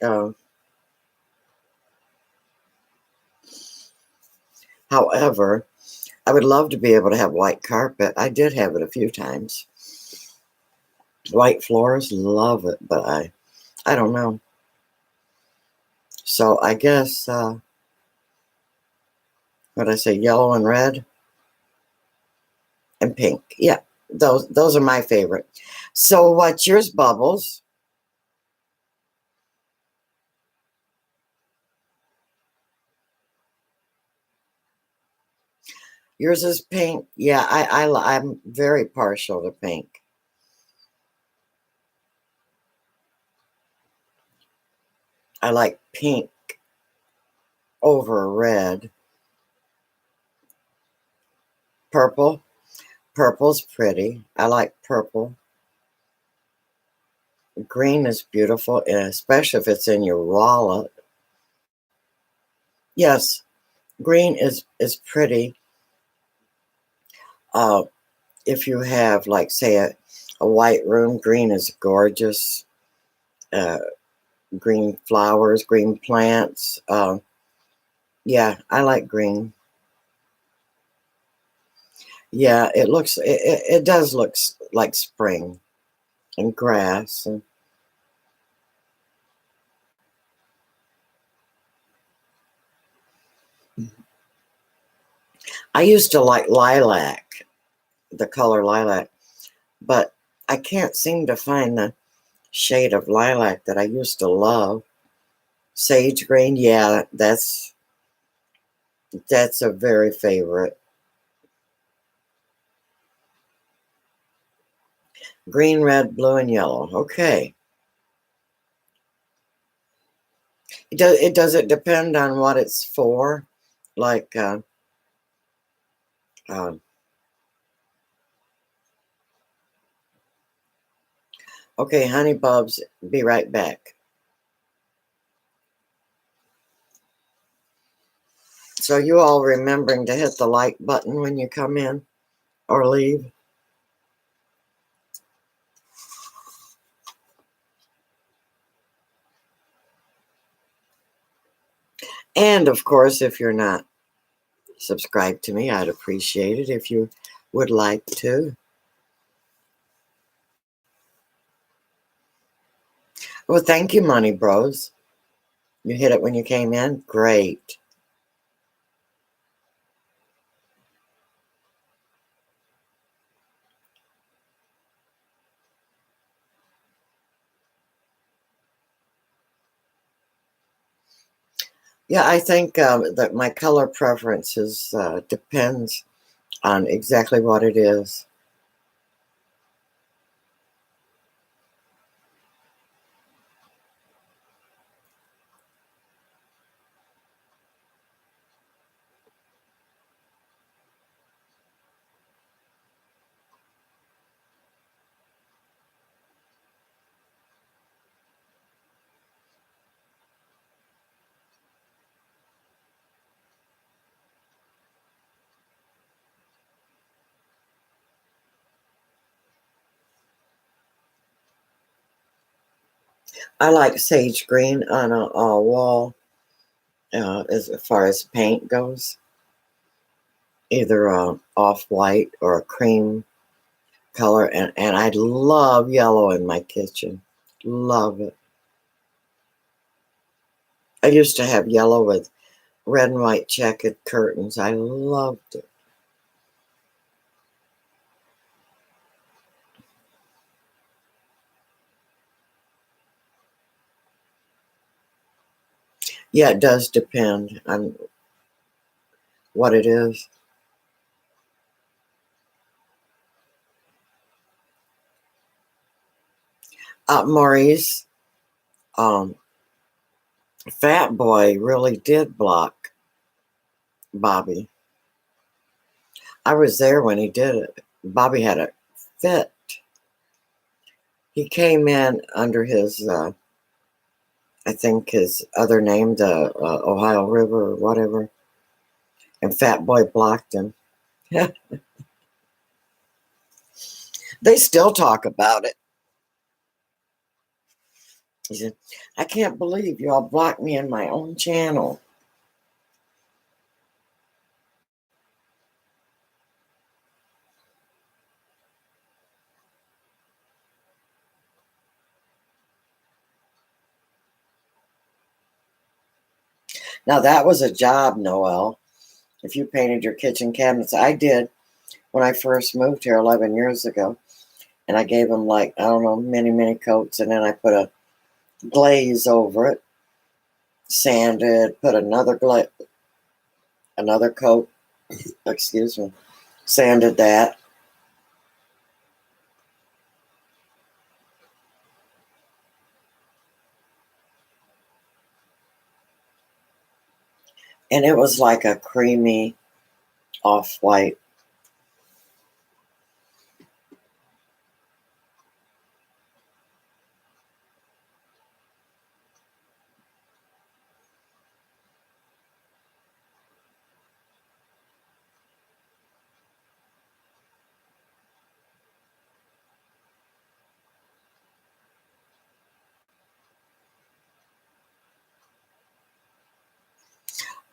Uh, However, I would love to be able to have white carpet. I did have it a few times. White floors, love it, but I don't know. So I guess, what did I say, yellow and red and pink. Yeah, those are my favorite. So what's yours, Bubbles? Yours is pink. Yeah, I'm very partial to pink. I like pink over red. Purple. Purple's pretty. I like purple. Green is beautiful, and especially if it's in your wallet. Yes, green is pretty. Uh, if you have, like, say, a white room, green is gorgeous. Uh, Green flowers, green plants. Yeah, I like green. Yeah, it does look like spring and grass. And I used to like lilac, the color lilac, but I can't seem to find the shade of lilac that I used to love. Sage green, yeah, that's a very favorite. Green, red, blue, and yellow. Okay. Does it depend on what it's for? Like, uh, okay, honey bubs, be right back. So you all remembering to hit the like button when you come in or leave? And of course, if you're not subscribed to me, I'd appreciate it if you would like to. Well, thank you, Money Bros. You hit it when you came in? Great. Yeah, I think that my color preferences depends on exactly what it is. I like sage green on a wall as far as paint goes, either off-white or a cream color. And I love yellow in my kitchen. Love it. I used to have yellow with red and white checkered curtains. I loved it. Yeah, it does depend on what it is. Maurice, um, Fat Boy really did block Bobby. I was there when he did it. Bobby had a fit. He came in under his, I think his other name, the Ohio River or whatever, and Fat Boy blocked him. They still talk about it. He said, I can't believe you all blocked me in my own channel. Now that was a job, Noel. If you painted your kitchen cabinets, I did when I first moved here 11 years ago. And I gave them like, I don't know, many coats. And then I put a glaze over it, sanded, put another coat, excuse me, sanded that. And it was like a creamy off-white.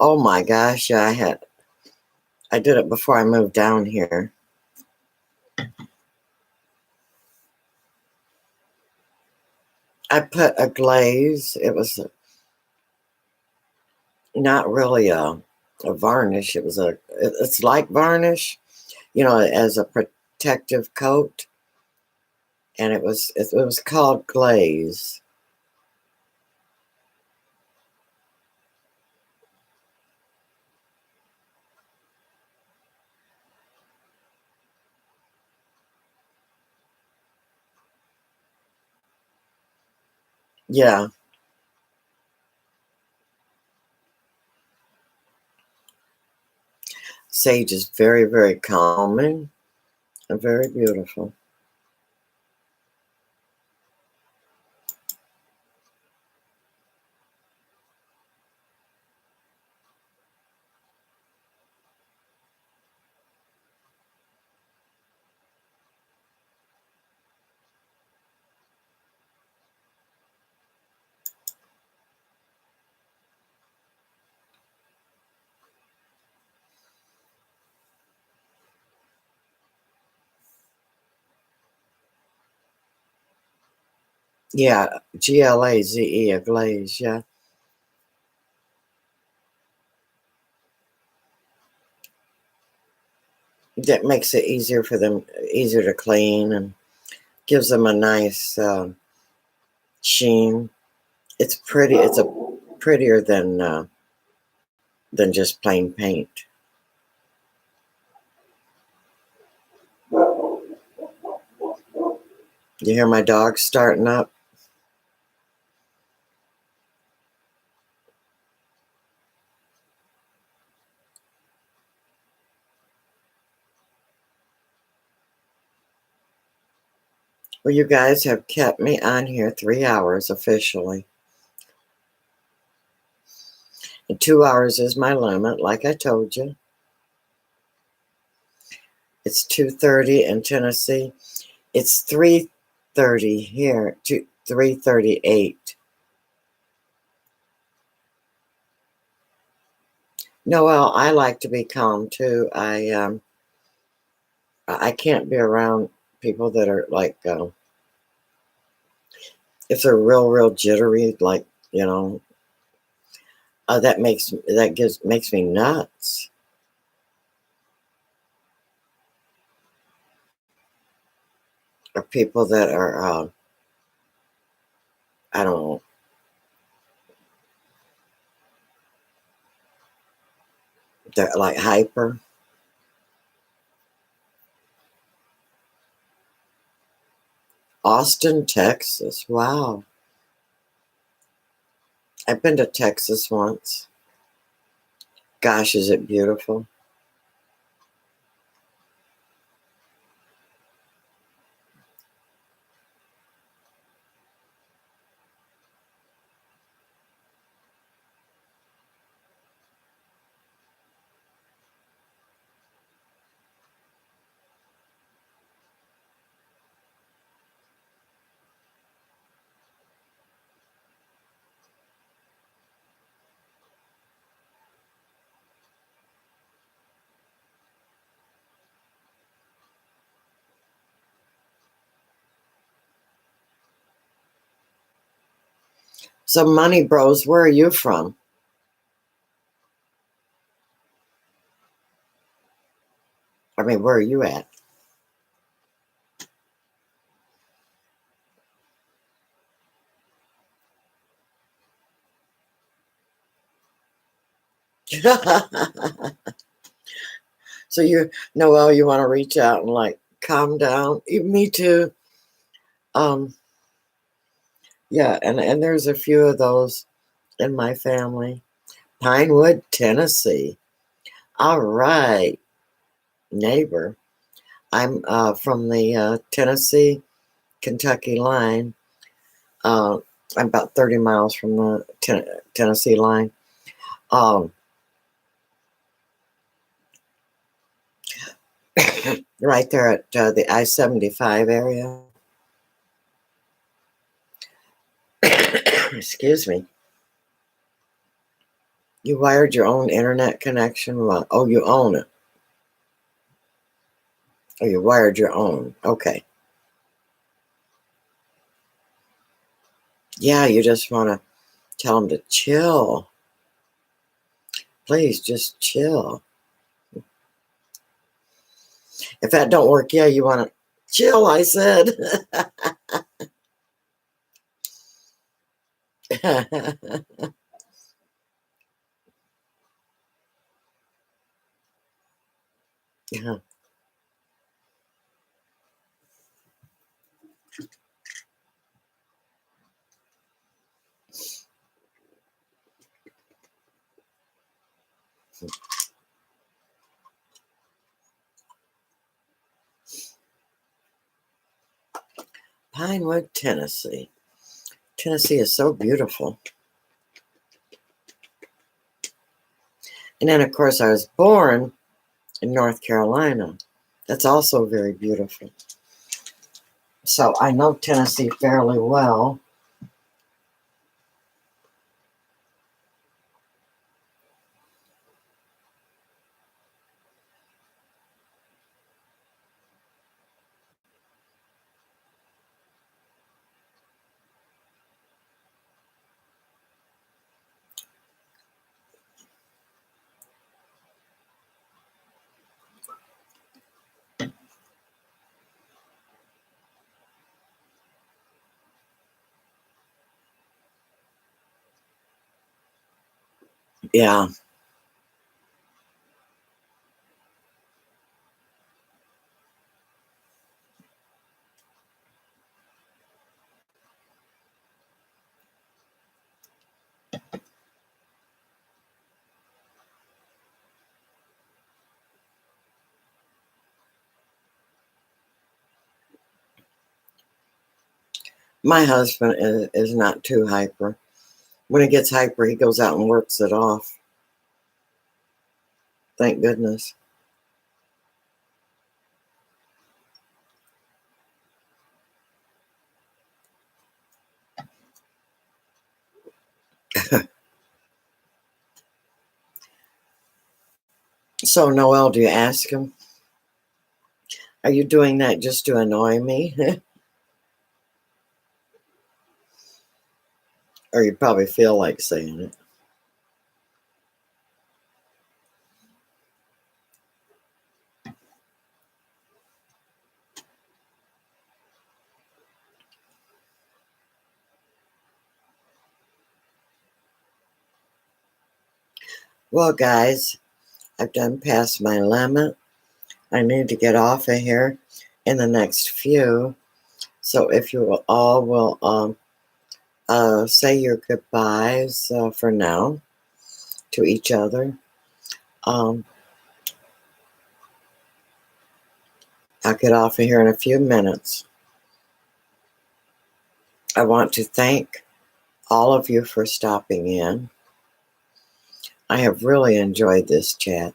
Oh my gosh, yeah, I did it before I moved down here. I put a glaze. It was not really a varnish. It's like varnish, as a protective coat. And it was called glaze. Yeah. Sage is very calming and very beautiful. Yeah, glaze, a glaze, yeah. That makes it easier to clean and gives them a nice sheen. It's pretty. It's a prettier than just plain paint. You hear my dog starting up? Well, you guys have kept me on here 3 hours officially. And 2 hours is my limit, like I told you. It's 2:30 in Tennessee. It's 3:30 here, 3:38. Noel, I like to be calm too. I can't be around people that are like if they're real jittery, like makes me nuts. Or people that are I don't know, they're like hyper. Austin, Texas. Wow. I've been to Texas once. Gosh, is it beautiful? So, Money Bros, where are you from? I mean, where are you at? So Noelle, you want to reach out and like calm down? Me too. Um, yeah, and there's a few of those in my family. Pinewood, Tennessee. All right, neighbor. I'm from the Tennessee Kentucky line. Uh, I'm about 30 miles from the Tennessee line. Um, right there at the I-75 area. Excuse me. You wired your own internet connection? Well, oh, you own it. Oh, you wired your own. Okay. Yeah, you just want to tell them to chill. Please, just chill. If that don't work, yeah, you want to chill, I said. Yeah. Pinewood, Tennessee. Tennessee is so beautiful. And then, of course, I was born in North Carolina. That's also very beautiful. So I know Tennessee fairly well. Yeah. My husband is not too hyper. When he gets hyper, he goes out and works it off. Thank goodness. So, Noel, do you ask him, are you doing that just to annoy me? Or you probably feel like saying it. Well, guys, I've done past my limit. I need to get off of here in the next few. So if you all will say your goodbyes for now to each other. Um, I'll get off of here in a few minutes. I want to thank all of you for stopping in. I have really enjoyed this chat.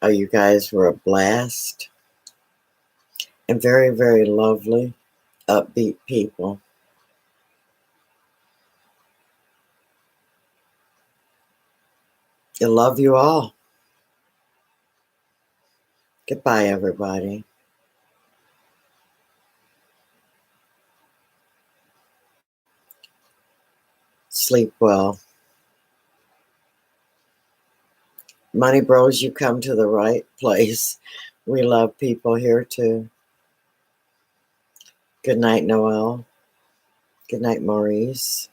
You guys were a blast and very, very lovely, upbeat people. I love you all. Goodbye, everybody. Sleep well. Money Bros, you come to the right place. We love people here too. Good night, Noel. Good night, Maurice.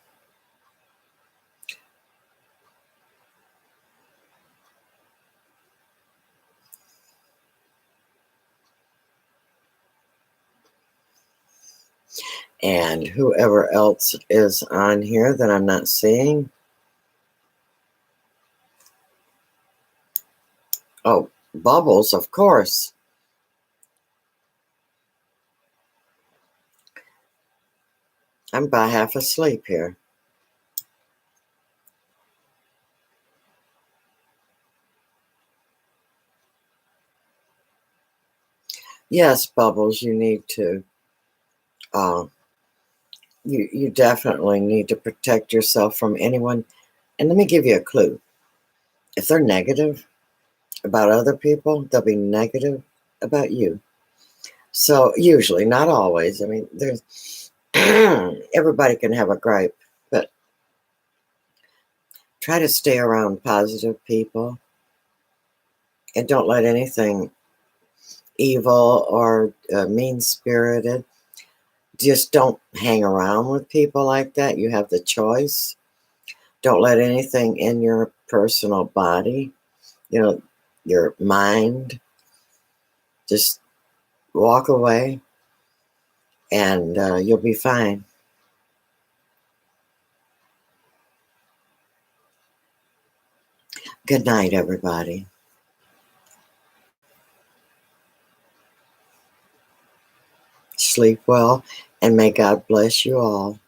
And whoever else is on here that I'm not seeing. Oh, Bubbles, of course. I'm about half asleep here. Yes, Bubbles, you need to. Uh, you definitely need to protect yourself from anyone. And let me give you a clue. If they're negative about other people, they'll be negative about you. So usually, not always. I mean, there's everybody can have a gripe, but try to stay around positive people and don't let anything evil or mean-spirited. Just don't hang around with people like that. You have the choice. Don't let anything in your personal body, your mind, just walk away and you'll be fine. Good night, everybody. Sleep well, and may God bless you all.